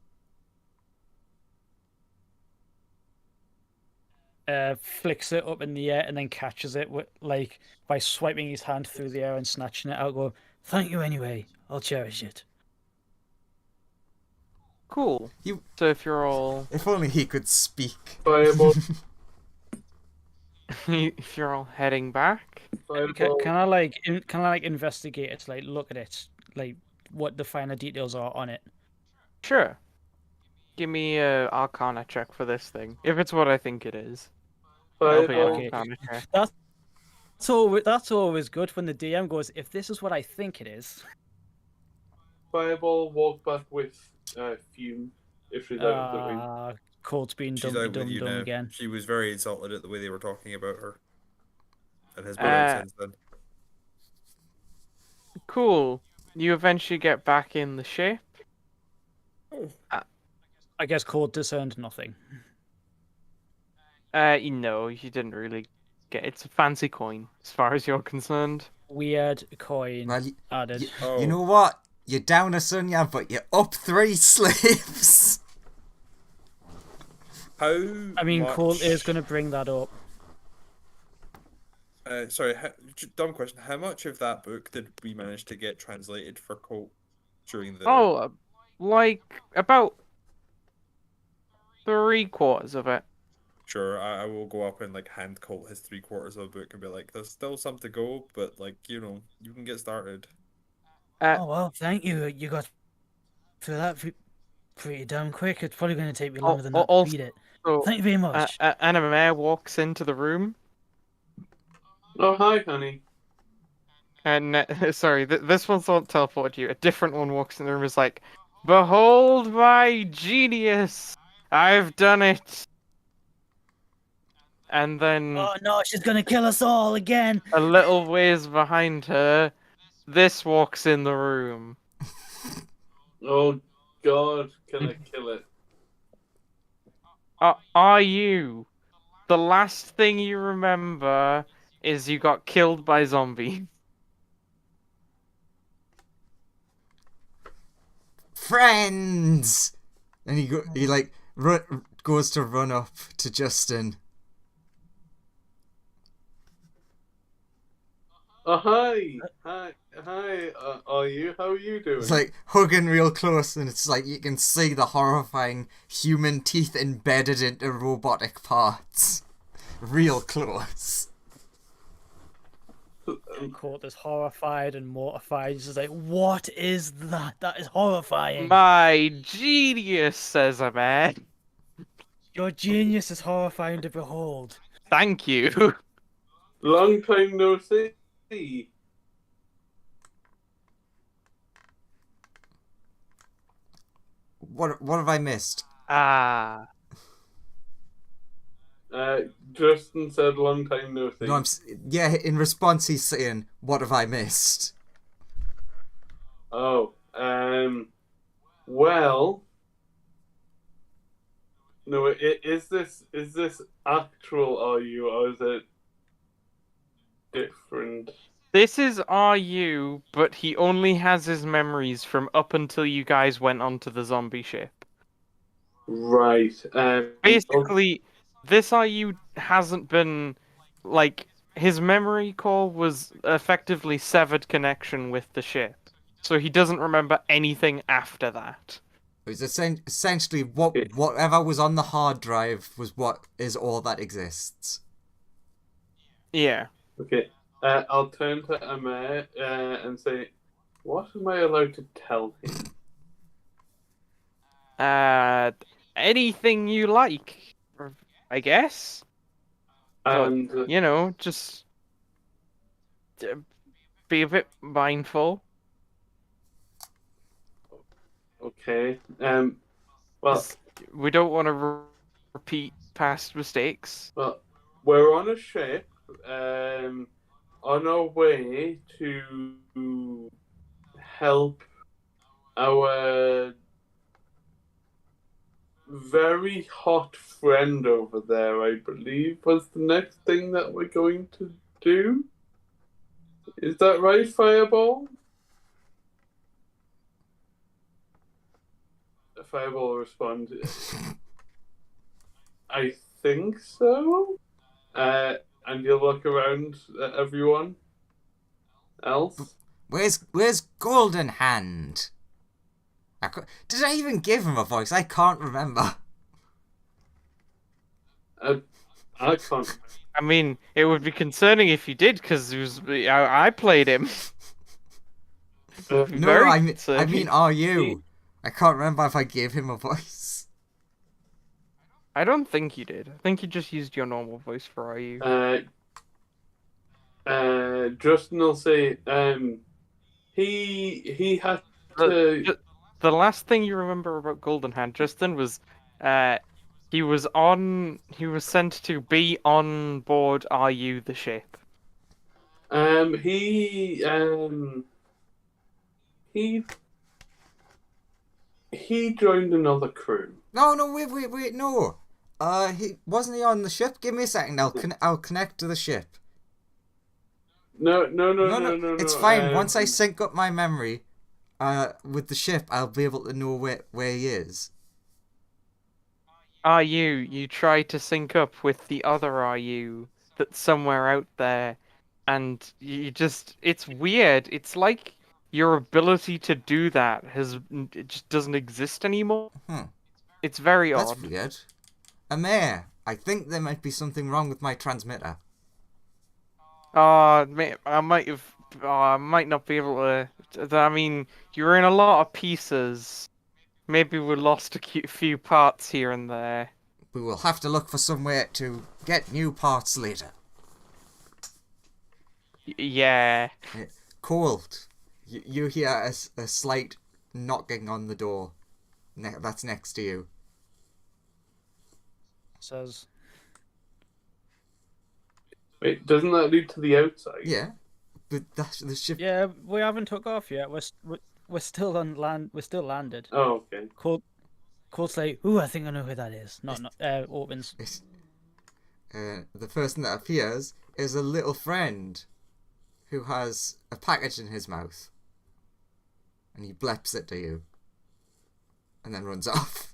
Flicks it up in the air and then catches it with, like, by swiping his hand through the air and snatching it out. Go, "Thank you anyway. I'll cherish it." Cool. So if you're all If only he could speak. Fireball. if you're all heading back, Fireball. Can I like investigate it? Like, look at it, like what the finer details are on it. sure. Give me a Arcana check for this thing. If it's what I think it is, it'll be an Fireball. Okay. Arcana check. That's always good when the DM goes, "If this is what I think it is." Fireball walk back with Fume if she's out of the room. Colt's been She's dumb out with you now. again. She was very insulted at the way they were talking about her, and has been Uh, out since then. Cool. You eventually get back in the ship. I guess Colt discerned nothing. You didn't really get. It's a fancy coin, as far as you're concerned. Weird coin Well, added. You know what? You're down a Sunya, but you're up 3 slaves. How? I mean, much... Colt is going to bring that up. Sorry, dumb question. How much of that book did we manage to get translated for Colt during the? Oh, like about 3/4 of it. Sure, I will go up and like hand Colt his 3/4 of a book and be like, "There's still some to go, but like you can get started." Uh, Oh well, thank you. You got through that pretty damn quick. It's probably going to take me longer than that to beat it. So, Thank you very much. Anna Mare walks into the room, Oh, hi, honey. and sorry, this one's not teleported you. A different one walks in the room, and is like, "Behold my genius! I've done it!" And then Oh no, she's going to kill us all again. a little ways behind her, this walks in the room. Oh God, can I kill it? Are you? The last thing you remember is you got killed by zombies. Friends! And he like goes to run up to Justin. Oh, hi. How are you? How are you doing? It's like hugging real close, and it's like you can see the horrifying human teeth embedded into robotic parts. Real close. And Colt is horrified and mortified. He's just like, "What is that? That is horrifying. My genius, says a man. Your genius is horrifying to behold." Thank you. Long time no see. What have I missed? Ah. Justin said long time no see. No, yeah. In response, he's saying, "What have I missed?" Oh, well, no. Is this actual RU or is it different? This is RU, but he only has his memories from up until you guys went onto the zombie ship. Right. Basically, this RU hasn't been like his memory core was effectively severed connection with the ship. So he doesn't remember anything after that. It's essentially whatever was on the hard drive was what is all that exists. Yeah. Okay. I'll turn to Amir and say, what am I allowed to tell him? Anything you like, I guess. But, And just be a bit mindful. okay. Well, 'Cause we don't want to repeat past mistakes. well, we're on a ship, on our way to help our very hot friend over there, I believe, was the next thing that we're going to do. Is that right, Fireball? Fireball responded, I think so. And you look around at everyone else. Where's Golden Hand? Did I even give him a voice? I can't remember. I can't. I mean, it would be concerning if you did, because I played him. No, Very I concerning. mean, are you? I can't remember if I gave him a voice. I don't think you did. I think you just used your normal voice for RU. Justin will say, he had to. The last thing you remember about Golden Hand, Justin, was he was sent to be on board RU the ship. He joined another crew. No, wait, no. He wasn't he on the ship? Give me a second. I'll connect to the ship. No. It's fine. Once I sync up my memory, with the ship, I'll be able to know where he is. You try to sync up with the other RU that's somewhere out there, and it's weird. It's like your ability to do that it just doesn't exist anymore. It's very That's odd. weird. Amir, I think there might be something wrong with my transmitter. I might not be able to. I mean, you're in a lot of pieces. Maybe we lost a few parts here and there. We will have to look for somewhere to get new parts later. Yeah. Colt, you hear a slight knocking on the door. That's next to you. Says, Wait, doesn't that lead to the outside? Yeah, but that's the ship. yeah, we haven't took off yet. We're still on land. We're still landed. Oh, okay. Colt's like, ooh, I think I know who that is. Opens. The person that appears is a little friend who has a package in his mouth. And he bleps it to you. And then runs off.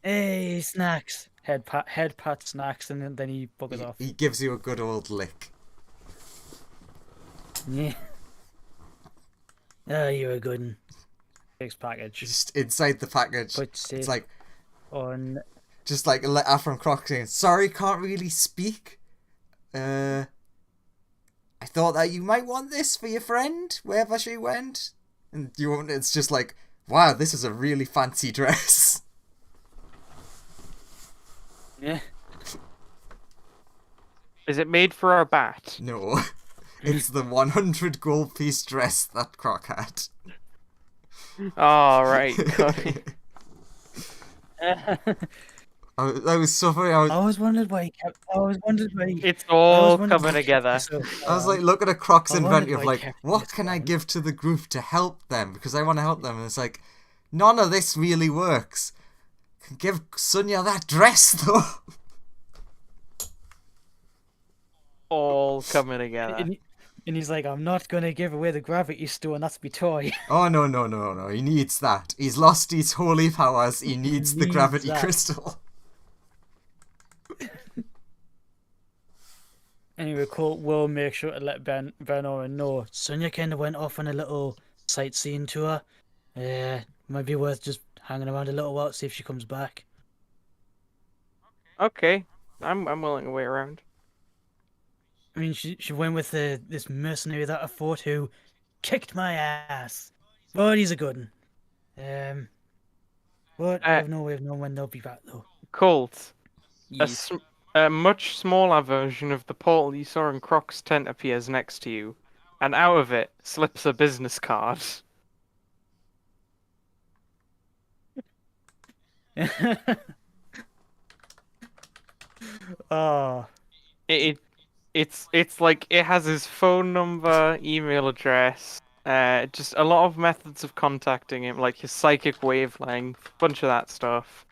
Hey, snacks. Head pat snacks, and then he buggers off. He gives you a good old lick. Yeah. Oh, you're a good one. Takes package. Just inside the package, Puts it's it like on. just like a letter from Croc saying, "Sorry, can't really speak. I thought that you might want this for your friend, wherever she went. And it's just like, wow, this is a really fancy dress. Yeah. Is it made for a bat? No, it's the 100 gold piece dress that Croc had. Oh, right. Got it. I was so funny. I always wondered why he kept. I always wondered why. It's I always all wondered coming why he kept together. this so I was like far. looking at Croc's I wondered inventory of why he like, kept what this can I one. give to the group to help them? Because I want to help them. And it's like, none of this really works. Give Sonia that dress though. All coming together. And he's like, I'm not gonna give away the gravity stone. That's my toy. Oh no. He needs that. He's lost his holy powers. He needs the needs gravity that. crystal. Anyway, Colt will make sure to let Ben Oren know. Sonia kind of went off on a little sightseeing tour. Might be worth just hanging around a little while to see if she comes back. Okay. I'm willing to wait around. I mean, she went with this mercenary that I fought who kicked my ass. But he's a good one. But I have no way of knowing when they'll be back, though. Colt. Yes. A much smaller version of the portal you saw in Croc's tent appears next to you, and out of it slips a business card. Oh. It's like it has his phone number, email address, just a lot of methods of contacting him, like his psychic wavelength, bunch of that stuff.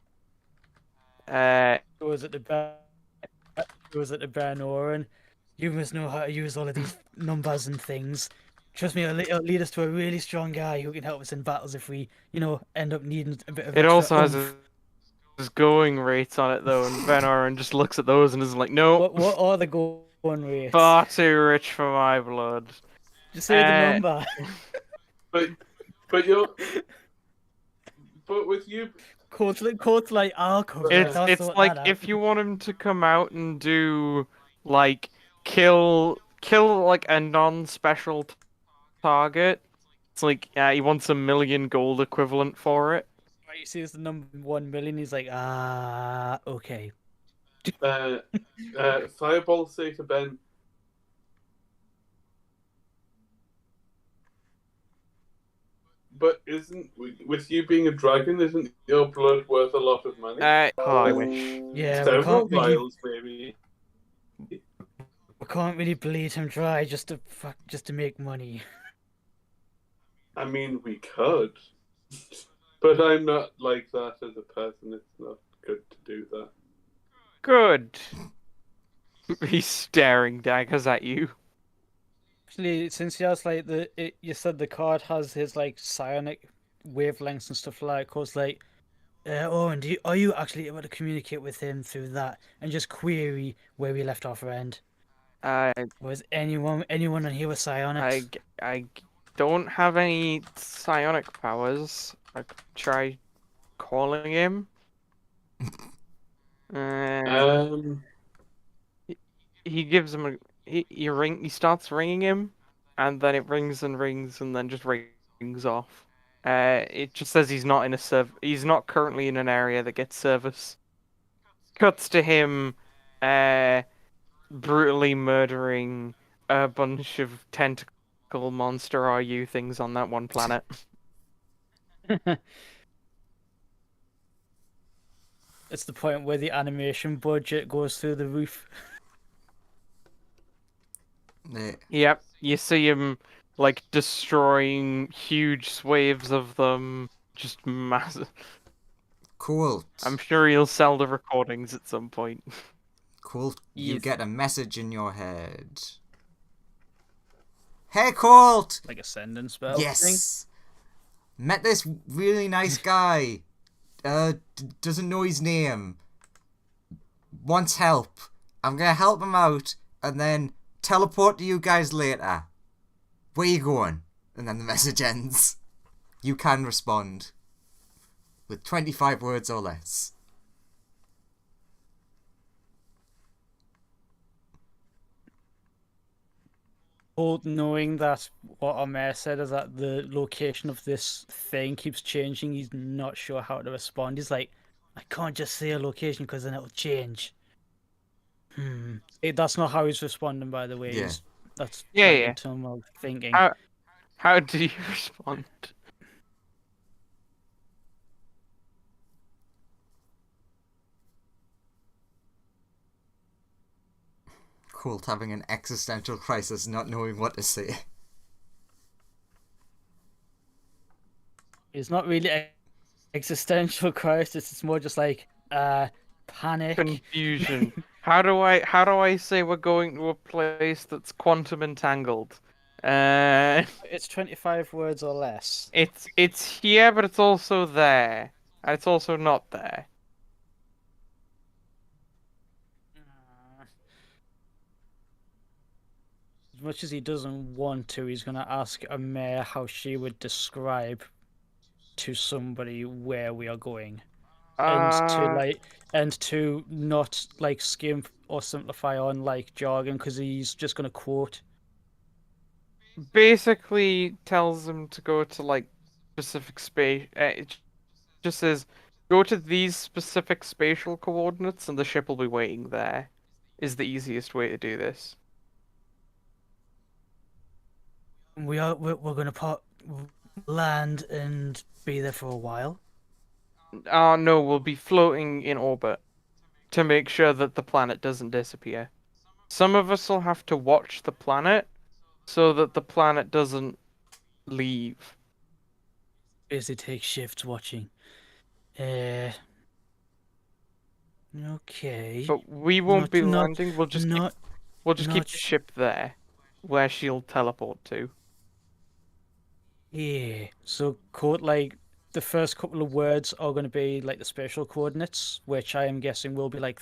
Was it the Ben Oren? You must know how to use all of these numbers and things. Trust me, it'll lead us to a really strong guy who can help us in battles if we, end up needing a bit of It extra also has oomph. his going rates on it though, and Van Oren just looks at those and is like, nope, What are the going rates? far too rich for my blood. Just say the number. But you're. But with you, Court's like, I'll cover it. It's I'll it's sort like that if out. you want him to come out and do like kill like a non-special target. It's like he wants 1,000,000 gold equivalent for it. He sees the number 1 million. He's like, okay. Fireball say to Ben, but isn't with you being a dragon, isn't your blood worth a lot of money? I wish. Yeah, Several vials, maybe. we can't really bleed him dry just to make money. I mean, we could, but I'm not like that as a person. It's not good to do that. Good. He's staring daggers at you. Actually, since he has like you said the card has his like psionic wavelengths and stuff like, cause like, Owen, are you actually able to communicate with him through that and just query where we left our friend? I Was anyone on here with psionics? I don't have any psionic powers. I could try calling him. He gives him a he starts ringing him, and then it rings and rings and then just rings off. It just says he's not in he's not currently in an area that gets service. Cuts to him brutally murdering a bunch of tentacle monster RU things on that one planet. It's the point where the animation budget goes through the roof. Yep, you see him like destroying huge swathes of them, just massive. Cool. I'm sure he'll sell the recordings at some point. Colt, you Yes. get a message in your head. Hey, Colt! Like a sending spell thing. Yes! Met this really nice guy. Doesn't know his name. Wants help. I'm gonna help him out and then teleport to you guys later. Where you going? And then the message ends. You can respond. With 25 words or less. Well, knowing that what our mayor said is that the location of this thing keeps changing, he's not sure how to respond. He's like, I can't just say a location because then it'll change. That's not how he's responding, by the way. Yeah. That's Yeah, like yeah. internal thinking. How do you respond? Colt having an existential crisis, not knowing what to say. It's not really existential crisis. It's more just like panic. Confusion. How do I say we're going to a place that's quantum entangled? Uh, It's 25 words or less. it's here, but it's also there, and it's also not there. As much as he doesn't want to, he's gonna ask a mayor how she would describe to somebody where we are going. Uh, And to not like skimp or simplify on like jargon because he's just gonna quote. Basically tells them to go to like specific space. It just says go to these specific spatial coordinates, and the ship will be waiting there. Is the easiest way to do this. We're gonna land and be there for a while. No, we'll be floating in orbit to make sure that the planet doesn't disappear. Some of us will have to watch the planet so that the planet doesn't leave. Basically, take shifts watching. Uh, okay. But we won't be Not landing. not We'll just keep not the ship there, where she'll teleport to. yeah. So quote like the first couple of words are going to be like the spatial coordinates, which I am guessing will be like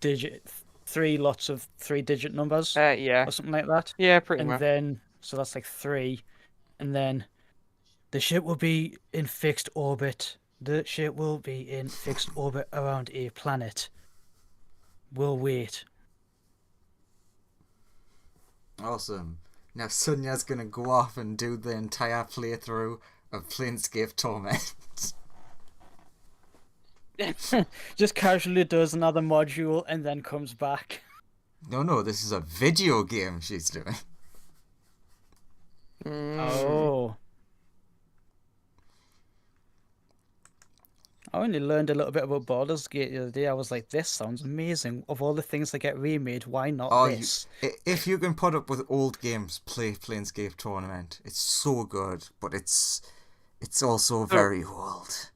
digit, three lots of 3-digit numbers Yeah, or something like that. yeah, pretty And much. then so that's like three, and then the ship will be in fixed orbit. The ship will be in fixed orbit around a planet. We'll wait. Awesome. Now Sunya's gonna go off and do the entire playthrough of Planescape Torment. Just casually does another module and then comes back. No, this is a video game she's doing. Oh. I only learned a little bit about Baldur's Gate the other day. I was like, this sounds amazing. Of all the things that get remade, why not Oh, this? if you can put up with old games, play Planescape Tournament. It's so good, but it's also very old.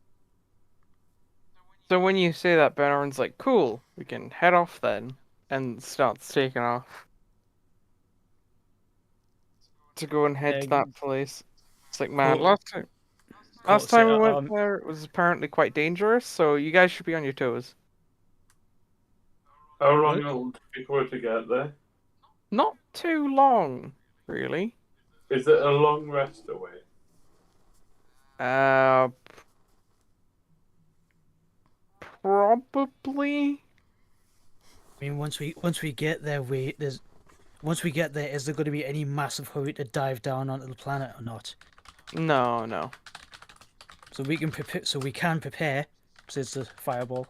So when you say that, Bernard's like, "Cool, we can head off then," and starts taking off to go and head to that place. It's like, man, Cool. last time we went there, it was apparently quite dangerous. So you guys should be on your toes. How long will it take for it to get there? Not too long, really. Is it a long rest away? Uh, Probably. I mean, once we get there, once we get there, is there going to be any massive hurry to dive down onto the planet or not? No. So we can prepare. Says the fireball.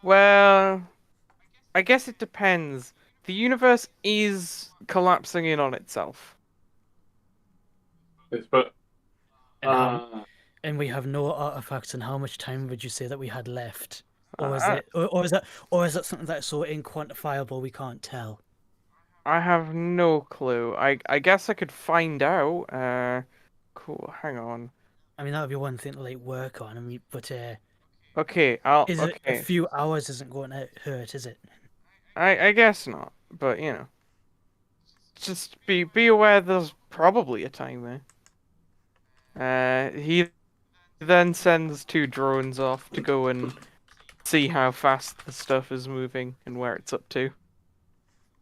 Well, I guess it depends. The universe is collapsing in on itself. It's but And we have no artifacts. And how much time would you say that we had left? Or is Uh, it, or is that something that's so inquantifiable we can't tell? I have no clue. I guess I could find out. Cool. Hang on. I mean, that would be one thing to like work on. I mean, but Okay, is it a okay. few hours isn't going to hurt, is it? I guess not, but just be aware there's probably a timer. He then sends 2 drones off to go and see how fast the stuff is moving and where it's up to.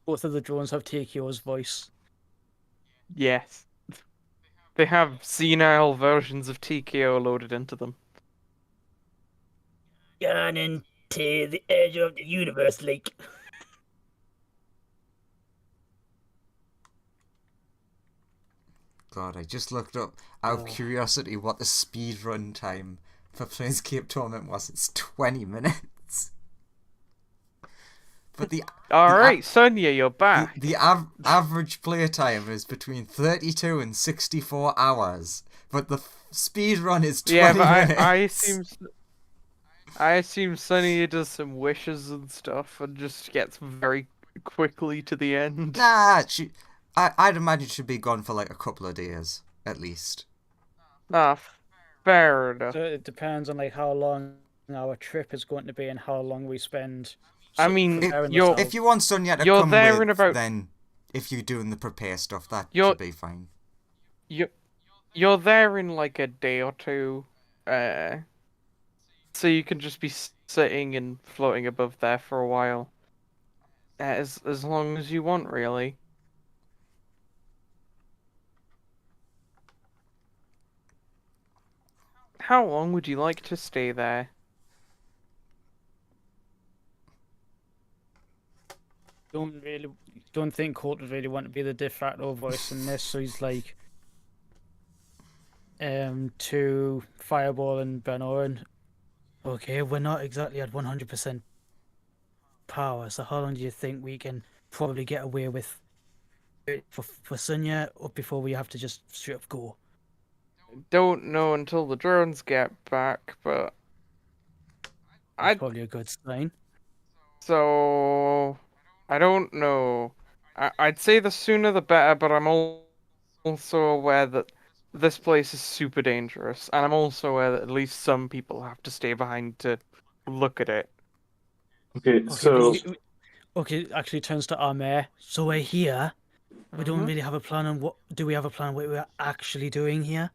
Both of the drones have TKO's voice. Yes. They have senile versions of TKO loaded into them. Gone into the edge of the universe, like. God, I just looked up out of curiosity what the speed run time for Planescape Torment was. It's 20 minutes. But All the right, Sonia, you're back. the average player time is between 32 and 64 hours. But the speed run is 20 Yeah, but minutes. I assume Sonia does some wishes and stuff and just gets very quickly to the end. Nah, I'd imagine she'd be gone for like a couple of days, at least. Ah, fair enough. So it depends on like how long our trip is going to be and how long we spend. I mean, preparing you're ourselves. If you want Sonia to You're come there in with, about- then if you're doing the prepare stuff, that You're- should be fine. you're there in like a day or two, so you can just be sitting and floating above there for a while, as long as you want, really. How long would you like to stay there? Don't think Colt would really want to be the de facto voice in this, so he's like to Fireball and Ben Owen. Okay, we're not exactly at 100% power, so how long do you think we can probably get away with it for Sonia up before we have to just straight up go? Don't know until the drones get back, but That's I'd probably a good sign. so I don't know. I'd say the sooner the better, but I'm also aware that this place is super dangerous, and I'm also aware that at least some people have to stay behind to look at it. Okay, Okay, so okay, actually turns to our mayor. So we're here. We don't Mhm. really have a plan on what. Do we have a plan what we're actually doing here?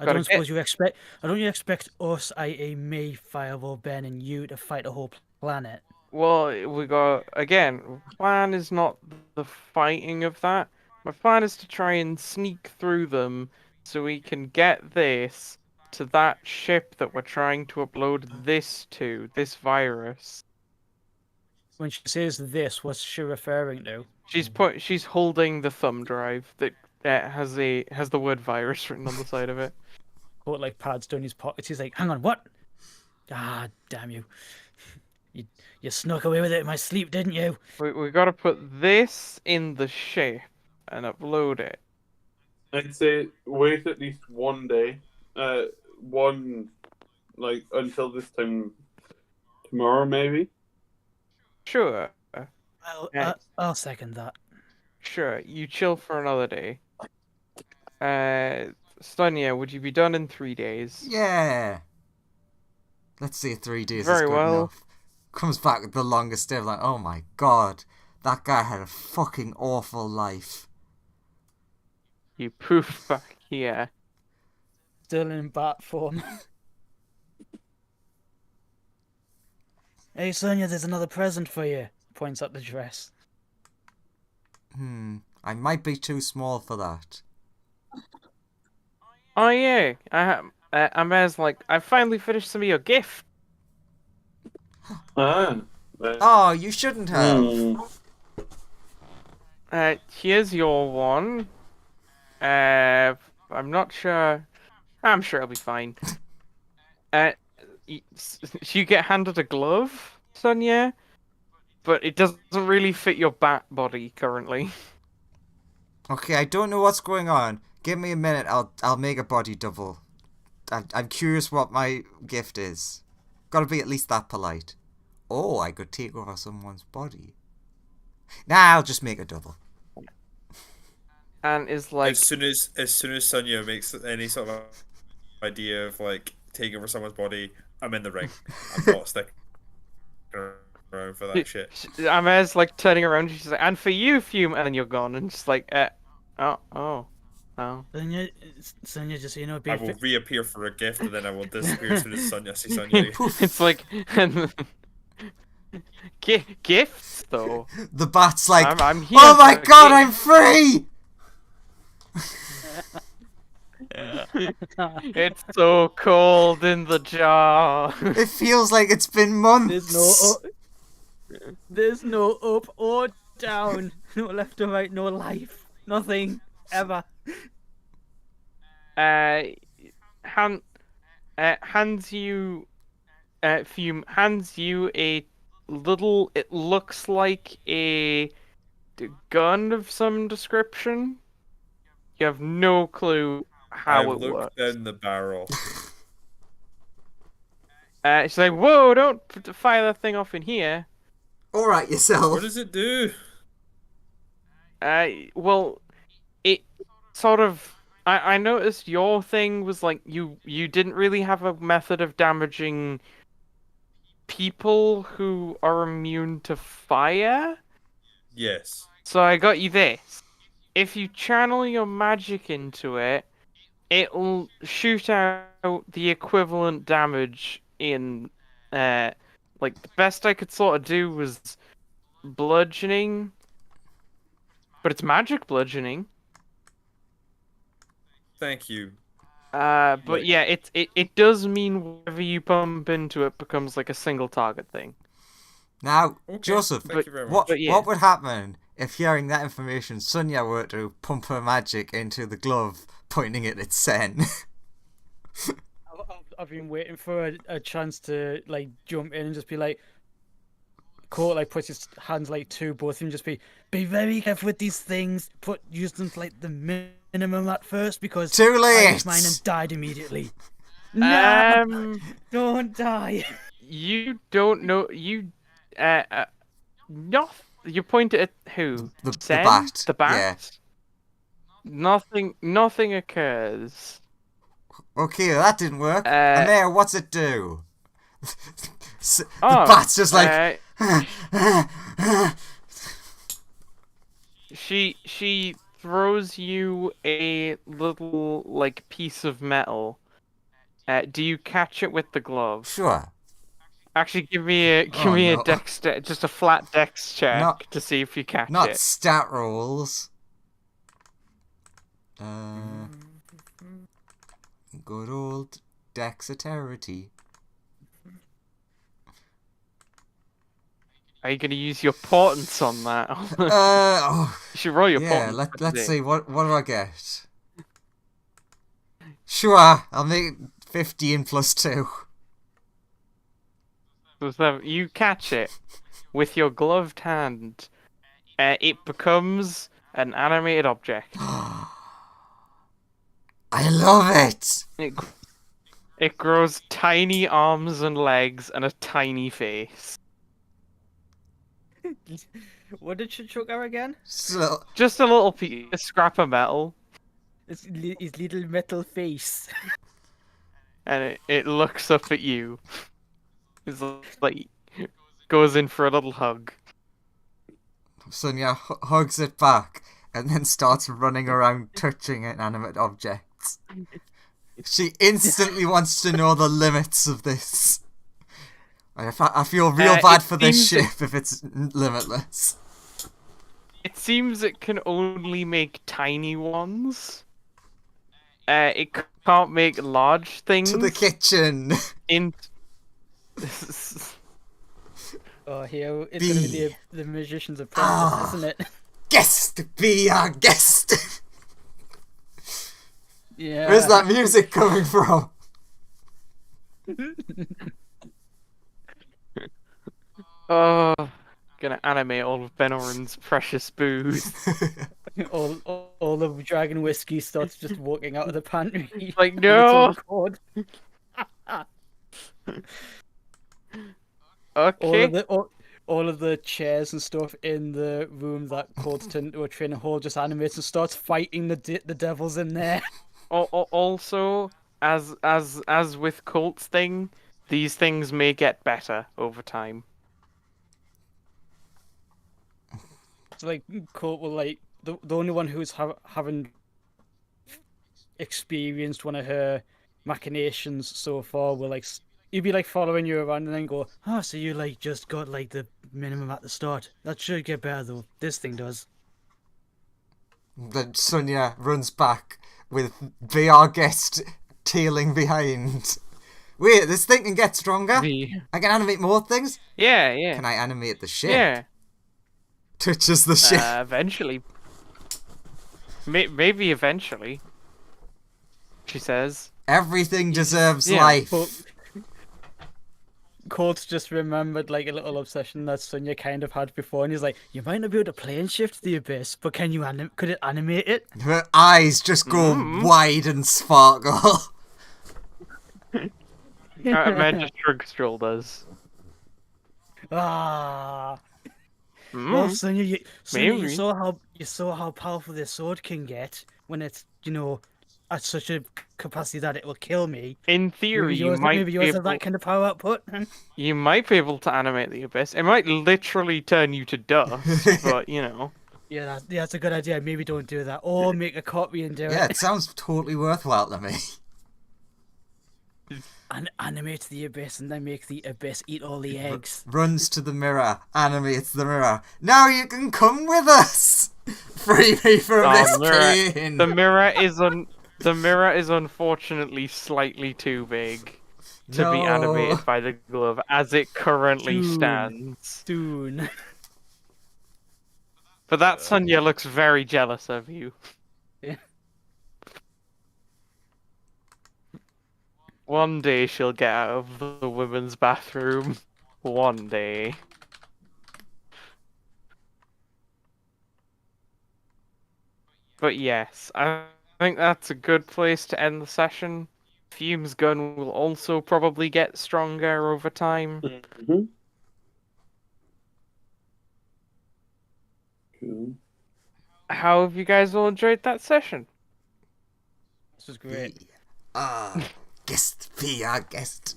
I Gotta don't suppose get- you expect. I don't you expect us, i.e., me, Fireball, Ben, and you to fight a whole planet. Well, we got again. Plan is not the fighting of that. My plan is to try and sneak through them so we can get this to that ship that we're trying to upload this to, this virus. When she says this, what's she referring to? She's holding the thumb drive that has the word virus written on the side of it. Put like pads down his pockets. He's like, "Hang on, what? Ah, damn you! You snuck away with it in my sleep, didn't you?" We gotta put this in the ship and upload it. I'd say wait at least one day. One like until this time tomorrow maybe. Sure, I'll second that. sure. You chill for another day. Sonia, would you be done in 3 days? Yeah. Let's say 3 days is Very good well. enough. Comes back with the longest day. Like, oh my god, that guy had a fucking awful life. You poof back here. Still in bat form. Hey Sonia, there's another present for you. Points at the dress. I might be too small for that. Oh yeah, Amir's like, I finally finished some of your gift. Ah. Oh, you shouldn't have. Here's your one. I'm not sure. I'm sure it'll be fine. You get handed a glove, Sonia, but it doesn't really fit your bat body currently. Okay, I don't know what's going on. Give me a minute. I'll make a body double. I'm curious what my gift is. Gotta be at least that polite. Oh, I could take over someone's body. Nah, I'll just make a double. And is like, As soon as Sonya makes any sort of idea of like taking over someone's body, I'm in the ring. I'm not sticking around for that shit. Amir's like turning around. She's like, and for you, Fume, and then you're gone, and just like, oh. Sonia, just so you know, I will reappear for a gift and then I will disappear as soon as Sonya sees Sonya. It's like, gifts though. The bat's like, I'm here oh my for a god, gift." I'm free! It's so cold in the jar. It feels like it's been months. There's no up or down, no left or right, no life, nothing ever. uh, hand, hands you, Fume hands you a little. It looks like a gun of some description. You have no clue how I've it looked works. in the barrel. She's like, "Whoa! Don't fire that thing off in here." All right, What yourself. does it do? Well, it sort of. I noticed your thing was like you didn't really have a method of damaging people who are immune to fire. Yes. So I got you this. If you channel your magic into it, it'll shoot out the equivalent damage in like the best I could sort of do was bludgeoning, but it's magic bludgeoning. Thank you. But Like, yeah, it does mean whatever you bump into it becomes like a single target thing. Now, okay. Joseph, Thank you very what much. But yeah. what would happen if hearing that information, Sonia were to pump her magic into the glove, pointing it at Sen? I've been waiting for a chance to like jump in and just be like, Court like puts his hands like to both of them, just be very careful with these things. Use them to like the minimum at first because Too I late. used mine and died immediately. No, don't die. You don't know not you pointed at who? The Sen? bat. The bat? Yeah. Nothing occurs. Okay, that didn't work. Amir, what's it do? The bat's just like. She throws you a little like piece of metal. Do you catch it with the glove? Sure. Actually, give me a no. dex, just a flat dex check Not- to see if you catch Not it. stat rolls. Good old dexterity. Are you gonna use your portents on that? Oh, You should roll your yeah. portents. Let's see. What do I get? Sure, I'll make 15 plus 2. So you catch it with your gloved hand. It becomes an animated object. I love it. It grows tiny arms and legs and a tiny face. What did Chuchuka again? So, Just a little piece, a scrap of metal, His little metal face. and it looks up at you. It's like goes in for a little hug. Sonia hugs it back and then starts running around touching inanimate objects. She instantly wants to know the limits of this. I feel real bad for this ship if it's limitless. It seems it can only make tiny ones. It can't make large things. To the kitchen. In. Oh, here it's gonna be the magician's apprentice, Ah. isn't it? Guest, be our guest. Yeah. Where's that music coming from? Oh, gonna animate all of Ben Oren's precious booze. all the dragon whiskey starts just walking out of the pantry. Like, with its no! own cord. Okay. All of the chairs and stuff in the room that Cord's turned into a training hall just animates and starts fighting the devils in there. Also, as with Colt's thing, these things may get better over time. So like Colt will like the only one who's haven't experienced one of her machinations so far will like he'd be like following you around and then go, oh, so you like just got like the minimum at the start. That should get better though. This thing does. Then Sonia runs back with be our guest tailing behind. Wait, this thing can get stronger? I can animate more things? Yeah. Can I animate the ship? Yeah. Touches the ship. Eventually. Maybe eventually. she says. Everything deserves yeah, life. Colt's just remembered like a little obsession that Sonia kind of had before, and he's like, "You might not be able to plane shift the abyss, but can you could it animate it?" Her eyes just go wide and sparkle. Magic Shrugstrel does. Ah. Well, Sonia, you maybe. saw how powerful this sword can get when it's at such a capacity that it will kill me. In theory, you might maybe be yours able, have that kind of power output. you might be able to animate the abyss. It might literally turn you to dust, but you know. Yeah, that's a good idea. Maybe don't do that, or make a copy and do Yeah, it. it sounds totally worthwhile to me. And animate the abyss, and then make the abyss eat all the eggs. Runs to the mirror, animates the mirror. Now you can come with us. Free me from this pain. The mirror is unfortunately slightly too big to be animated by the glove as it currently stands. Soon. But that Sonia looks very jealous of you. Yeah. One day she'll get out of the women's bathroom. One day. But yes, I think that's a good place to end the session. Fume's gun will also probably get stronger over time. Mm-hmm. Cool. How have you guys all enjoyed that session? This is great. Guest, be our guest.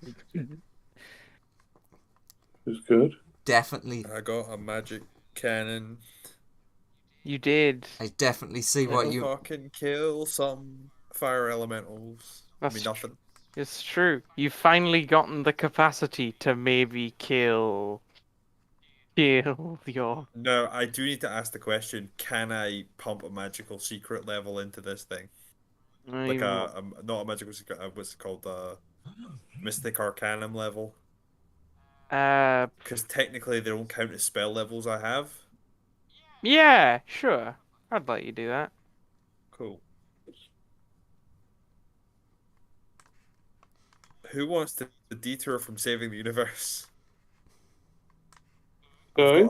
It was good. Definitely. I got a magic cannon. You did. I definitely see what you. Fucking kill some fire elementals. That's I mean, nothing. It's true. You've finally gotten the capacity to maybe kill your... No, I do need to ask the question: can I pump a magical secret level into this thing? Like not a magical secret. What's it called? Mystic Arcanum level. Because technically they don't count as spell levels I have. Yeah, sure. I'd let you do that. Cool. Who wants to detour from saving the universe? Sorry?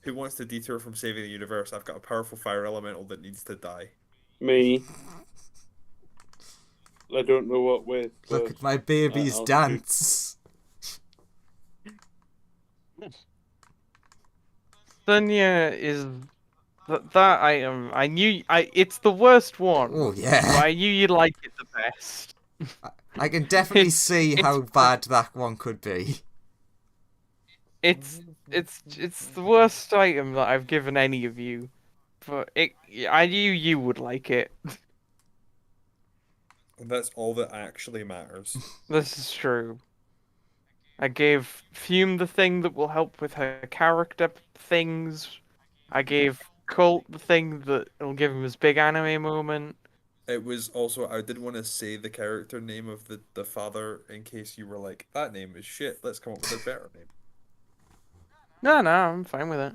Who wants to detour from saving the universe? I've got a powerful fire elemental that needs to die. Me. I don't know what with. Look at my babies I'll dance. Sonia is that item. It's the worst one. Oh yeah. But I knew you'd like it the best. I can definitely see how bad that one could be. It's the worst item that I've given any of you. But I knew you would like it. And that's all that actually matters. This is true. I gave Fume the thing that will help with her character things. I gave Colt the thing that will give him his big anime moment. It was also, I did want to say the character name of the father in case you were like, that name is shit, let's come up with a better name. No, I'm fine with it.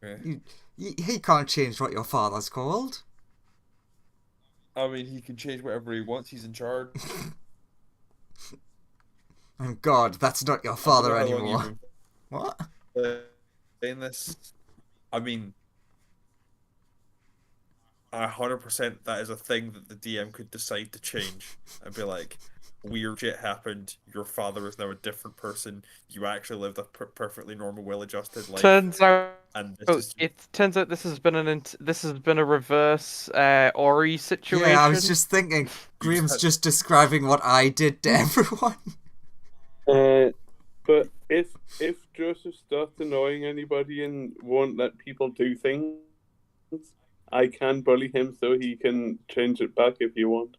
Okay. He can't change what your father's called. I mean, he can change whatever he wants, he's in charge. Oh God, that's not your father anymore. What? Saying this, I mean, 100% that is a thing that the DM could decide to change and be like, weird shit happened, your father is now a different person, you actually lived a perfectly normal, well-adjusted life. Turns out, and it turns out this has been a reverse Ori situation. Yeah, I was just thinking, Graham's just describing what I did to everyone. But if Joseph starts annoying anybody and won't let people do things, I can bully him so he can change it back if you want.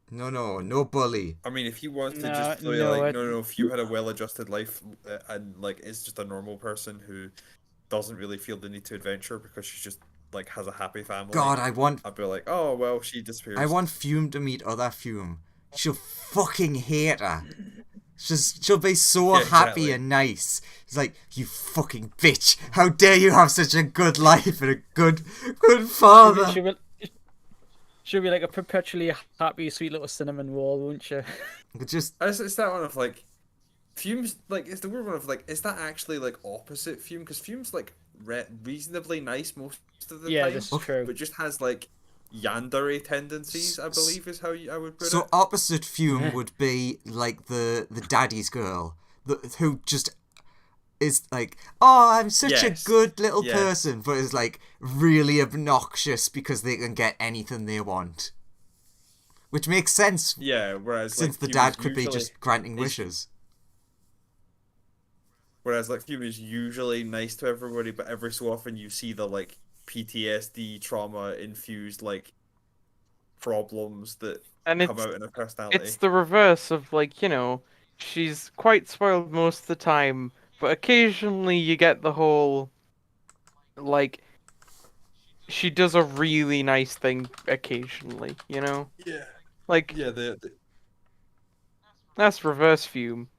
No bully. I mean, if he wants to just play no, if you had a well-adjusted life and like is just a normal person who doesn't really feel the need to adventure because she's just like has a happy family. God, I'd be like, oh well, she disappears. I want Fume to meet other Fume. She'll fucking hate her. She'll be so happy and nice. It's like, you fucking bitch! How dare you have such a good life and a good father? She'll be like a perpetually happy, sweet little cinnamon roll, won't she? Just It's that one of like Fume's like it's the weird one of like is that actually like opposite Fume because Fume's like reasonably nice most of the Yeah, time, this is true. but just has like yandere tendencies. I believe is how I would put so it. opposite Fume would be like the daddy's girl, who just is like, oh, I'm such a Yes. good little Yes. person, but is like really obnoxious because they can get anything they want. Which makes sense Yeah, whereas like since the Fume dad is could be usually- just granting is- wishes. Whereas like Fume is usually nice to everybody, but every so often you see the like PTSD trauma infused like problems that And come out in her personality. it's the reverse of like, she's quite spoiled most of the time, but occasionally you get the whole like she does a really nice thing occasionally, Yeah. Like Yeah, that's reverse Fume.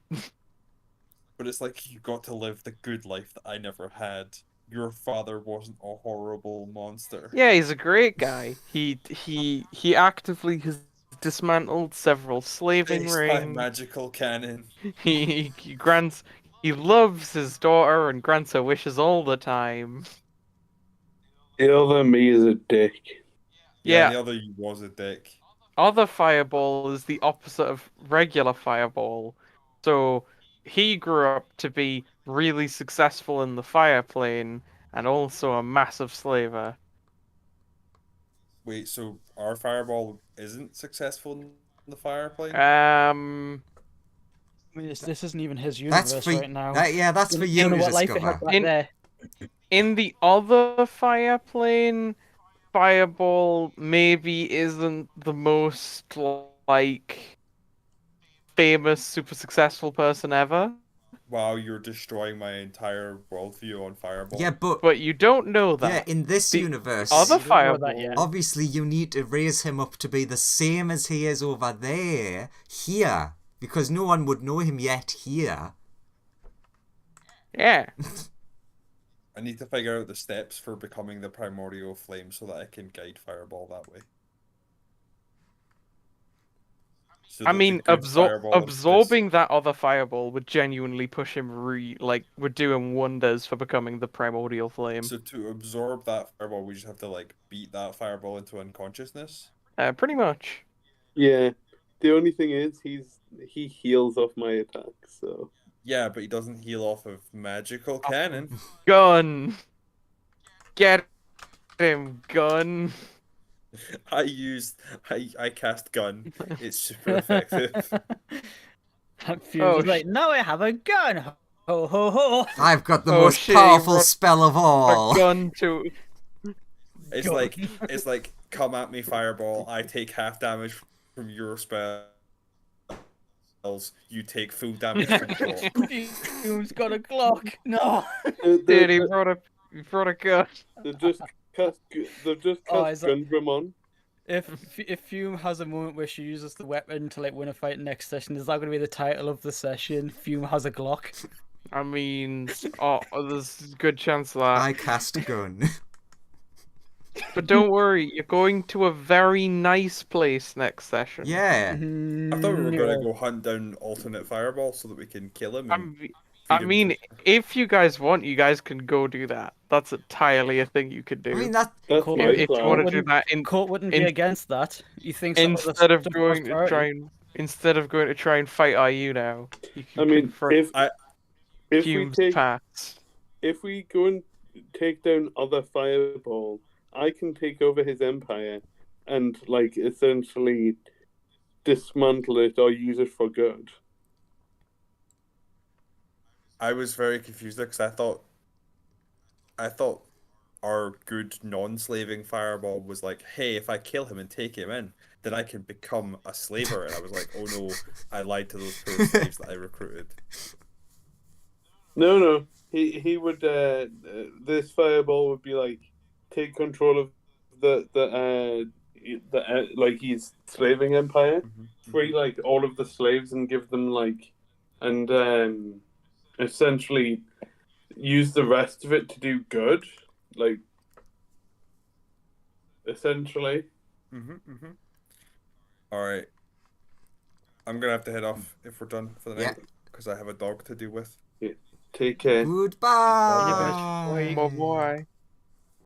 but it's like you got to live the good life that I never had. Your father wasn't a horrible monster. Yeah, he's a great guy. He actively has dismantled several slaving Faced by rings. magical cannon. He loves his daughter and grants her wishes all the time. The other me is a dick. Yeah, Yeah. the other you was a dick. Other Fireball is the opposite of regular Fireball. So he grew up to be really successful in the fire plane and also a massive slaver. Wait, so our fireball isn't successful in the fire plane? I mean, this isn't even his That's universe for right now. that's for You you know to what life it had discover. back there. In the other fire plane, Fireball maybe isn't the most like famous, super successful person ever, Wow, you're destroying my entire worldview on fireball. Yeah, but you don't know yeah, that. in this The universe, Other You don't know that Fireball, yet. obviously you need to raise him up to be the same as he is over there, here, because no one would know him yet here. yeah. I need to figure out the steps for becoming the primordial flame so that I can guide fireball that way. So I that the mean, good fireball of this- absorbing that other Fireball would genuinely push him would do him wonders for becoming the primordial flame. So to absorb that fireball, we just have to like beat that fireball into unconsciousness. Pretty much. Yeah. The only thing is he heals off my attacks, so Yeah, but he doesn't heal off of magical cannon. Gun. Get him, gun. I cast gun. It's super effective. And Fume's Oh, just like, now I have a gun! Ho ho ho! I've got the Oh, most shit, he powerful brought spell of all. A gun to. It's Gun. like come at me fireball. I take half damage from your spells. You take full damage from yours. Fume's got a Glock! No! Dude, he brought a gun. they've just cast Oh, is that- Gundram on. If Fume has a moment where she uses the weapon to like win a fight next session, is that going to be the title of the session? Fume has a Glock. I mean, there's a good chance of that. I cast gun. But don't worry, you're going to a very nice place next session. Yeah. I thought we were gonna go hunt down alternate fireball so that we can kill him. And I feed him mean, to- if you guys want, you guys can go do that. That's entirely a thing you could do. I mean that That's Cool. my if you plan. want to do Wouldn't- that Court wouldn't be in- against that. He thinks that other instead of stuff going was to priority. instead of going to try and fight IU now, you can I mean, confront if we Fume's take past. if we go and take down other Fireball, I can take over his empire and like essentially dismantle it or use it for good. I was very confused there because I thought our good non-slaving fireball was like, hey, if I kill him and take him in, then I can become a slaver. And I was like, oh no, I lied to those poor slaves that I recruited. No. He would. This Fireball would be like take control of the like his slaving empire, free like all of the slaves and give them like, and essentially use the rest of it to do good, like essentially. All right. I'm gonna have to head off if we're done for the Yeah. night because I have a dog to deal with. Take care. See you, bud. Goodbye. Bye bye.